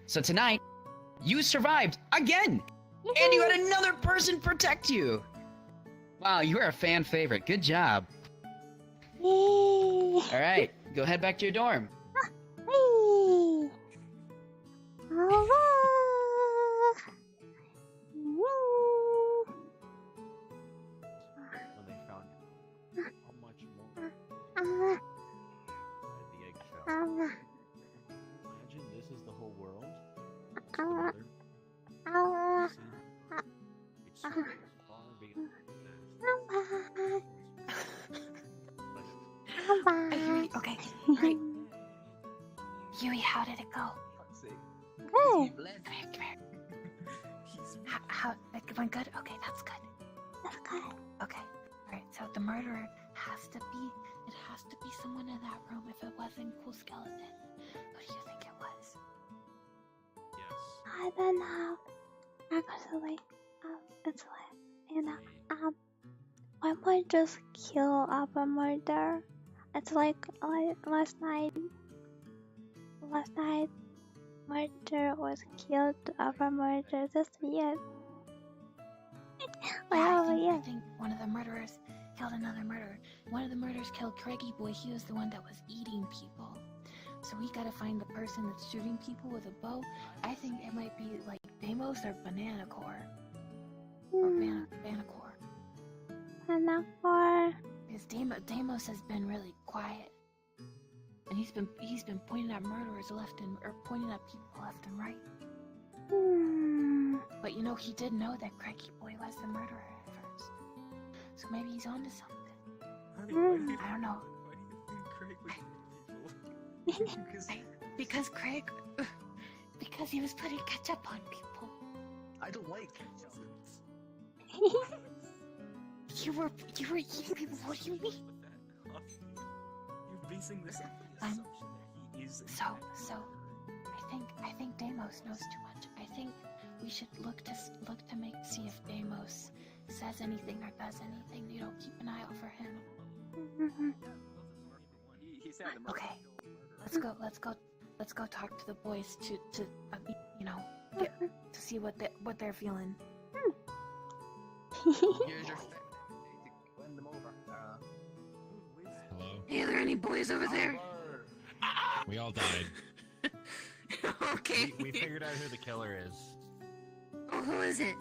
So tonight, you survived again! And you had another person protect you! Wow, you are a fan favorite. Good job. Alright, go head back to your dorm. Whee! When they found how much more had the eggshell. Imagine this is the whole world. It's far beyond Okay, right. Yuie, how did it go? Good. Come here. How it went good? Okay, that's good. That's good. Okay. Alright, so the murderer has to be someone in that room. If it wasn't Cool Skeleton, who do you think it was? I don't know. Actually, it's like, why might just kill up a murder? It's like last night, murder was killed of a murder. That's weird. I think one of the murderers killed another murderer. One of the murderers killed Craigie Boy. He was the one that was eating people. So we gotta find the person that's shooting people with a bow. I think it might be like Deimos or Banana Core. Or Banana Core. Banana Core. Because Deimos has been really quiet. And he's been pointing at murderers pointing at people left and right. But he did know that Craigie Boy was the murderer at first. So maybe he's onto something. I don't know. Because Craig, because he was putting ketchup on people. I don't like ketchup. You were eating people. What do you mean? You're basing this on the assumption that he is. So, I think Deimos knows too much. I think we should look to see if Deimos says anything or does anything. Keep an eye out for him. He said the murder. Okay. Let's go talk to the boys to you know, to see what they're feeling. Here's your win them over. Hello? Hey, are there any boys over there? We all died. Okay. We figured out who the killer is. Oh, who is it?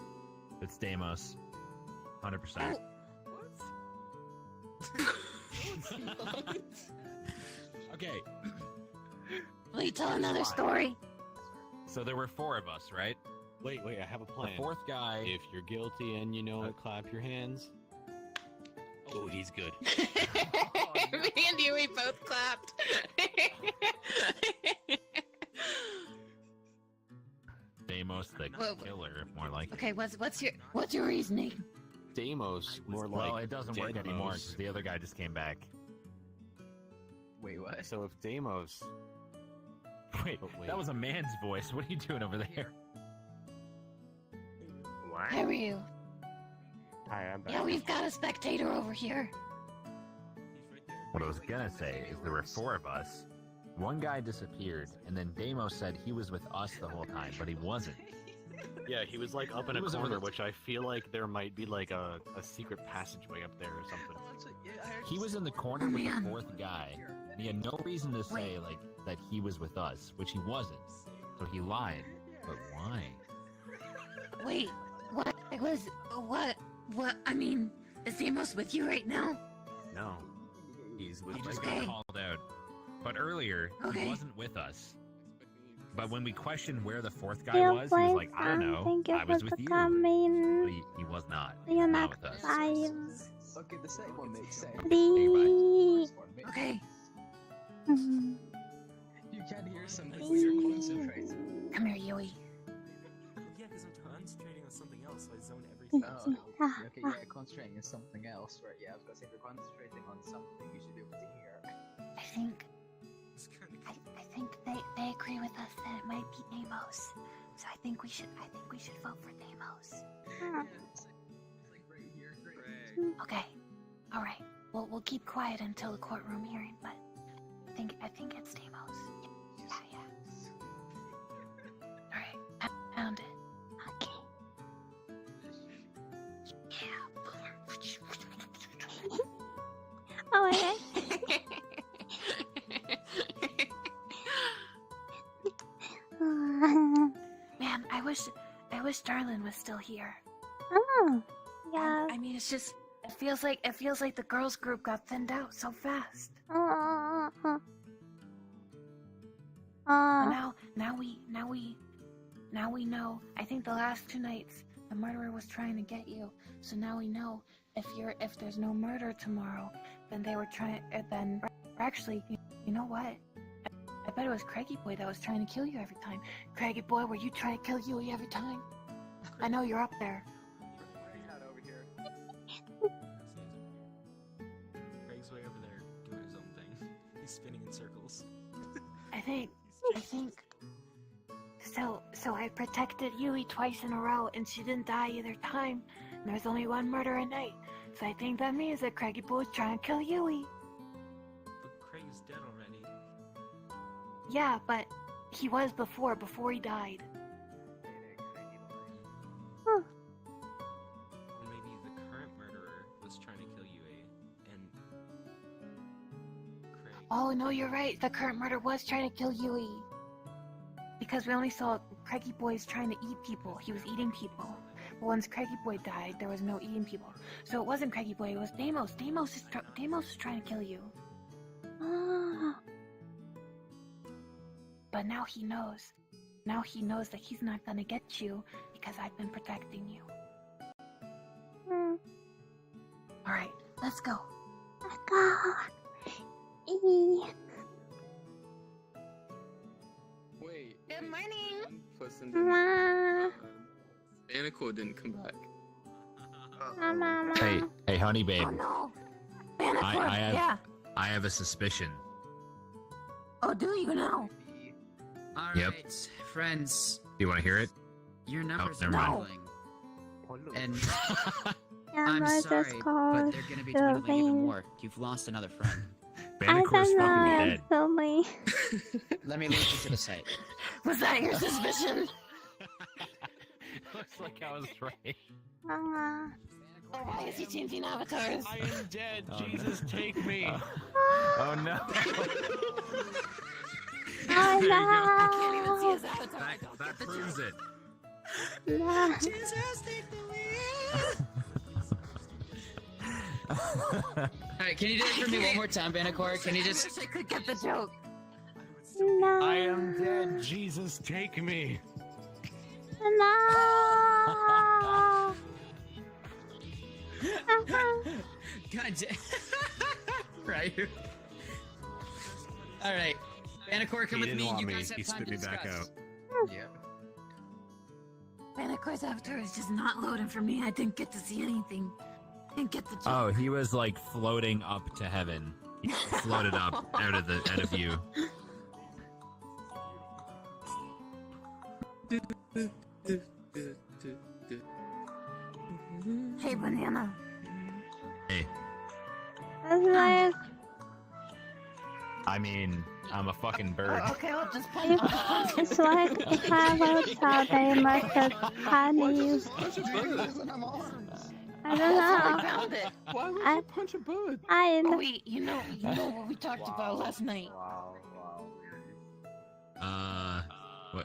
It's Deimos. 100%. Okay. Wait, tell another story. So there were 4 of us, right? Wait, I have a plan. The 4th guy, if you're guilty and you know it, clap your hands. Oh, he's good. Me and Yuue both clapped. Deimos the killer, more like. Okay, what's your reasoning? Deimos, more like. Well, it doesn't work Deimos. anymore because the other guy just came back. Wait, what? So if Deimos. Wait, that was a man's voice. What are you doing over there? What? How are you? Hi, I'm back. Yeah, we've got a spectator over here. What I was gonna say is there were 4 of us. One guy disappeared, and then Deimos said he was with us the whole time, but he wasn't. Yeah, he was like up in a corner, which I feel like there might be like a secret passageway up there or something. He was in the corner with the 4th guy, and he had no reason to say like that he was with us, which he wasn't. So he lied. But why? Wait, what? What? I mean, is Deimos with you right now? No. He just Okay. got called out. But earlier, he wasn't with us. But when we questioned where the 4th guy was, he was like, I don't know, I was with you. But he was not. He was not with us. Okay, the second one makes sense. Okay. You can hear something when you're concentrating. Come here, Yuue. Yeah, because I'm concentrating on something else, so I zone everything. Okay, yeah, concentrating on something else, right? Yeah, I was gonna say if you're concentrating on something, you should be able to hear. I think they agree with us that it might be Deimos. So I think we should vote for Deimos. Okay. All right. Well, we'll keep quiet until the courtroom hearing, but I think it's Deimos. Yeah. All right. I found it. Okay. Oh, okay. Man, I wish Darlin was still here. Oh, yeah. I mean, it's just it feels like the girls group got thinned out so fast. Now we know. I think the last 2 nights the murderer was trying to get you. So now we know if there's no murder tomorrow, then they were trying. Then actually, you know what? I bet it was Craigie Boy that was trying to kill you every time. Craigie Boy, were you trying to kill Yuue every time? I know you're up there. Craig's way over there doing his own thing. He's spinning in circles. I think. So I protected Yuue twice in a row, and she didn't die either time. And there's only 1 murder a night. So I think that means that Craigie Boy was trying to kill Yuue. But Craig's dead already. Yeah, but he was before he died. And maybe the current murderer was trying to kill Yuue, and Craig. Oh no, you're right. The current murder was trying to kill Yuue. Because we only saw Craigie Boy's trying to eat people. He was eating people. But once Craigie Boy died, there was no eating people. So it wasn't Craigie Boy, it was Deimos. Deimos is trying to kill you. But now he knows. Now he knows that he's not gonna get you because I've been protecting you. Alright, let's go. Let's go. Wait. Good morning. Person Mama. Bandicoot didn't come back. Mama. Hey, honey babe. Oh no. Bandicoot, yeah. I have a suspicion. Oh, do you now? Alright, friends. Do you want to hear it? Your numbers never are mind. dwindling. And Yeah, I'm but sorry, just but cause they're gonna be the dwindling even vein. more. You've lost another friend. don't know, dead. actually. Let me lead you to the site. Was that your suspicion? Looks like I was right. Uh, Why is he changing avatars? I am dead. Jesus, take me. Oh no. Oh There you go. I can't even see his avatar. That proves it. no. Jesus, take the Alright, can you do it for me one more time, Banacor? Can you just... I wish I could get the joke. No. I am dead. Jesus, take me. No. God damn. Right. Alright. Banacor, come He with didn't me. want You me. guys have He time spit to me back discuss. Yeah. Vanacor's avatar is just not loading for me. I didn't get to see anything. Didn't get the joke. Oh, he was like floating up to heaven. He floated up out of view. Hey, Banana. Hey, That's like, I mean, I'm a fucking bird. Okay, I'll just punch it's like if I was how they murdered honey. I don't I know. found it. Why would I- you punch a bird? I Oh wait, you know what we talked about last night.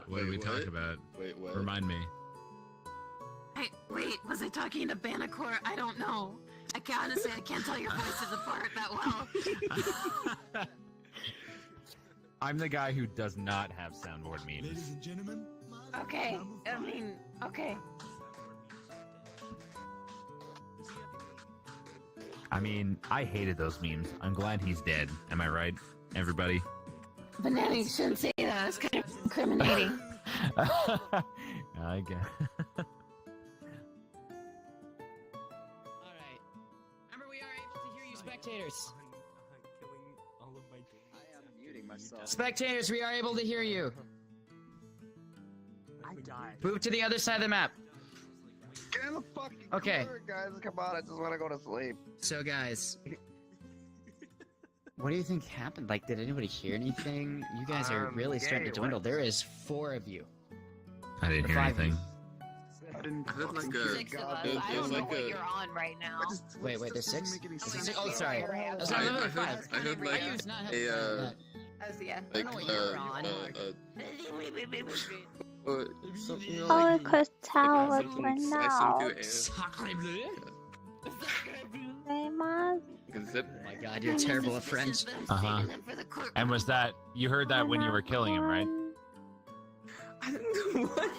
What did we talk about? Wait, what? Remind me. Wait, was I talking to Banacor? I don't know. I can't honestly, I can't tell your voices apart that well. I'm the guy who does not have soundboard memes. Ladies and gentlemen. Okay, I mean, okay. I mean, I hated those memes. I'm glad he's dead. Am I right, everybody? Banana, you shouldn't say that. It's kind of incriminating. I guess. Alright. Remember, we are able to hear you, spectators. I am muting myself. Spectators, we are able to hear you. I died. Move to the other side of the map. Get in the fucking Okay. corner, guys. Come on, I just want to go to sleep. So, guys, what do you think happened? Like, did anybody hear anything? You guys are really starting to dwindle. There is 4 of you. I didn't hear anything. I didn't I heard like fucking a. hear Six of God, us. there's I don't know like what a- you're on right now. Wait, there's 6? Doesn't make any Is it sense. 6? Oh, sorry. That's I not heard, 5. I heard like I use not have a Oh, yeah. I like don't know what you're on. something all I like could tell was something right slicing now. through air. Sacre bleu. They must. Like a zip. Oh my god, you're terrible at French. Uh-huh. And was that you heard that when you were killing him, right? I don't know what.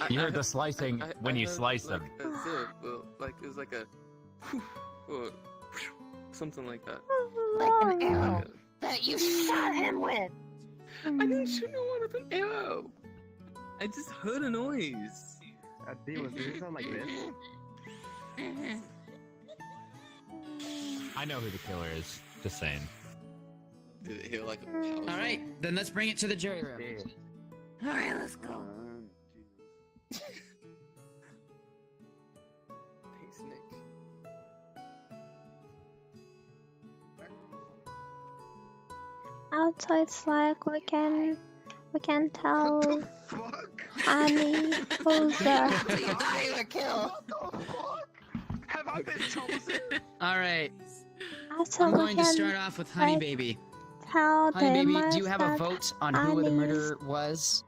You heard the slicing when you heard, sliced like, them. a zip, like it was like a or something like that. Like an arrow Like that you shot him with. I didn't shoot no one with an arrow. I just heard a noise. Demos, does it sound like this? I know who the killer is. Just saying. Did it hear like a Mm. house? Alright, then let's bring it to the jury room. Alright, let's go. Hey, Snake. Also, it's like we can tell Annie who's there. You die or kill. Have I been chosen? Alright, Also, I'm we going to can start off with Honey like, Baby. tell Honey Baby, them do you have a that vote on who the Annie's murderer was?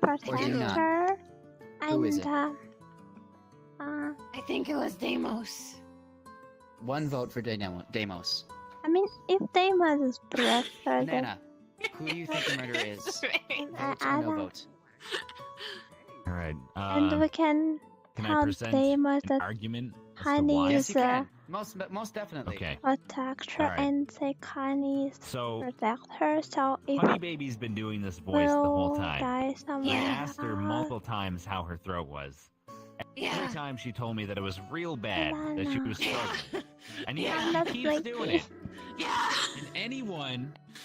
Or do you not? protector Who is and it? I think it was Deimos. 1 vote for Deimos. I mean, if Deimos is protector, then Nana, who do you think the murderer is? Vote I or no don't- vote? All right. and we can Can I tell present Deimos an that argument as to Honey why? Yes, is you a can. Most definitely. Okay. protector Alright. and say Honey is So protector. So if Honey Baby's been doing this voice the whole will time. die I somewhere asked her else. multiple times how her throat was. Yeah. Every time she told me that it was real bad, that she was struggling. And yet Yeah, that's she keeps like doing me. it. Yeah. And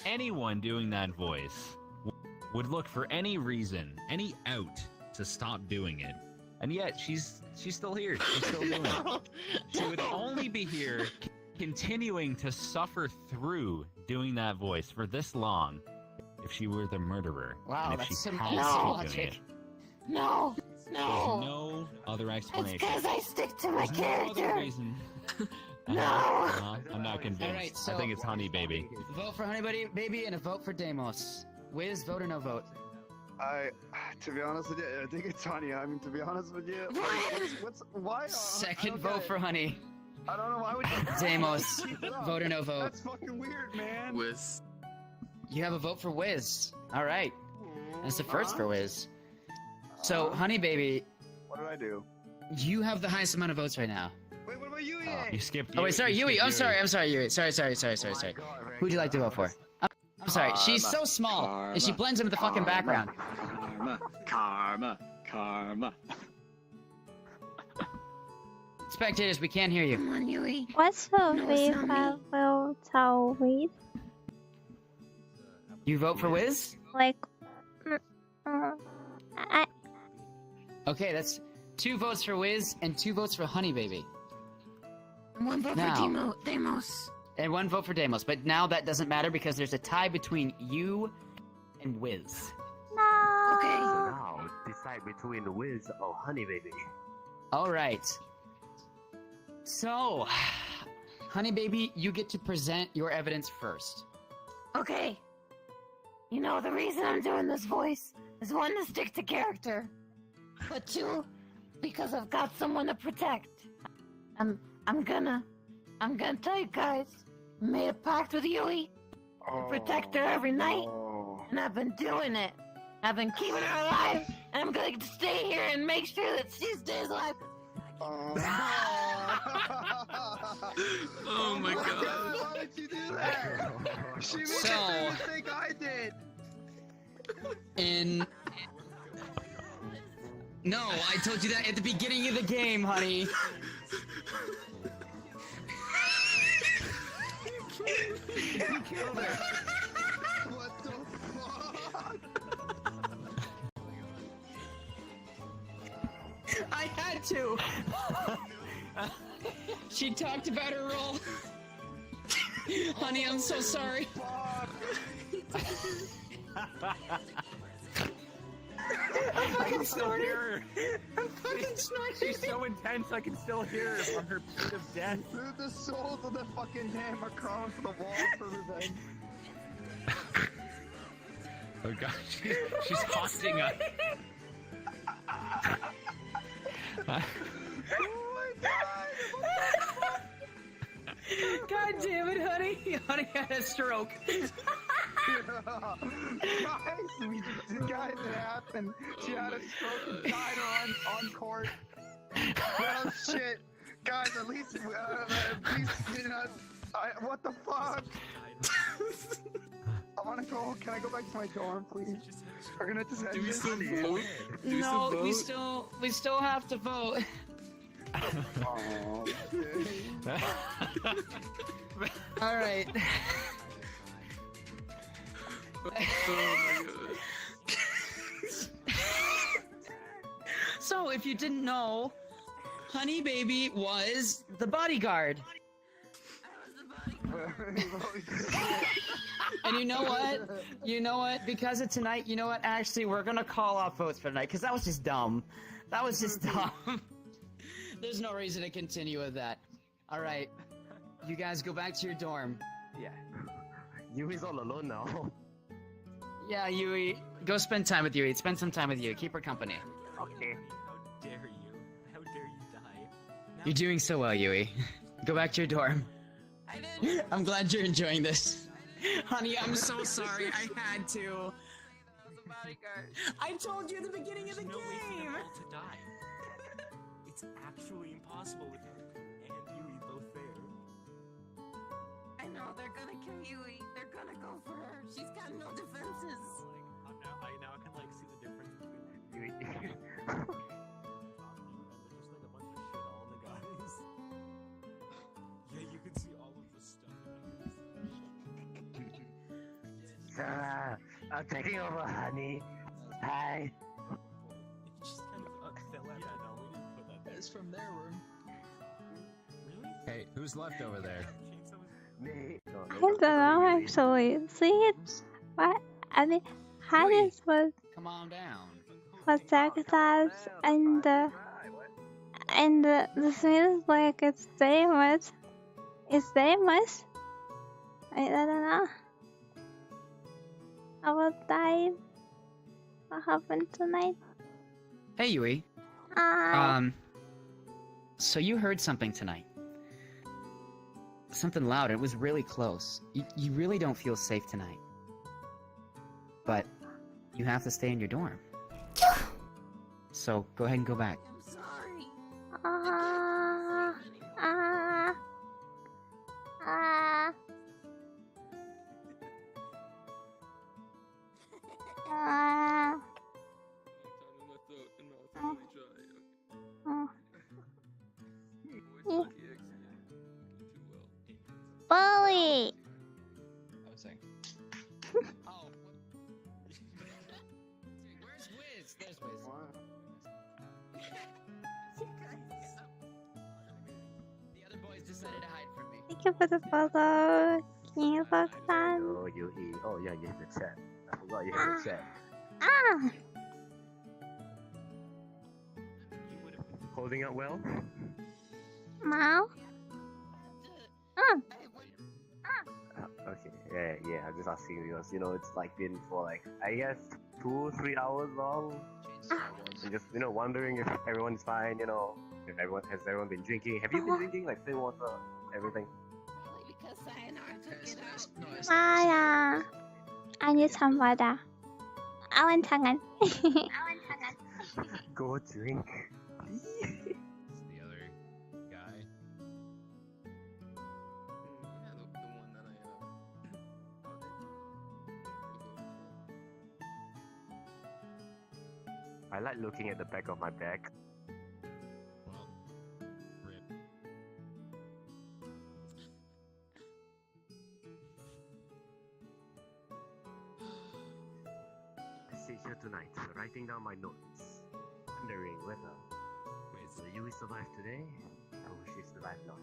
anyone doing that voice would look for any reason, any out to stop doing it. And yet she's still here. She's still doing it. She would only be here continuing to suffer through doing that voice for this long if she were the murderer. Wow, and if that's she some had awesome to keep doing logic. it. No, There's no. no other explanation. It's 'cause I stick to my There's no character. other reason. No. I'm not convinced. Alright, so- I think it's Honey Baby. Vote for Honey Baby and a vote for Deimos. Wiz, vote or no vote? To be honest with you, I think it's Honey. I mean, to be honest with you, why? Second vote for Honey. I don't know why would you. Deimos, vote or no vote? That's fucking weird, man. Wiz. You have a vote for Wiz. All right, that's the first for Wiz. So, Honey Baby, What did I do? you have the highest amount of votes right now. Wait, what about you? You skipped. Oh wait, sorry, you Yuue. skipped I'm sorry, Yuue. Sorry. Who'd you like to vote for? I'm sorry. She's so small, and she blends in with the fucking background. Karma. Spectators, we can't hear you. Come on, Yuue. What's your No, it's not favorite will tell with? You vote for Wiz? Like, I Okay, that's 2 votes for Wiz and 2 votes for Honey Baby. And 1 vote Now. for Deimos. And 1 vote for Deimos, but now that doesn't matter because there's a tie between you and Wiz. no. Okay. Now, decide between Wiz or Honey Baby. Alright. So, Honey Baby, you get to present your evidence first. Okay. You know, the reason I'm doing this voice is 1, to stick to character, but 2, because I've got someone to protect. I'm gonna tell you guys, I made a pact with Yuue to protect her every night, and I've been doing it. I've been keeping her alive, and I'm gonna stay here and make sure that she stays alive. Oh my god. Why did you do that? She made the So- same mistake I did. No, I told you that at the beginning of the game, honey. You killed her. What the fuck? I had to. She talked about her role. Honey, I'm so sorry. I'm fucking snorting. I'm fucking snorting. She's so intense, I can still hear her from her pit of death. Dude, the souls of the fucking damn are crawling to the wall for revenge. Oh god, she's haunting us. Oh my god! God damn it, honey. Honey had a stroke. Guys, it happened. She had a stroke and died on court. Well, shit. Guys, at least, you know, what the fuck? I wanna go. Can I go back to my dorm, please? We're gonna just end Do we this. still vote? No, we still have to vote. Oh, okay. All right. Oh my god. So, if you didn't know, Honey Baby was the bodyguard. And you know what? You know what? Because of tonight, you know what? Actually, we're gonna call off votes for tonight, because that was just dumb. That was just dumb. There's no reason to continue with that. Alright. You guys go back to your dorm. Yeah. Yui's all alone now. Yeah, Yuue. Go spend time with Yuue. Spend some time with Yuue. Keep her company. Okay. How dare you? How dare you die? You're doing so well, Yuue. Go back to your dorm. I'm glad you're enjoying this. Honey, I'm so sorry. I had to. I told you at the beginning of the There's no way for them game. all to die. It's actually impossible with her and Yuue both there. I know, they're gonna kill Yuue. They're gonna go for her. She's got no defenses. I now can like see the difference between Yui. and there's just like a bunch of shit all the guys. Yeah, you can see all of the stuff. Sarah, I'm taking over, honey. Hi. It just kind of fell out. Yeah, no, we didn't put that there. It's from their room. Really? Hey, who's left over there? I don't know actually. See it? What? I mean, Hades Come on down. was Jakarta's and the thing is like it's famous. It's famous. I don't know. About that. What happened tonight? Hey, Yuue. Hi. So you heard something tonight. Something loud. It was really close. You really don't feel safe tonight. But you have to stay in your dorm. So go ahead and go back. I'm sorry. Bully. I was saying. Oh. Where's Wiz? There's Wiz. The other boys decided to hide from me. Thank you for the follow. Can you fuck that? Oh, you eat. Oh, yeah, you have the chat. I forgot you have the chat. Holding up well? Now? Okay, yeah, I'm just asking because, you know, it's like been for like, I guess, 2-3 hours long. I'm just, you know, wondering if everyone's fine, you know, if has everyone been drinking? Have you been drinking, like, plain water, everything? Probably because Sayonara took it out. Maya. I need some water. 아완탕한. Go drink. The other guy. Yeah, the one that I like looking at the back of my bag. Well, rip. I sit here tonight, writing down my notes, wondering whether will Yuue survive today, or will she survive not?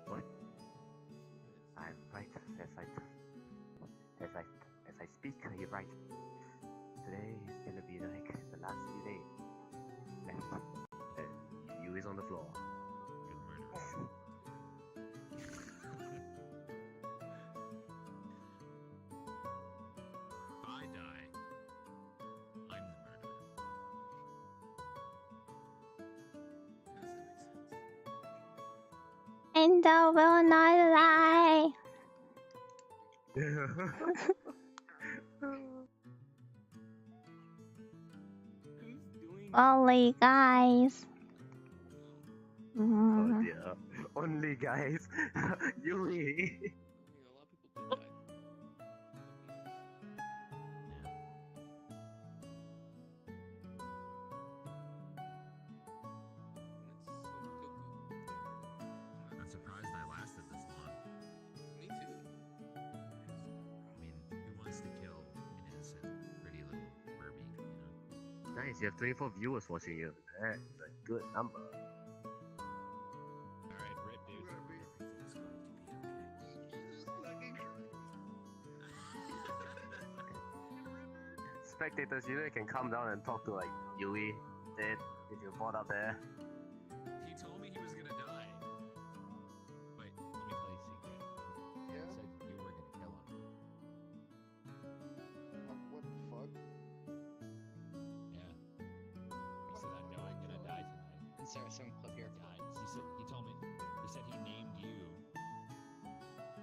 What? I write as I speak. You write. Today is gonna be like the last few days. Left. Yue's on the floor. If I die, I'm the murderer. And I will not lie. Only guys. Oh dear. Only guys. Yuue. I'm surprised I lasted this long. Me too. I mean, who wants to kill an innocent, pretty little Furby, you know? Nice, you have 24 viewers watching you. That's a good number. Alright, rip, dude. Everything's going to be okay. Spectators, you know you can come down and talk to like Yuue, dead, if you're bored up there. He told me he was gonna die. Wait, let me tell you a secret. Yeah? He said you were gonna kill him. What the fuck? Yeah. He said, I know I'm gonna die tonight. Insert some clip here. Died. He told me, he said he named you.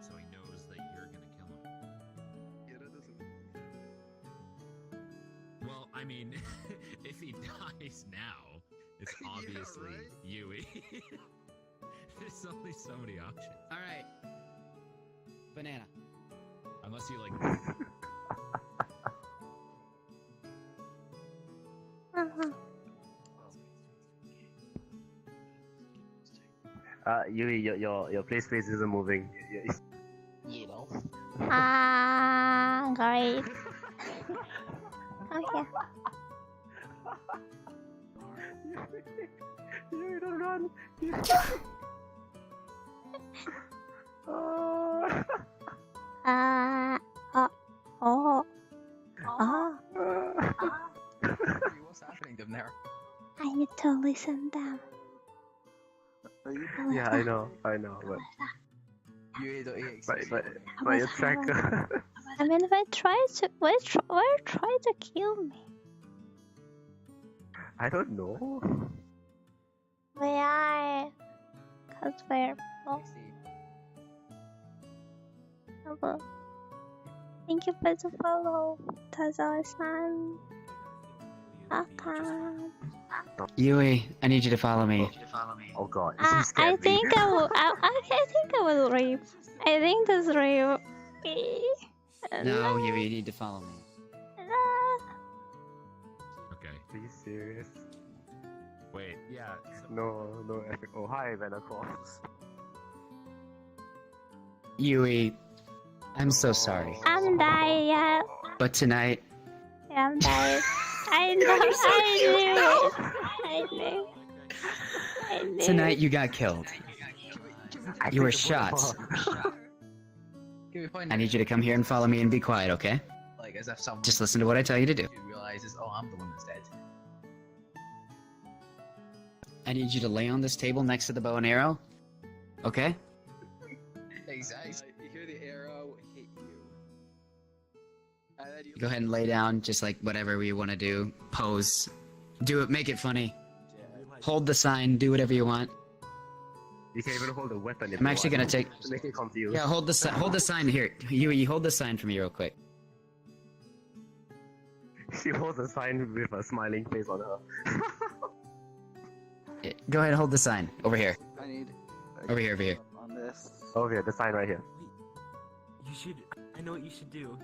So he knows that you're gonna kill him. Yeah, that doesn't. Well, I mean, if he dies now, it's obviously right? Yuue. There's only so many options. Alright. Banana. Unless you like. Yuue, your play space isn't moving. You know. Great. Okay. Yuue, don't run! Uh, oh, oh, oh. What's happening down there? I need to listen them. Yeah, I know, but your tracker. I mean, they try to kill me. I don't know. They are, cause they're both. Hello. Thank you for the follow, Tazo-san. Welcome. Yuue, I need you to follow me. Oh god, I think I will. I think I will leave. I think this leave. No, Yuue, you need to follow me. Okay. Are you serious? Wait. Yeah. No, epic. Oh, hi, Venacor. Yuue, I'm so sorry. I'm dying yet. But tonight, Yeah, I'm dying. I know. I knew. tonight you got killed. You were shot. Give me a point. I need you to come here and follow me and be quiet, okay? Like as if someone Just listen to what I tell you to do. realizes, oh, I'm the one that's dead. I need you to lay on this table next to the bow and arrow. Okay? Exactly. You hear the arrow hit you. And then you Go ahead and lay down, just like whatever you want to do. Pose. Do it, make it funny. Hold the sign, do whatever you want. You can even hold a weapon if I'm you actually want. gonna take. Make it confused. Yeah, hold the sign here. You hold the sign for me real quick. She holds a sign with a smiling face on her. Yeah, go ahead and hold the sign. Over here. I need. Over here, over here. On this. Over here, the sign right here. You should. I know what you should do.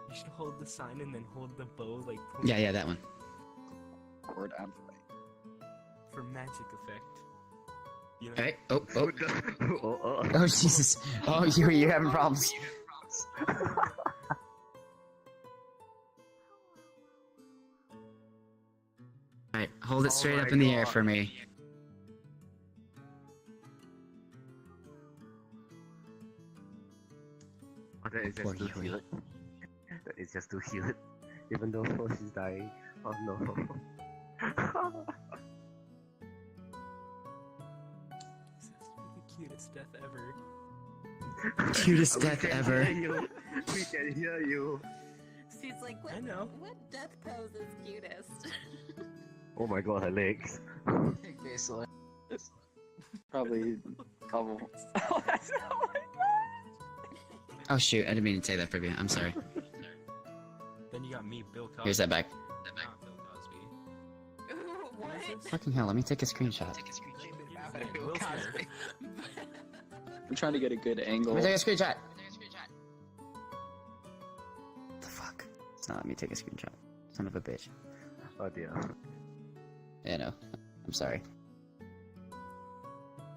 You should hold the sign and then hold the bow like. Yeah, that one. Word and For magic effect. You know? Alright. Oh. Oh, Oh, Jesus. Oh, you're having problems. Alright, hold it straight up in the air for me. Oh, that is just too cute. That is just too cute. Even though she's dying. Oh no. The cutest death ever. Cutest death ever. We can hear you. She's like, what, I know. What death pose is cutest? Oh my god, her legs. Okay, so probably couple. Oh shoot, I didn't mean to say that for you. I'm sorry. Then you got me, Bill Cosby. Here's that back. Not Bill Cosby. What? Fucking hell, let me take a screenshot. Will Smith. I'm trying to get a good angle. Let me take a screenshot. What the fuck? It's not letting me take a screenshot. Son of a bitch. Oh dear. Yeah, no. I'm sorry.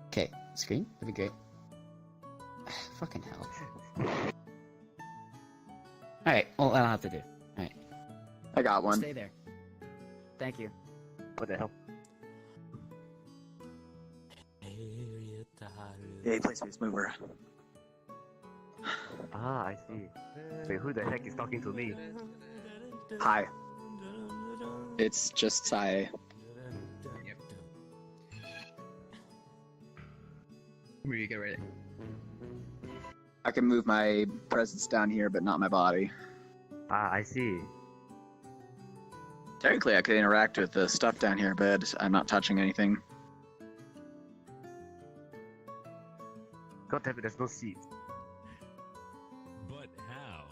Okay, screen? That'd be great. Fucking hell. Alright, well, that'll have to do. Alright. I got one. Stay there. Thank you. What the hell? Hey, play space mover. Ah, I see. Wait, who the heck is talking to me? Hi. It's just Sai. where you get ready. I can move my presence down here, but not my body. Ah, I see. Technically, I could interact with the stuff down here, but I'm not touching anything. God damn it, there's no seat. But how?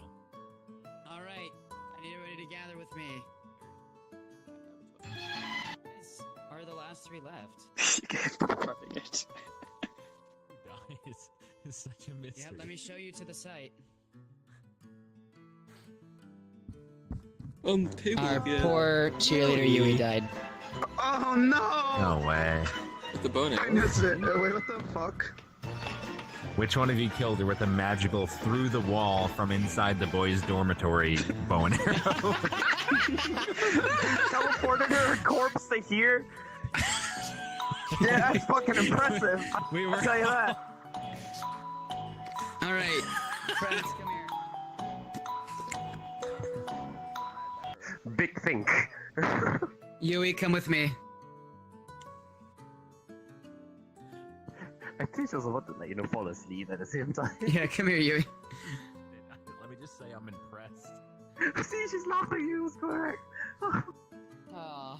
Alright, I need everybody to gather with me. These are the last three left. Roughing it. Guys, it's such a mystery. Yep, let me show you to the site. On the table Our again. poor cheerleader Yuue died. Oh no! No way. With the bone I arrow. missed it. Wait, what the fuck? Which one of you killed her with a magical through the wall from inside the boys' dormitory bow and arrow? Teleported her corpse to here? Yeah, that's fucking impressive. We were I'll tell you that. Alright, Friends, come here. Big think. Yuue, come with me. I think she was about to, like, fall asleep at the same time. Yeah, come here, Yuue. Let me just say I'm impressed. See, she's laughing. It was correct. Oh. I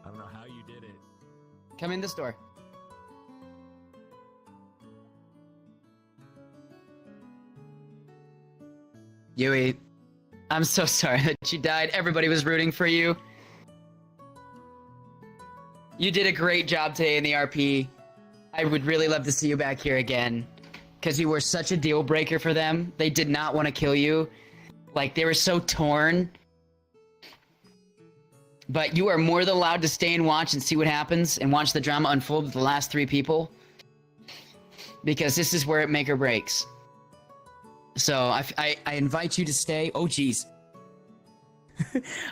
don't know how you did it. Come in this door. Yuue, I'm so sorry that you died. Everybody was rooting for you. You did a great job today in the RP. I would really love to see you back here again. Because you were such a deal breaker for them. They did not want to kill you. Like, they were so torn. But you are more than allowed to stay and watch and see what happens and watch the drama unfold with the last 3 people. Because this is where it make or breaks. So, I invite you to stay. Oh, jeez.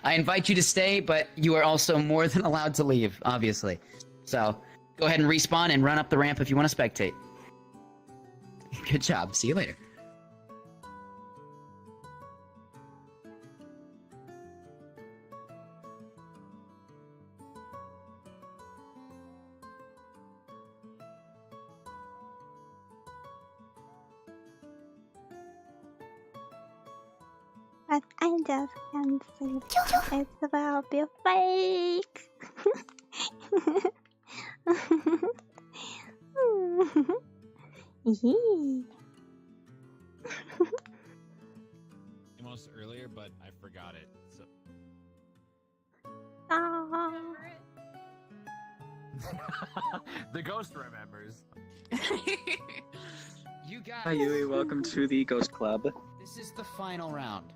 I invite you to stay, but you are also more than allowed to leave, obviously. So, go ahead and respawn and run up the ramp if you want to spectate. Good job. See you later. But I just can't sleep. It's about to be fake. Yee. Almost earlier, but I forgot it. So. Oh. The ghost remembers. You guys. Hi Yuue, welcome to the Ghost Club. This is the final round.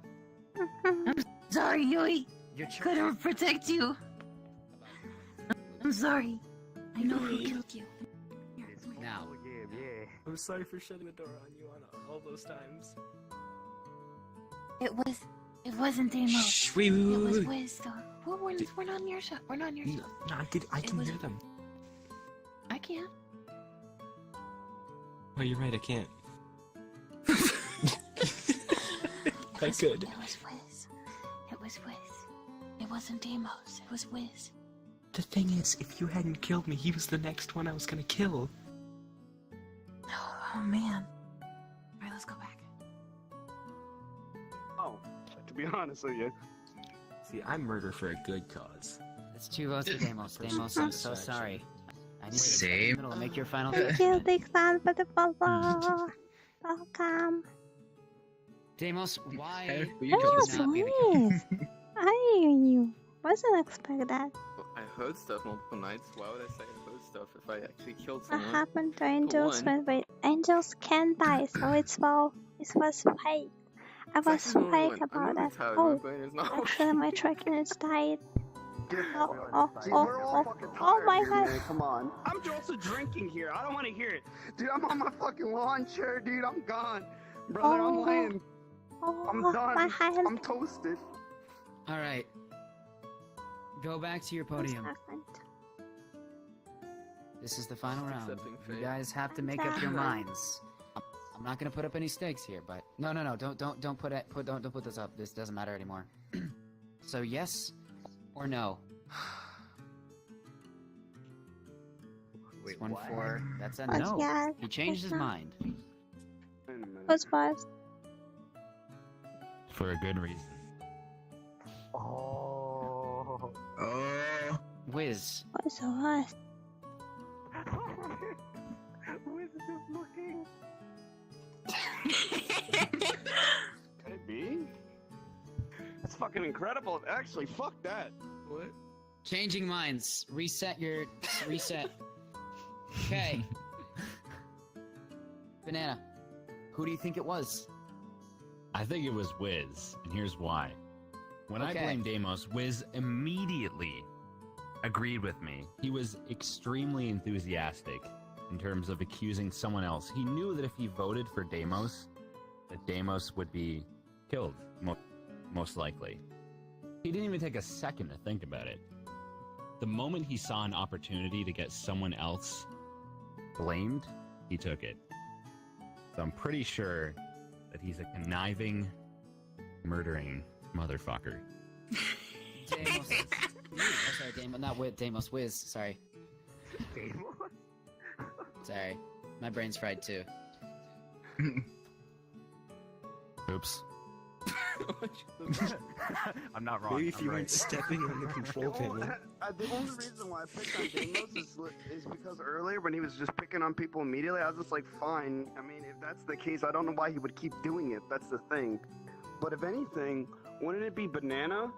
Sorry, Yuue. Your Couldn't protect you. I'm sorry. I know who killed you. Now. I'm sorry for shutting the door on you on all those times. It wasn't Damo. Shh, It was wait. Wiz, though. We're not near shot. We're not near shot. No, I can hear them. I can't. Oh, you're right, I can't. I could. It was Wiz. It was Wiz. It wasn't Damos. It was Wiz. The thing is, if you hadn't killed me, he was the next one I was gonna kill. Oh man. Alright, let's go back. Oh, to be honest with you. See, I murder for a good cause. It's 2 votes for Damos. Damos, I'm so sorry. I need Same. to in the middle to make your final Thank you, big fan for the follow. Welcome. Damos, why That was not be the nice. I knew. Wasn't expect that. I heard stuff multiple nights. Why would I say I heard stuff if I actually killed What someone? happened to angels one. when wait, angels can die, so it was fake. I was Second fake one, about I'm that. really tired, Oh, my brain is not actually my tracking is died. Oh, We're all fucking tired my here, god. man. Come on. I'm also drinking here. I don't want to hear it. Dude, I'm on my fucking lawn chair, dude. I'm gone. Brother, I'm Oh. laying. I'm done. my hand. I'm toasted. Alright. Go back to your podium. This is the final round. Accepting You fate. guys have to make up your minds. I'm not gonna put up any stakes here, but no, don't put this up. This doesn't matter anymore. So yes or no? Wait, 1-4. That's a Oh, no. yeah, He changed his no. mind. Who's first? For a good reason. Oh. Wiz. Who's first? Wiz is just looking. Could it be? That's fucking incredible. Actually, fuck that. What? Changing minds. Reset. Okay. Banana. Who do you think it was? I think it was Wiz, and here's why. When I Okay. blamed Deimos, Wiz immediately agreed with me. He was extremely enthusiastic in terms of accusing someone else. He knew that if he voted for Deimos, that Deimos would be killed, most likely. He didn't even take a second to think about it. The moment he saw an opportunity to get someone else blamed, he took it. So I'm pretty sure that he's a conniving, murdering motherfucker. Deimos. Oh, sorry, Deimos. Not Wiz. Deimos. Wiz. Sorry. Deimos? Sorry. My brain's fried too. Oops. I'm not wrong. Maybe if I'm you right. weren't stepping on the control panel. The only reason why I picked on Deimos is because earlier when he was just picking on people immediately, I was just like, fine. I mean, if that's the case, I don't know why he would keep doing it. That's the thing. But if anything, wouldn't it be Banana?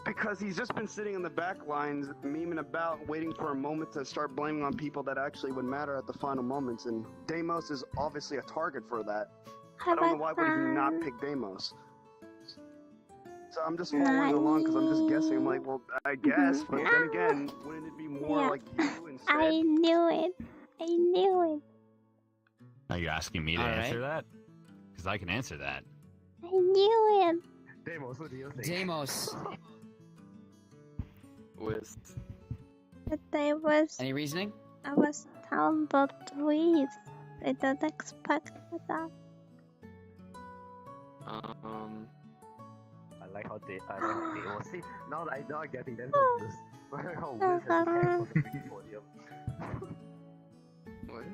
Because he's just been sitting in the back lines, memeing about, waiting for a moment to start blaming on people that actually would matter at the final moments. And Deimos is obviously a target for that. I don't know why would he not pick Deimos. So I'm just following along because I'm just guessing. I'm like, well, I guess, but then again, wouldn't it be more like you instead? I knew it. I knew it. Are you asking me to All answer right. that? Because I can answer that. I knew it. Deimos, what do you think? Deimos. Wiz. But I was telling the tweets. I didn't expect that. I like how Deimos. See, now I'm getting them confused. How Wiz has attacked on the freaking podium. What?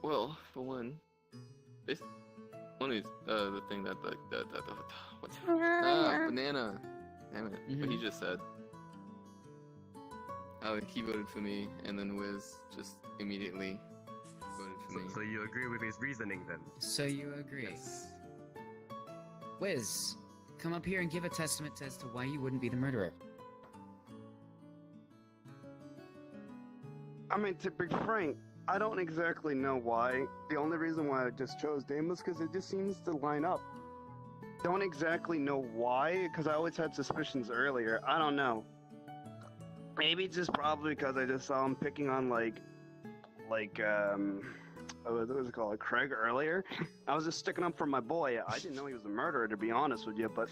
Well, for one, this one is the thing that what's banana. Damn it! What he just said. He voted for me, and then Wiz just immediately voted for me. So you agree with his reasoning then? So you agree? Wiz, come up here and give a testament as to why you wouldn't be the murderer. I mean, to be frank, I don't exactly know why. The only reason why I just chose Deimos because it just seems to line up. Don't exactly know why, because I always had suspicions earlier. I don't know. Maybe just probably because I just saw him picking on what was it called, Craig earlier. I was just sticking up for my boy. I didn't know he was a murderer, to be honest with you, but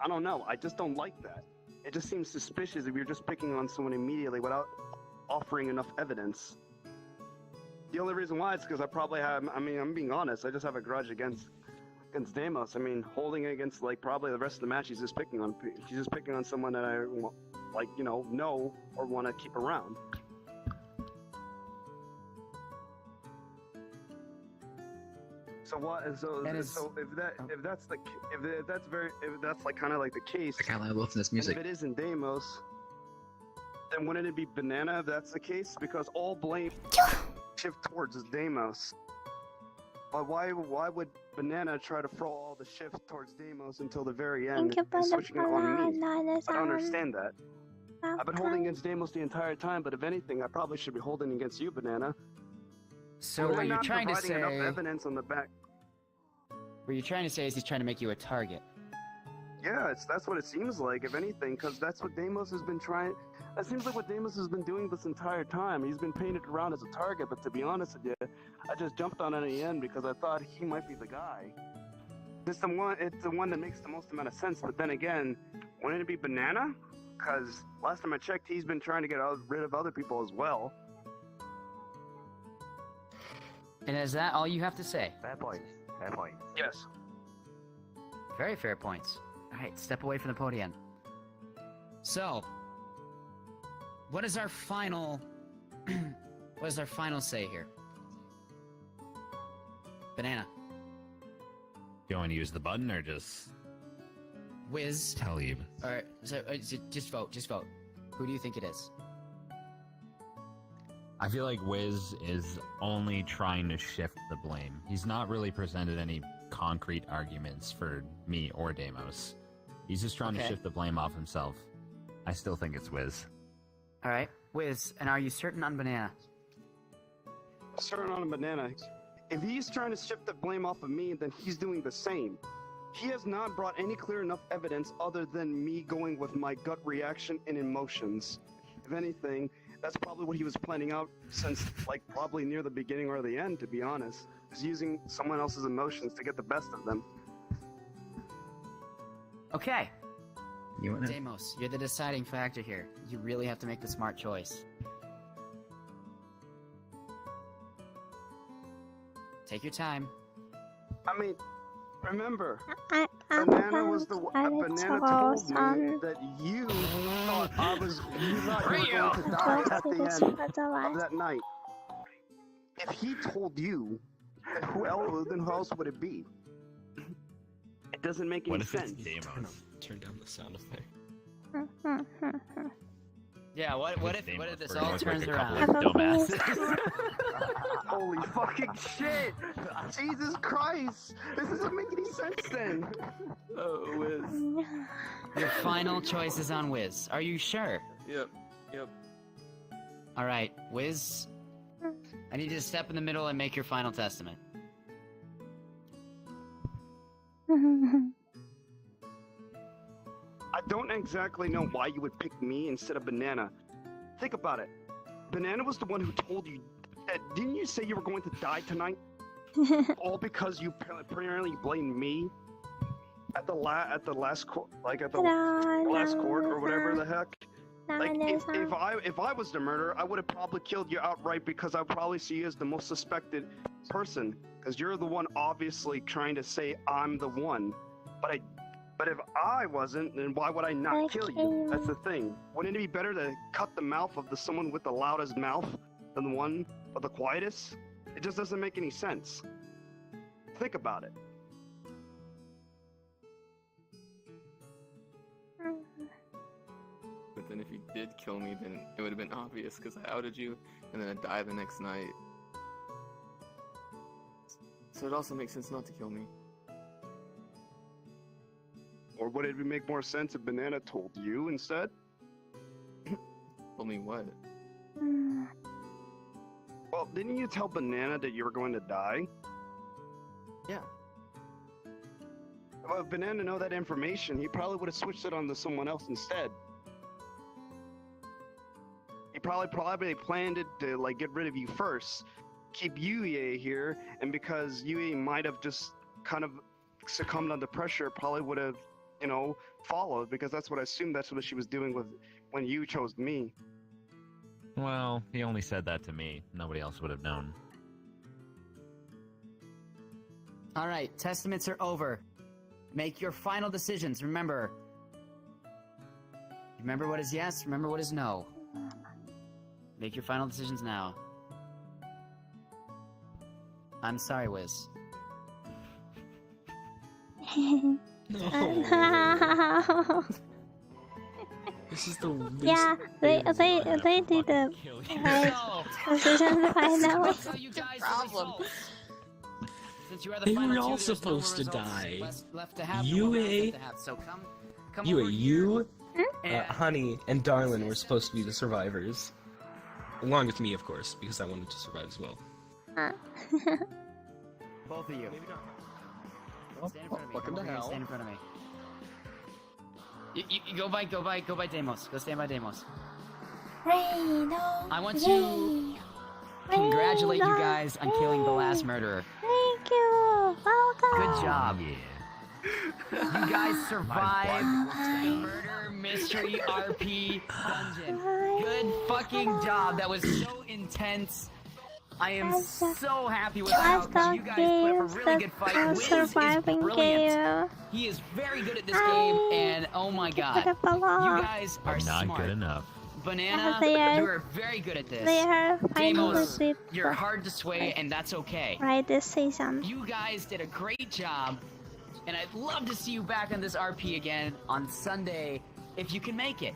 I don't know. I just don't like that. It just seems suspicious if you're just picking on someone immediately without offering enough evidence. The only reason why is because I probably have. I mean, I'm being honest. I just have a grudge against Deimos. I mean, holding it against probably the rest of the match. He's just picking on someone that I know or want to keep around. So what? So if that's kind of like the case. I can't listen to this music. And if it isn't Deimos, then wouldn't it be Banana if that's the case? Because all blame shift towards Deimos. But why would Banana try to throw all the shift towards Deimos until the very end and switching it on me? I don't understand that. I've been holding against Deimos the entire time, but if anything, I probably should be holding against you, Banana. So Well, what you're not trying to providing enough say? evidence on the back. What you're trying to say is he's trying to make you a target. Yeah, that's what it seems like, if anything, because that's what Deimos has been trying. That seems like what Deimos has been doing this entire time. He's been painted around as a target, but to be honest with you, I just jumped on it in the end because I thought he might be the guy. It's the one that makes the most amount of sense, but then again, wouldn't it be Banana? Because last time I checked, he's been trying to get rid of other people as well. And is that all you have to say? Fair point. Fair point. Yes. Very fair points. Alright, step away from the podium. So, what is our final say here? Banana. You want to use the button or just Wiz. Talib? Alright, so just vote. Who do you think it is? I feel like Wiz is only trying to shift the blame. He's not really presented any concrete arguments for me or Deimos. He's just trying to shift the blame off himself. I still think it's Wiz. Alright, Wiz, and are you certain on Banana? Certain on Banana. If he's trying to shift the blame off of me, then he's doing the same. He has not brought any clear enough evidence other than me going with my gut reaction and emotions. If anything, that's probably what he was planning out since, probably near the beginning or the end, to be honest. Is using someone else's emotions to get the best of them. Okay. You wanna... Deimos, you're the deciding factor here. You really have to make the smart choice. Take your time. I mean, remember, I'm Banana was the I'm Banana told me that you thought you thought you were going to die at the end of that night. If he told you, then who else would it be? It doesn't make any sense. Turn down the sound effect. Yeah, what if this all turns a around? couple of dumbasses. Holy fucking shit! Jesus Christ! This doesn't make any sense then. Oh, Wiz. Your final choice is on Wiz. Are you sure? Yep. All right, Wiz. I need you to step in the middle and make your final testament. I don't exactly know why you would pick me instead of Banana. Think about it. Banana was the one who told you that. Didn't you say you were going to die tonight? All because you apparently blamed me at the last court or whatever the heck. Like if I was the murderer, I would have probably killed you outright because I would probably see you as the most suspected person because you're the one obviously trying to say I'm the one. But if I wasn't, then why would I not kill you? That's the thing. Wouldn't it be better to cut the mouth of someone with the loudest mouth than the one with the quietest? It just doesn't make any sense. Think about it. But then if you did kill me, then it would have been obvious because I outed you, and then I died the next night. So it also makes sense not to kill me. Or would it make more sense if Banana told you instead? Told me what? Well, didn't you tell Banana that you were going to die? Yeah. Well, if Banana know that information, he probably would have switched it on to someone else instead. He probably planned it to like get rid of you first, keep Yuue here, and because Yuue might have just kind of succumbed under pressure, probably would have, followed, because that's what I assumed that's what she was doing when you chose me. Well, he only said that to me. Nobody else would have known. All right, testaments are over. Make your final decisions. Remember what is yes, remember what is no. Make your final decisions now. I'm sorry, Wiz. No. This is the least. Yeah, they did the right decision finally. Problem. They were all supposed to die. Yuue, you, Honey, and Darlin were supposed to be the survivors. Along with me, of course, because I wanted to survive as well. Both of you. Stand in front of me. Welcome to hell. Stand in front of me. You go by Deimos. Go stand by Deimos. I want to congratulate you guys on killing the last murderer. Thank you. Welcome. Good job. You guys survived the murder mystery RP dungeon. Good fucking job. That was so intense. I am so happy with the outcome. You guys put up a really good fight. Wiz is brilliant. He is very good at this game, and oh my god, you guys are smart. Not good enough. Banana, you are very good at this. They are Deimos, you're hard to sway, and that's okay. Right this season. You guys did a great job, and I'd love to see you back on this RP again on Sunday if you can make it.